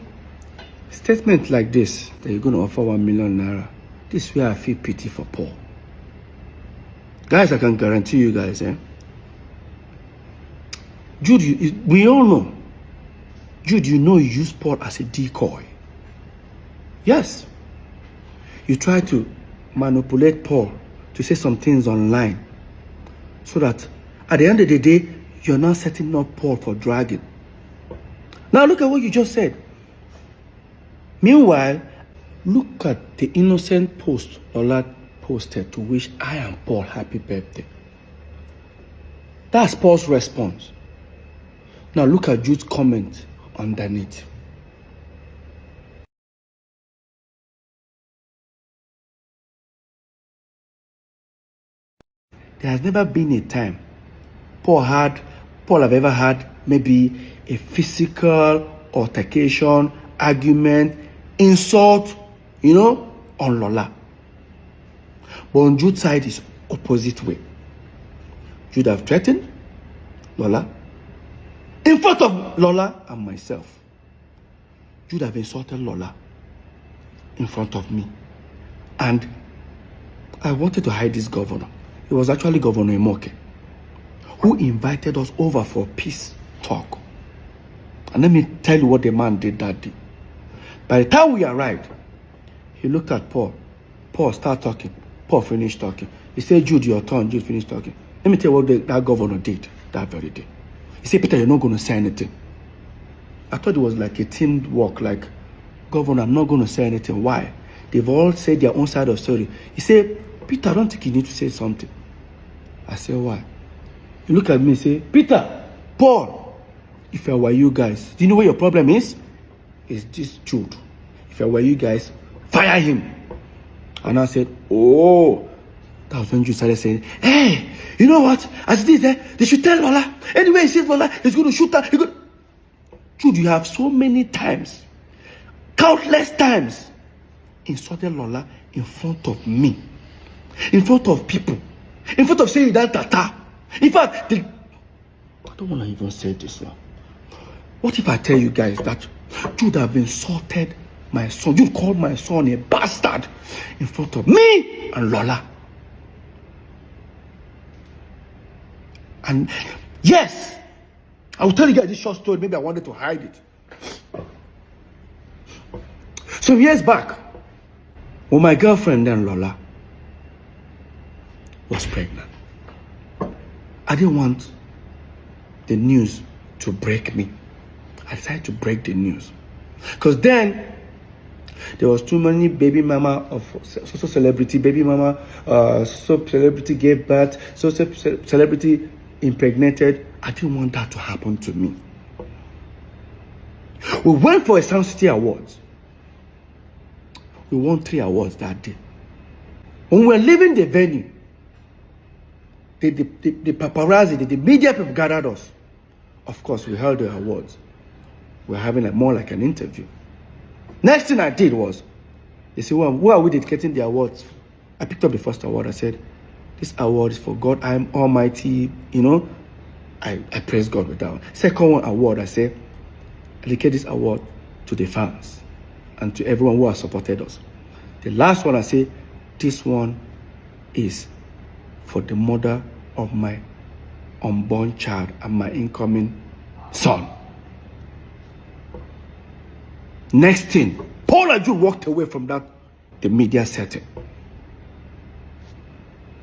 statement like this, that you're going to offer 1 million naira, this is where I feel pity for Paul. Guys, I can guarantee you guys, Jude, we all know. Jude, you know you use Paul as a decoy. Yes. You try to manipulate Paul to say some things online so that at the end of the day, you're not setting up Paul for dragging. Now look at what you just said. Meanwhile, look at the innocent post Ola posted to wish I and Paul happy birthday. That's Paul's response. Now look at Jude's comment underneath. There has never been a time Paul have ever had maybe a physical altercation, argument, insult, on Lola. But on Jude's side is opposite way. Jude have threatened Lola in front of Lola and myself. Jude have insulted Lola in front of me. And I wanted to hide this governor. It was actually Governor Imoke who invited us over for peace talk. And let me tell you what the man did that day. By the time we arrived, he looked at Paul. Paul started talking. Paul finished talking. He said, Jude, your turn. Jude finished talking. Let me tell you what that governor did that very day. He said, Peter, you're not going to say anything. I thought it was like a team work, like, Governor, I'm not going to say anything. Why? They've all said their own side of the story. He said, Peter, I don't think you need to say something. I said, why? You look at me and say, Peter, Paul, if I were you guys, do you know what your problem is? It's this Jude. If I were you guys, fire him. And I said, oh. That was when Jude started saying, hey, you know what? As it is there, they should tell Lola. Anyway, he says Lola, he's going to shoot her. Jude, you have so many times, countless times, insulted Lola in front of me, in front of people, in front of saying that tata. In fact, I don't want to even say this now. What if I tell you guys that Jude have insulted my son? Jude called my son a bastard in front of me and Lola. And yes, I will tell you guys this short story. Maybe I wanted to hide it. Some years back, when my girlfriend then Lola was pregnant, I didn't want the news to break me. I decided to break the news. Because then, there was too many baby mama of so celebrity, baby mama, so celebrity gave birth, so celebrity impregnated. I didn't want that to happen to me. We went for a Sound City Awards. We won 3 awards that day. When we were leaving the venue, the paparazzi, the media people gathered us. Of course, we held the awards. We were having more like an interview. Next thing I did was, they said, well, who are we dedicating the awards? I picked up the first award. I said, this award is for God, I am Almighty. I praise God with that one. Second award, I said, I dedicate this award to the fans and to everyone who has supported us. The last one, I say, this one is for the mother of my unborn child and my incoming son. Next thing, Paul and Jude walked away from the media setting.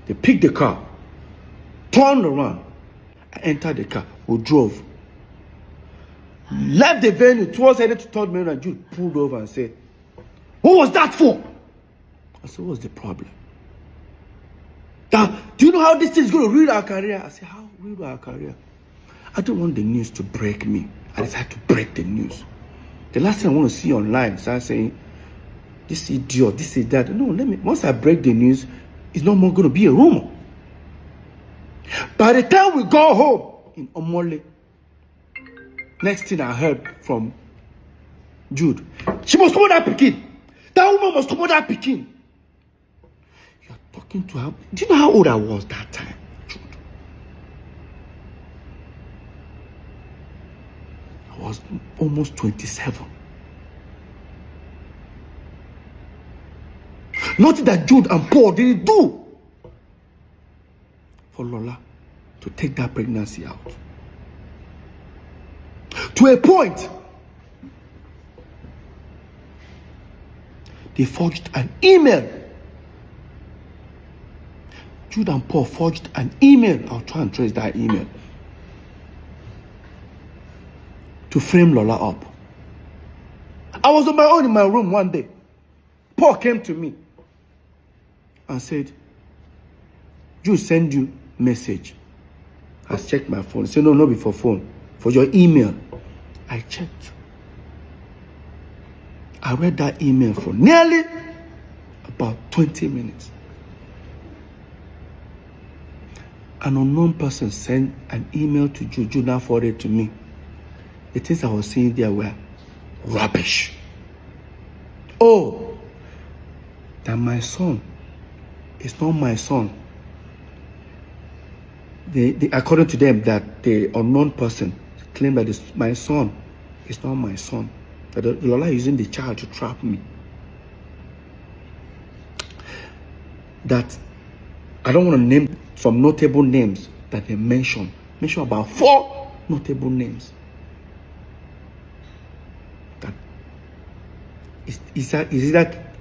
They picked the car, turned around, and entered the car. We drove. Left the venue towards headed to 3rd Main, and Jude pulled over and said, what was that for? I said, what's the problem? Now, do you know how this thing is going to ruin our career? I said, how ruin our career? I don't want the news to break me. I decided to break the news. The last thing I want to see online, start saying, this idiot, this is that. No, once I break the news, it's no more going to be a rumor. By the time we go home in Omole, next thing I heard from Jude, she must come on that Pekin. That woman must come on that Pekin. You're talking to her. Do you know how old I was that time, Jude? I was almost 27. Nothing that Jude and Paul didn't do for Lola to take that pregnancy out. To a point, they forged an email. Jude and Paul forged an email. I'll try and trace that email. To frame Lola up. I was on my own in my room one day. Paul came to me. and said, Jude send you message. I checked my phone. He said, no, not before phone. For your email. I checked. I read that email for nearly about 20 minutes. An unknown person sent an email to Juju, now forwarded to me. The things I was seeing there were rubbish. Oh, that my son is not my son. According to them, that the unknown person claimed that my son is not my son. That Lola is using the child to trap me. That I don't want to name some notable names that they mention. Mention about 4 notable names. That is that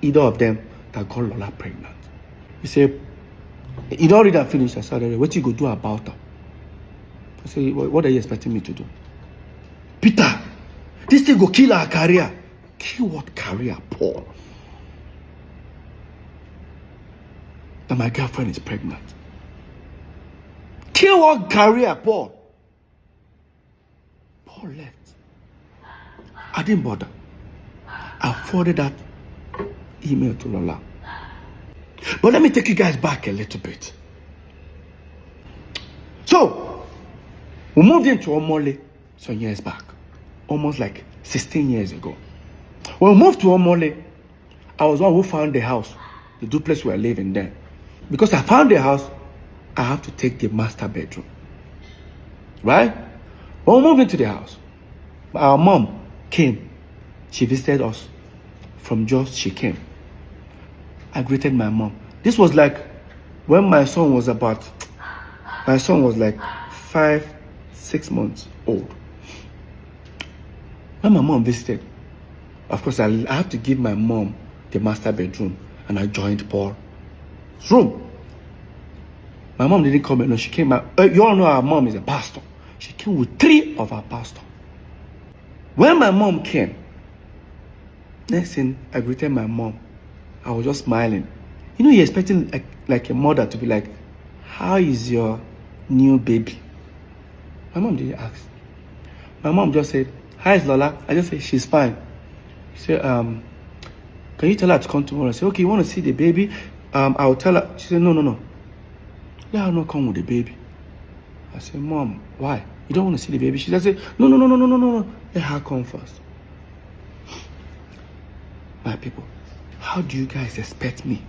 either of them that got Lola pregnant. He said, he don't read and finish. I said, what you go do about her? I said, what are you expecting me to do? Peter, this thing go kill our career. Kill what career, Paul? That my girlfriend is pregnant. Kill what career, Paul? Paul left. I didn't bother. I forwarded that email to Lola. But let me take you guys back a little bit. So, we moved into Omole some years back. Almost like 16 years ago. When we moved to Omole, I was one who found the house, the duplex we were living there. Because I found the house, I have to take the master bedroom. Right? When we moved into the house, our mom came. She visited us. From Jos, she came. I greeted my mom. This was like when my son was like 5-6 months old. When my mom visited, of course, I have to give my mom the master bedroom, and I joined Paul's room. My mom didn't come in. No, she came out. You all know our mom is a pastor. She came with 3 of our pastors. When my mom came, next thing, I greeted my mom. I was just smiling. You know, you're expecting like a mother to be like, how is your new baby? My mom didn't ask. My mom just said, hi, it's Lola. I just said, she's fine. She said, can you tell her to come tomorrow? I said, okay, you want to see the baby? I'll tell her. She said, no. Let her not come with the baby. I said, Mom, why? You don't want to see the baby? She just said, no. Let her come first. My people, how do you guys expect me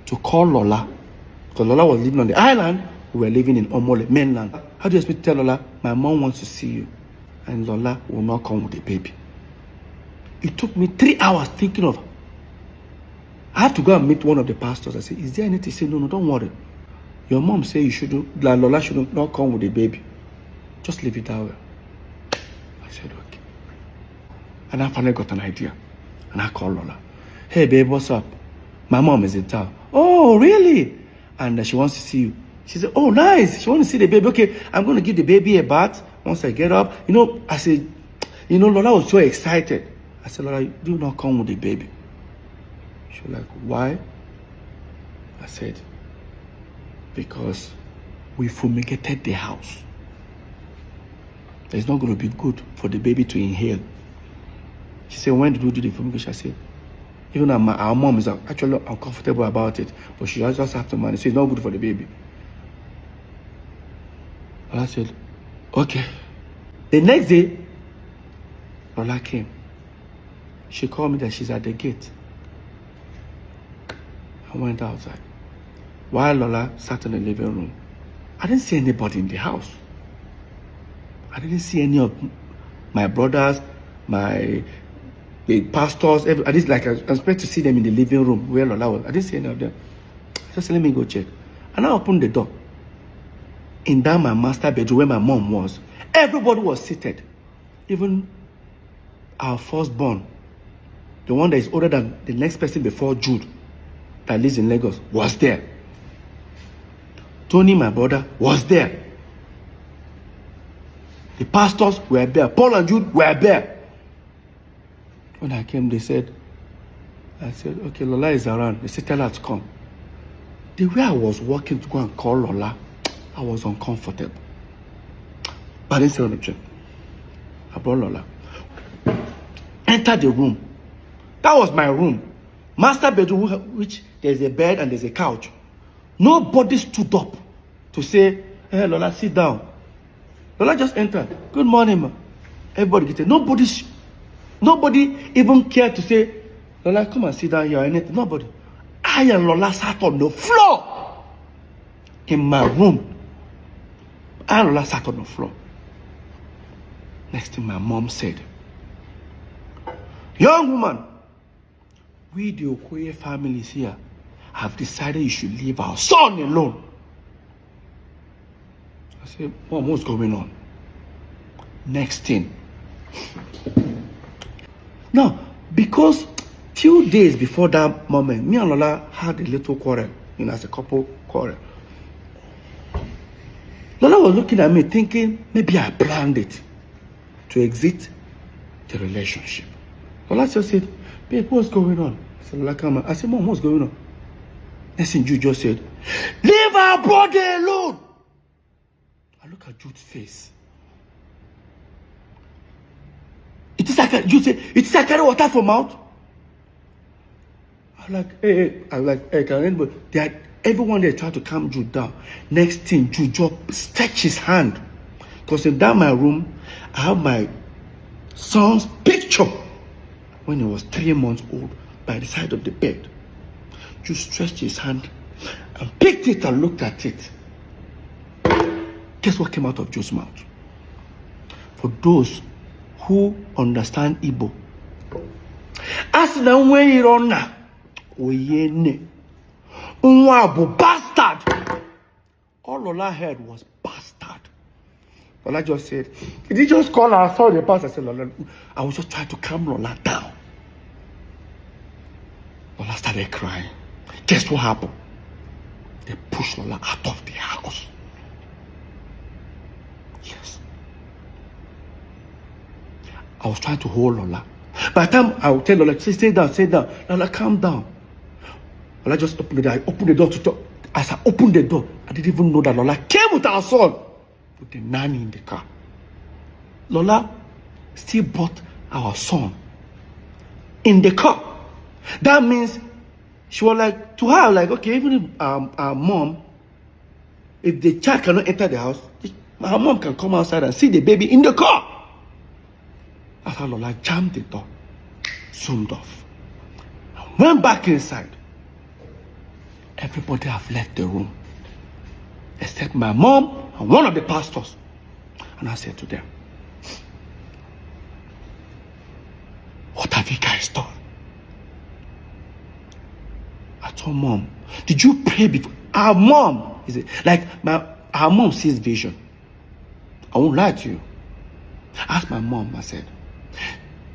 to call Lola? Because Lola was living on the island, we were living in Omole, mainland. How do you expect me to tell Lola, my mom wants to see you, and Lola will not come with the baby? It took me 3 hours thinking of, I have to go and meet one of the pastors. I said, is there anything? He said, no, don't worry. Your mom said you shouldn't, Lola should not come with the baby. Just leave it that way. I said, okay. And I finally got an idea. And I called Lola. Hey, babe, what's up? My mom is in town. Oh, really? And she wants to see you. She said, oh, nice. She wants to see the baby. Okay, I'm going to give the baby a bath once I get up. You know, I said, Lola was so excited. I said, Lola, do not come with the baby. She was like, why? I said, because we fumigated the house. It's not going to be good for the baby to inhale. She said, when did we do the fumigation? I said, even our mom is actually uncomfortable about it, but she just have to manage. So it's not good for the baby. And I said, okay. The next day, Lola came. She called me that she's at the gate. I went outside. While Lola sat in the living room, I didn't see anybody in the house. I didn't see any of my brothers, the pastors. I didn't I expect to see them in the living room where Lola was. I didn't see any of them. I just said, let me go check. And I opened the door. In that my master bedroom where my mom was, everybody was seated. Even our firstborn, the one that is older than the next person before Jude, that lives in Lagos, was there. Tony, my brother, was there. The pastors were there. Paul and Jude were there. When I came, I said, okay, Lola is around. They said, tell her to come. The way I was walking to go and call Lola, I was uncomfortable. But I didn't say anything. I brought Lola. Entered the room. That was my room. Master bedroom, which there's a bed and there's a couch. Nobody stood up to say, hey, Lola, sit down. Lola just entered. Good morning, ma. Everybody get it. Nobody even cared to say, Lola, come and sit down here or anything. Nobody. I and Lola sat on the floor in my room. I and Lola sat on the floor. Next thing my mom said, young woman, we the Okoye families here have decided you should leave our son alone. I said, Mom, what's going on? Next thing. Now, because 2 days before that moment, me and Lola had a little quarrel, as a couple quarrel. Lola was looking at me thinking, maybe I planned it to exit the relationship. Lola just said, babe, what's going on? I said, Lola, come on. I said, Mom, what's going on? Next thing Jude just said, leave our brother alone. I look at Jude's face. It is like Jude said, it is like carry water from mouth. I'm like, hey, can anybody? Everyone there tried to calm Jude down. Next thing, Jude just stretched his hand. Because in that my room, I have my son's picture when he was 3 months old by the side of the bed. Jude stretched his hand and picked it and looked at it. Guess what came out of Jude's mouth? For those who understand Igbo, as the way you run now, Oyene, Unwabu, bastard. All Lola heard was bastard. Lola just said, did he just call her? I saw the bastard. I said, Lola, I was just trying to calm Lola down. Lola started crying. Guess what happened? They pushed Lola out of the house. Yes. I was trying to hold Lola. By the time I would tell Lola, stay down. Lola, calm down. Lola just opened the door. I opened the door to talk. As I opened the door, I didn't even know that Lola came with our son, with the nanny in the car. Lola still brought our son in the car. That means she was like, to her, like, okay, even if our mom, if the child cannot enter the house, her mom can come outside and see the baby in the car. That's how Lola jammed the door, zoomed off, and went back inside. Everybody have left the room, except my mom and one of the pastors. And I said to them, what have you guys done? I told Mom, did you pray before? Our mom, is it like our mom sees vision. I won't lie to you. I asked my mom, I said,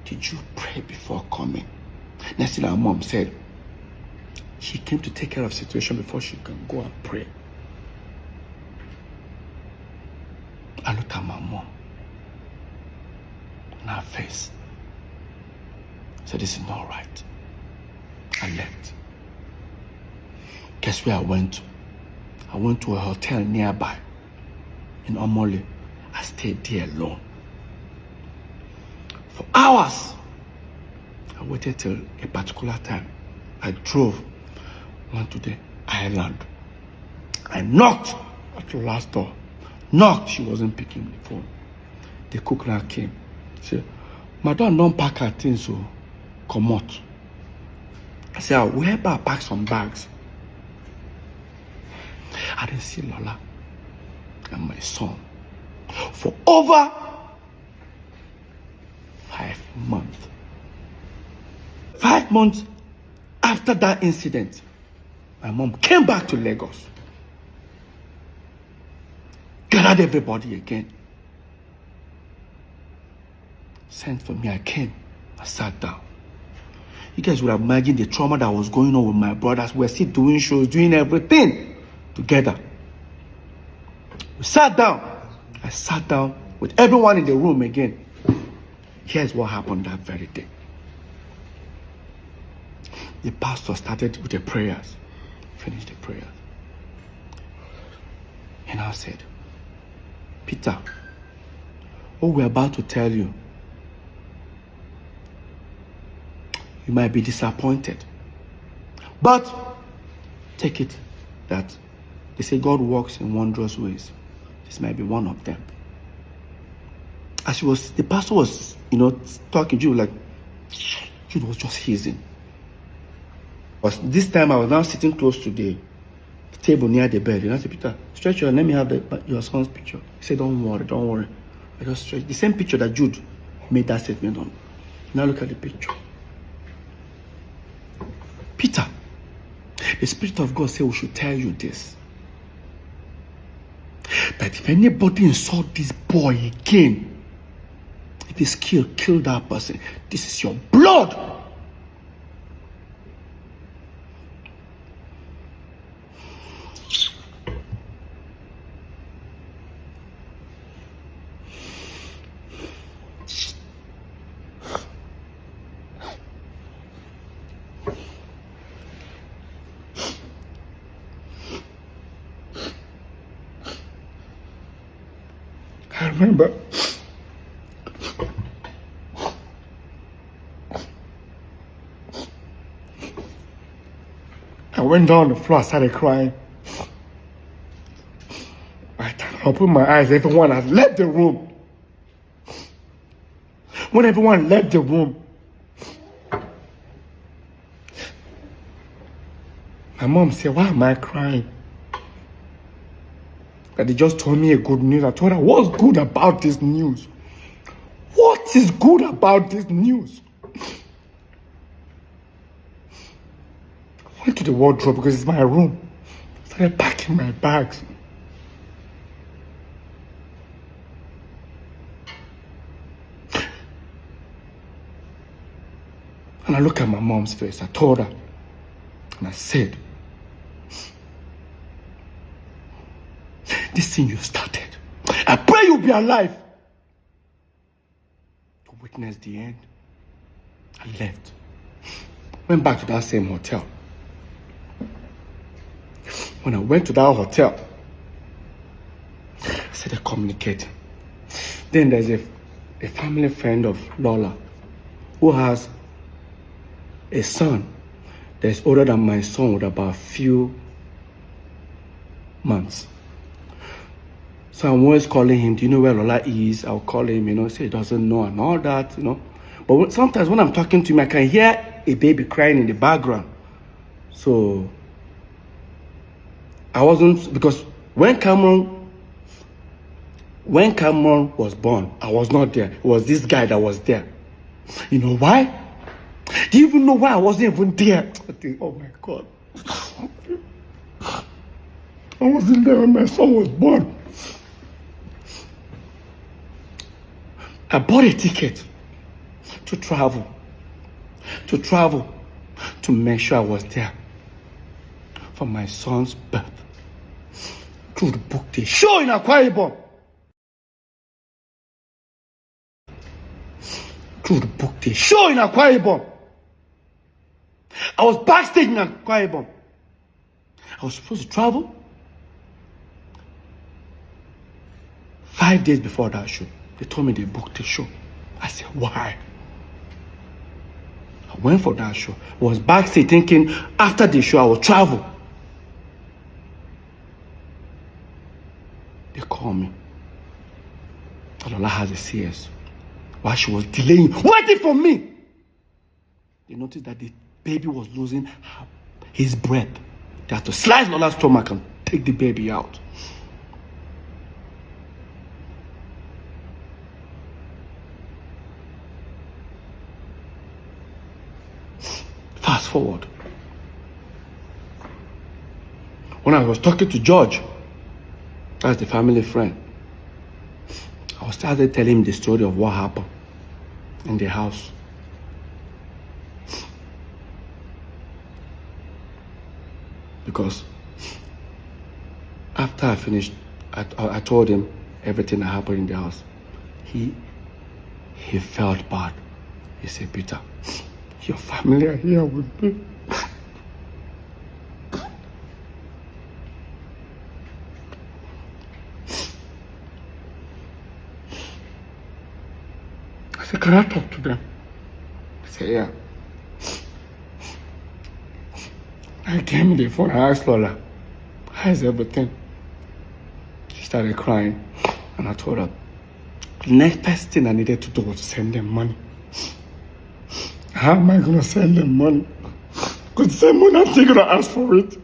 did you pray before coming? Next thing our mom said, she came to take care of the situation before she can go and pray. I looked at my mom on her face. I said, this is not right. I left. Guess where I went to? I went to a hotel nearby in Omole. I stayed there alone. For hours. I waited till a particular time. I drove, went to the island. I knocked at the last door. Knocked, she wasn't picking the phone. The cook now came. She said, Madam, don't pack her things, so come out. I said, I'll help her pack some bags. I didn't see Lola and my son for over 5 months. 5 months after that incident, my mom came back to Lagos, gathered everybody again, sent for me. I came, I sat down. You guys would have imagined the trauma that was going on with my brothers. We were still doing shows, doing everything together. We sat down. I sat down with everyone in the room again. Here's what happened that very day. The pastor started with the prayers, finished the prayers. now said, Peter, what we're about to tell you, you might be disappointed. But take it that they say God works in wondrous ways. This might be one of them. As the pastor was, talking, Jude was just hissing. But this time I was now sitting close to the table near the bed. And I said, Peter, stretch your hand, let me have your son's picture. He said, don't worry. I just stretched. The same picture that Jude made that statement on. Now look at the picture. Peter, the Spirit of God said we should tell you this. That if anybody insult this boy again, if he's killed, kill that person. This is your blood. I remember I went down on the floor, I started crying. I opened my eyes, everyone had left the room. When everyone left the room, my mom said, why am I crying? That they just told me a good news. I told her, what's good about this news? What is good about this news? I went to the wardrobe because it's my room. I started packing my bags. And I looked at my mom's face. I told her, and I said, this thing you started, I pray you'll be alive to witness the end. I left. Went back to that same hotel. When I went to that hotel, I started communicating. Then there's a family friend of Lola who has a son that's older than my son with about a few months. So I'm always calling him, do you know where Lola is? I'll call him, say he doesn't know and all that, But sometimes when I'm talking to him, I can hear a baby crying in the background. So I wasn't, because when Cameron was born, I was not there. It was this guy that was there. You know why? Do you even know why I wasn't even there? I think, oh my God. I wasn't there when my son was born. I bought a ticket to travel to make sure I was there for my son's birth. To book the show in Akwa Ibom. I was backstage in Akwa Ibom. I was supposed to travel 5 days before that show. They told me they booked the show. I said, why? I went for that show. I was backstage thinking after the show I will travel. They called me. Lola has a CS. While she was delaying, waiting for me, they noticed that the baby was losing his breath. They had to slice Lola's stomach and take the baby out. Fast forward. When I was talking to George, that's the family friend, I started telling him the story of what happened in the house. Because after I finished, I told him everything that happened in the house. He felt bad. He said, Peter, your family are here with me. said, can I talk to them? I said, yeah. I came in the phone, I asked Lola, how's everything? She started crying, and I told her, the next first thing I needed to do was to send them money. How am I going to send them money? Because the same money I'm still going to ask for it.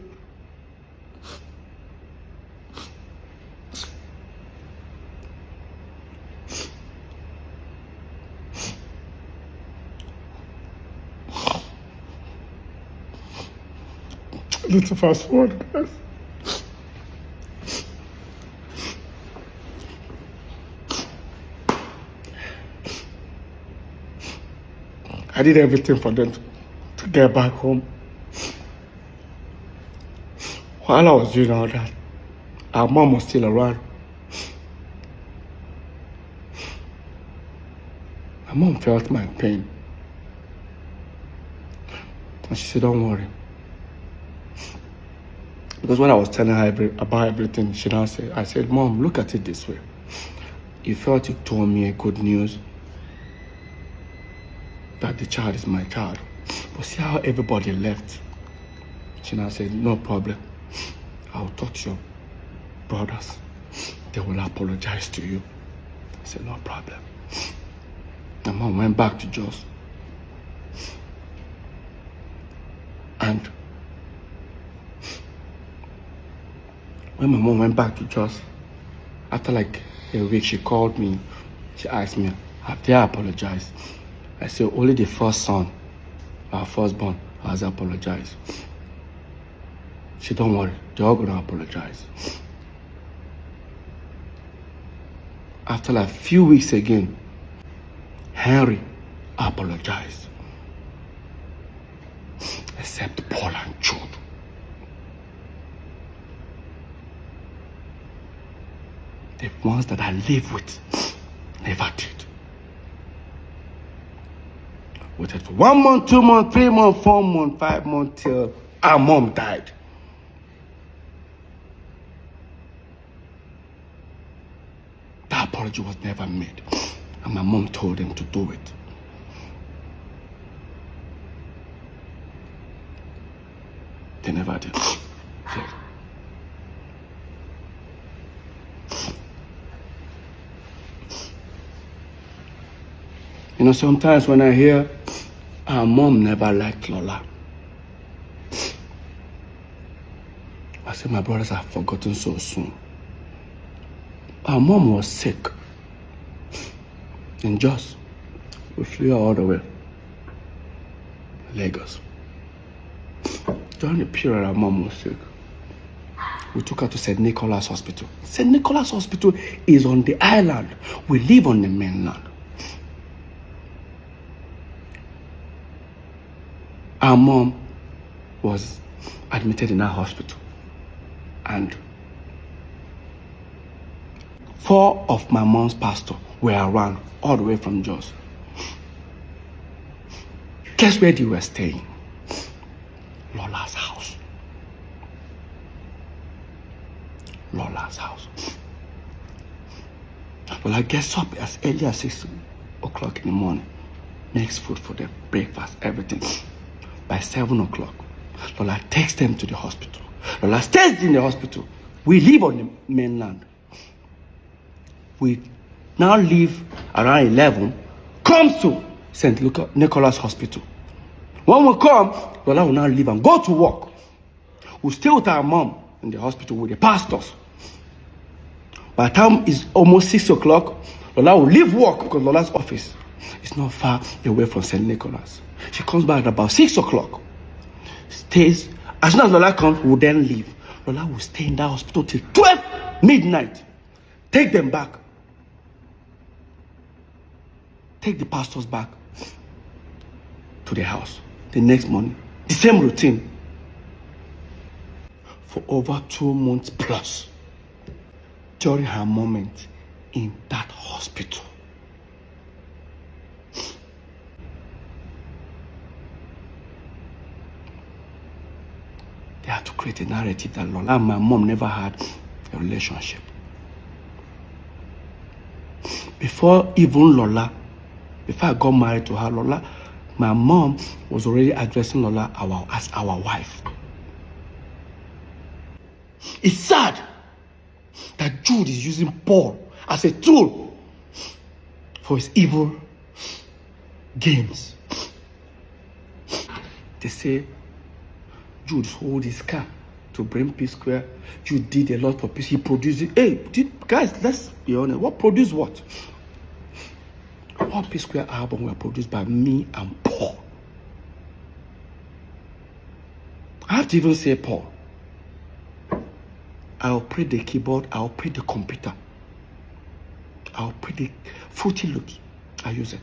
Let's fast forward, guys. I did everything for them to get back home. While I was doing all that, our mom was still around. My mom felt my pain. And she said, don't worry. Because when I was telling her about everything, she now said, I said, Mom, look at it this way. You felt you told me a good news that the child is my child. But see how everybody left. She now said, no problem. I'll talk to your brothers. They will apologize to you. I said, no problem. My mom went back to Jos. And when my mom went back to Jos, after like a week, she called me. She asked me, have they apologized? I said, only the first son, our firstborn, has apologized. She said, don't worry, they're all gonna apologize. After like a few weeks again, Henry apologized. Except Paul and Jude. The ones that I live with never did. Waited for 1 month, 2 months, 3 months, 4 months, 5 months till our mom died. The apology was never made, and my mom told them to do it. They never did. You know, sometimes when I hear our mom never liked Lola, I say my brothers have forgotten so soon. Our mom was sick in Jos. We flew her all the way to Lagos. During the period our mom was sick, we took her to St. Nicholas Hospital. St. Nicholas Hospital is on the island. We live on the mainland. Our mom was admitted in our hospital, and 4 of my mom's pastors were around all the way from Jos. Guess where they were staying? Lola's house. Lola's house. Lola gets up as early as 6 o'clock in the morning, makes food for them, breakfast, everything. By 7 o'clock, Lola takes them to the hospital. Lola stays in the hospital. We live on the mainland. We now leave around 11, comes to St. Nicholas Hospital. When we come, Lola will now leave and go to work. We stay with our mom in the hospital with the pastors. By the time it's almost 6 o'clock, Lola will leave work because Lola's office is not far away from St. Nicholas. She comes back at about 6 o'clock. Stays. As soon as Lola comes, we'll then leave. Lola will stay in that hospital till 12 midnight. Take them back. Take the pastors back to their house. The next morning, the same routine. For over 2 months plus, during her moment in that hospital. They had to create a narrative that Lola and my mom never had a relationship. Before even Lola Before I got married to her, Lola, my mom was already addressing Lola as our wife. It's sad that Jude is using Paul as a tool for his evil games. They say Jude sold his car to bring Psquare. Jude did a lot for peace. He produced it. Hey, guys, let's be honest. What produced what? All Psquare albums were produced by me and Paul. I have to even say Paul. I operate the keyboard, I operate the computer, I operate the Fruity Loops. I use it.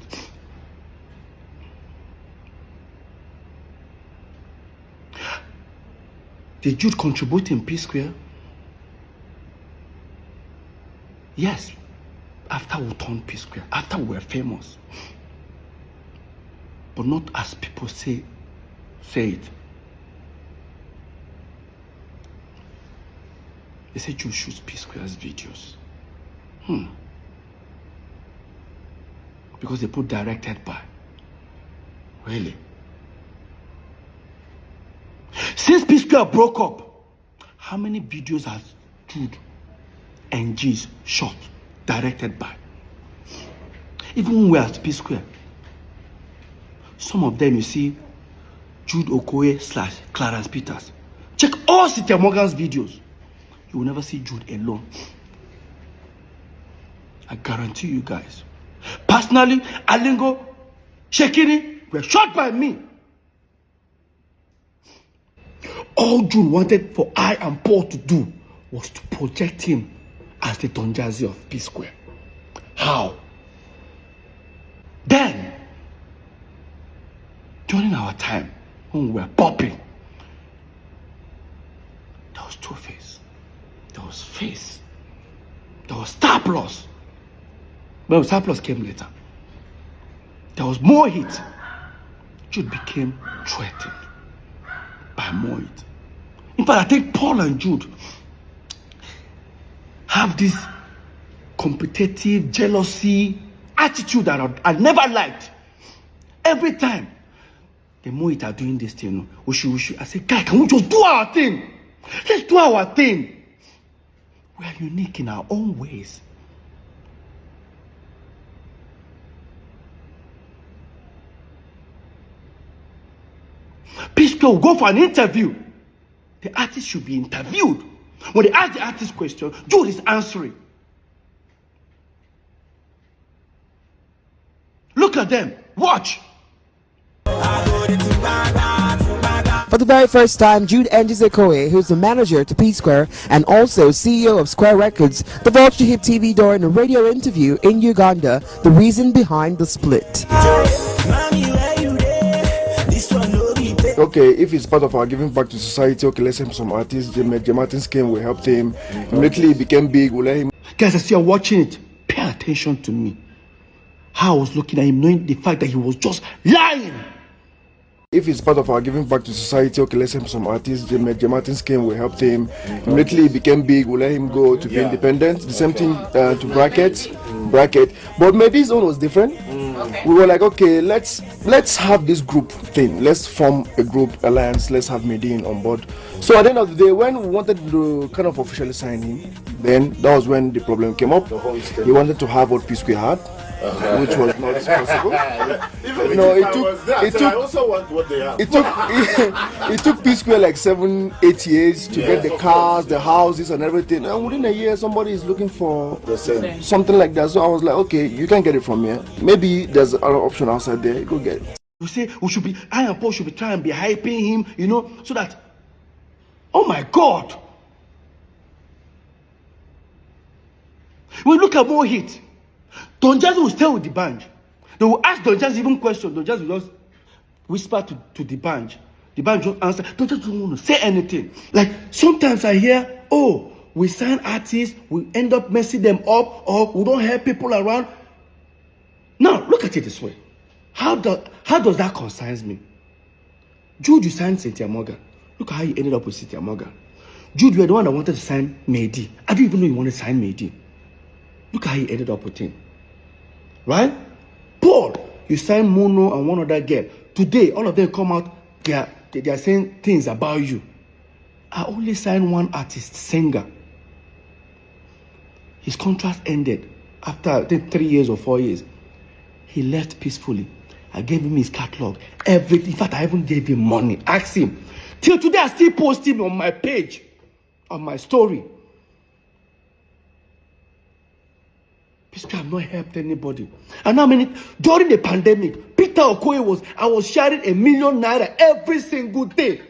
Did Jude contribute in Psquare? Yes. After we turned Psquare, after we were famous. But not as people say it. They say Jude shoots Psquare's videos. Because they put directed by. Really? Since Psquare broke up, how many videos has Jude and G's shot, directed by? Even when we are at Psquare, some of them you see Jude Okoye / Clarence Peters. Check all Cynthia Morgan's videos. You will never see Jude alone. I guarantee you guys. Personally, Alingo, Shekini were shot by me. All Jude wanted for I and Paul to do was to project him as the Don Jazzy of Psquare. How? Then, during our time, when we were popping, there was Two-Face, there was Face, there was Star Plus. Well, Star Plus came later. There was more hit. Jude became threatened by more hit. In fact, I think Paul and Jude have this competitive, jealousy attitude that I never liked. Every time the more it are doing this thing, we should. I say, guys, can we just do our thing? Let's do our thing. We are unique in our own ways. Psquare will go for an interview. The artist should be interviewed. When they ask the artist question, Jude is answering. Look at them. Watch. For the very first time, Jude Okoye, who's the manager to Psquare and also CEO of Square Records, divulged to Hit TV during a radio interview in Uganda the reason behind the split. Okay, if it's part of our giving back to society, okay, let's help some artists. J Martins came, we helped him. Immediately he became big, we let him. Guys, as you're watching it, pay attention to me. How I was looking at him, knowing the fact that he was just lying. If it's part of our giving back to society, okay, let's help some artists. J Martins came, we helped him. Immediately he became big, we let him go to be independent. The same thing to Bracket. But maybe his own was different. We were like, okay, let's have this group thing. Let's form a group alliance. Let's have Medine on board. So at the end of the day, when we wanted to kind of officially sign him, then that was when the problem came up. He wanted to have what Psquare had, which was not possible. I also want what they have. It took Psquare like 7-8 years to get the cars, the houses, and everything. And within a year, somebody is looking for something like that. So I was like, okay, you can get it from here. Maybe there's another option outside there. Go get it. You say I and Paul should be trying to be hyping him, so that, oh my God. We look at more hits. Don Jazzy will stay with the band. They will ask Don Jazzy even questions. Don Jazzy will just whisper to the band. The band just answer. Don Jazzy don't want to say anything. Like sometimes I hear, oh, we sign artists, we end up messing them up, or we don't have people around. Now look at it this way. How does that concern me? Jude, you signed Cynthia Morgan. Look at how you ended up with Cynthia Morgan. Jude, you were the one that wanted to sign Mehdi. I didn't even know you wanted to sign Mehdi. Look how he ended up with him. Right? Paul, You sign Mono and one other girl. Today, all of them come out, they are saying things about you. I only signed one artist, singer. His contract ended after, I think, 3 years or 4 years. He left peacefully. I gave him his catalog. Everything. In fact, I even gave him money. Ask him. Till today, I still post him on my page, on my story. Psquare have not helped anybody. And how many, during the pandemic, Peter Okoye I was sharing ₦1 million every single day.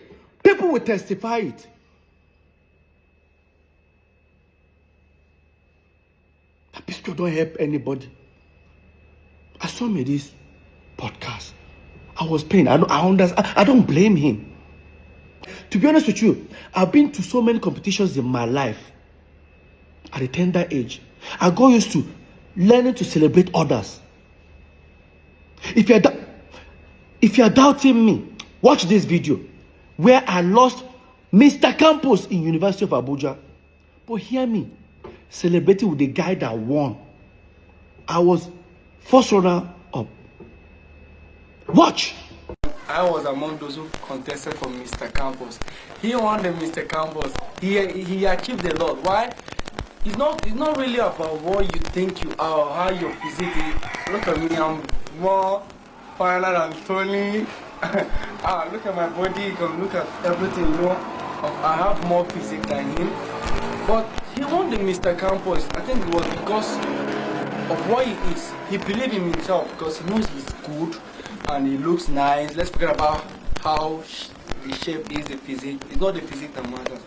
People will testify it. Psquare don't help anybody. I saw me this podcast. I was paying. I don't blame him. To be honest with you, I've been to so many competitions in my life at a tender age. I got used to learning to celebrate others. If you're doubting me, watch this video where I lost Mr. Campos in University of Abuja. But hear me, celebrating with the guy that won. I was first runner up. Watch. I was among those who contested for Mr. Campos. He won the Mr. Campos. He achieved a lot. Why? It's not really about what you think you are or how your physique is. Look at me, I'm more finer than Tony. Look at my body, you can look at everything, you know. I have more physique than him. But he won the Mr. Campos. I think it was because of what he is. He believed in himself because he knows he's good and he looks nice. Let's forget about how the shape is, the physique. It's not the physique that matters.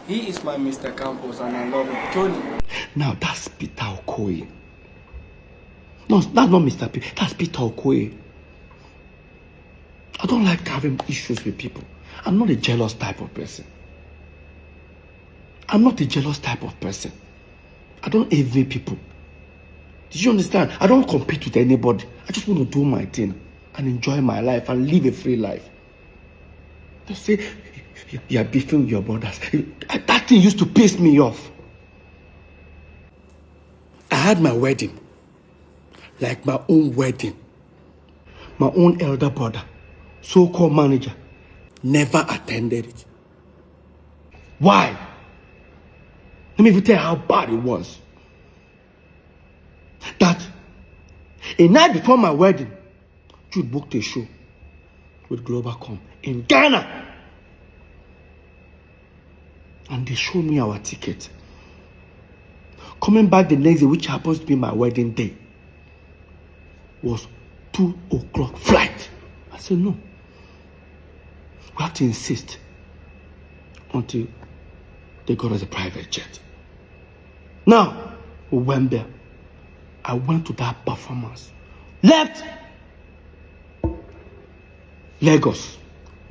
He is my Mr. Campos and I love him. Tony. Now that's Peter Okoye. No, that's not Mr. P. That's Peter Okoye. I don't like having issues with people. I'm not a jealous type of person. I'm not a jealous type of person. I don't envy people. Did you understand? I don't compete with anybody. I just want to do my thing and enjoy my life and live a free life. They say, you are beefing with your brothers. That thing used to piss me off. I had my wedding. Like my own wedding. My own elder brother, so-called manager, never attended it. Why? Let me even tell you how bad it was. That a night before my wedding, Jude booked a show with Globalcom in Ghana. And they showed me our ticket. Coming back the next day, which happens to be my wedding day, was 2 o'clock flight. I said, no. We have to insist until they got us a private jet. Now, we went there. I went to that performance. Left Lagos.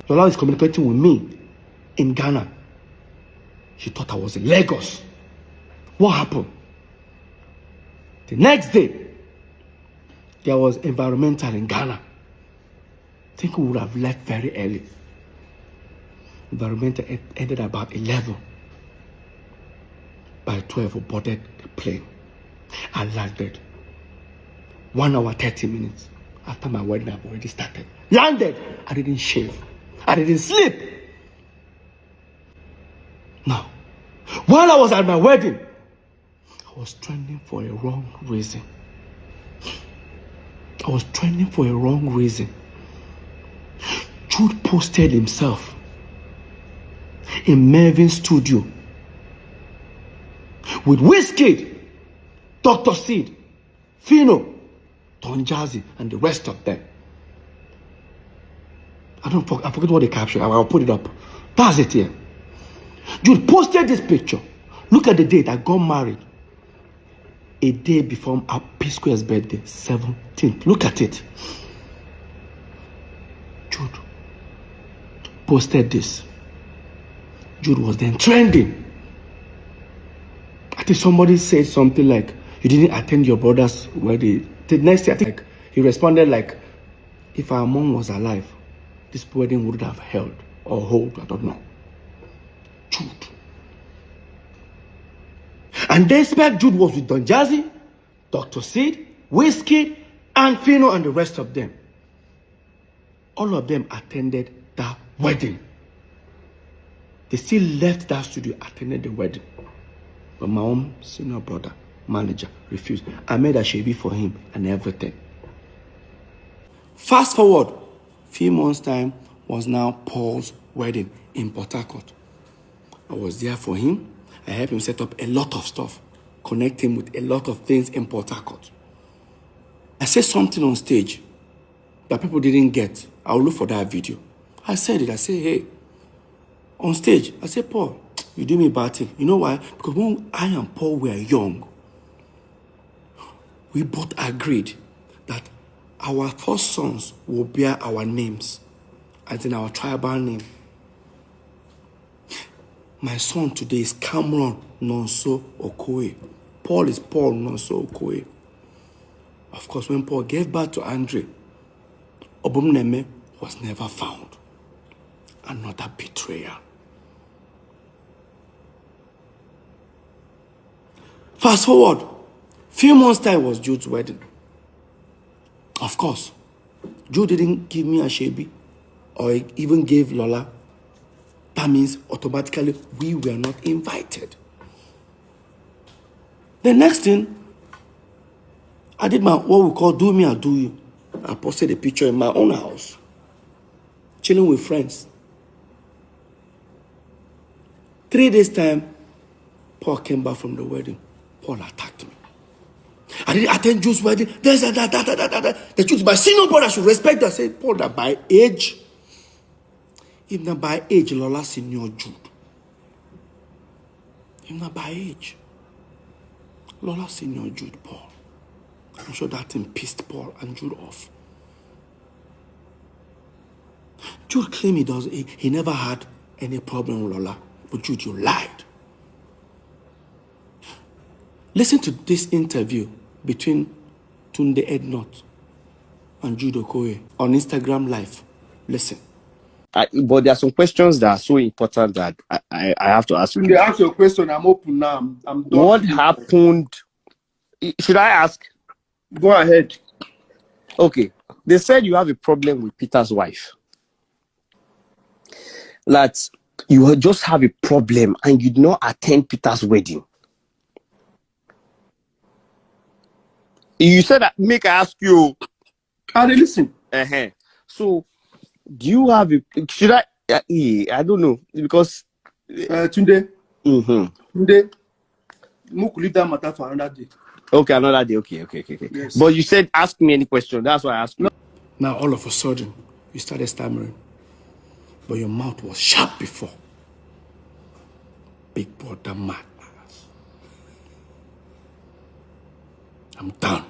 Lola is communicating with me in Ghana. She thought I was in Lagos. What happened? The next day, there was environmental in Ghana. I think we would have left very early. Environmental ended about 11. By 12, we boarded the plane. I landed. 1 hour, 30 minutes after my wedding, I've already started. Landed. I didn't shave. I didn't sleep. Now, while I was at my wedding, I was trending for a wrong reason. I was trending for a wrong reason. Jude posted himself in Mervin's studio with Wizkid, Dr. Seed, Fino, Don Jazzy, and the rest of them. I forget what they captured. I'll put it up. That's it here. Jude posted this picture. Look at the date. I got married a day before our Psquare's birthday, 17th. Look at it. Jude posted this. Jude was then trending. I think somebody said something like, you didn't attend your brother's wedding. The next day, I think he responded like, if our mom was alive, this wedding would have held or hold, I don't know. Jude. And despite Jude was with Don Jazzy, Dr. Seed, Wizkid, And Fino and the rest of them, all of them attended that wedding. They still left that studio, attended the wedding. But my own senior brother, manager, refused. I made a shabby for him and everything. Fast forward, few months' time was now Paul's wedding in Port Harcourt. I was there for him. I helped him set up a lot of stuff, connect him with a lot of things in Port Harcourt. I said something on stage that people didn't get. I'll look for that video. I said it. I said, hey, on stage, I said, Paul, you do me a bad thing. You know why? Because when I and Paul were young, we both agreed that our first sons will bear our names, as in our tribal name. My son today is Cameron Nonso Okoye. Paul is Paul Nonso Okoye. Of course, when Paul gave birth to Andre, Obumneme was never found. Another betrayal. Fast forward, few months time was Jude's wedding. Of course, Jude didn't give me a shebi or even gave Lola. That means automatically we were not invited. The next thing, I did what we call do me or do you. I posted a picture in my own house, chilling with friends. 3 days time, Paul came back from the wedding. Paul attacked me. I didn't attend Jude's wedding. There's that. The Jude, my senior brother should respect that. I said, Paul, that by age, if not by age, Lola senior Jude. If not by age, Lola senior Jude, Paul. I'm sure that thing pissed Paul and Jude off. Jude claimed he never had any problem with Lola. But Jude, you lied. Listen to this interview between Tunde Ednot and Jude Okoye on Instagram Live. Listen. But there are some questions that are so important that I have to ask you. Tunde, ask your question. I'm open now. I'm done. What happened? Should I ask? Go ahead. Okay. They said you have a problem with Peter's wife. That you just have a problem and you did not attend Peter's wedding. You said that, make I ask you. Can you listen? So, do you have a, should I don't know, because Tunde. Tunde, Muku leave that matter for another day. Okay, another day. Okay. Yes. But you said ask me any question. That's why I asked you. Now all of a sudden, you started stammering. But your mouth was sharp before. Big brother madness. I'm done.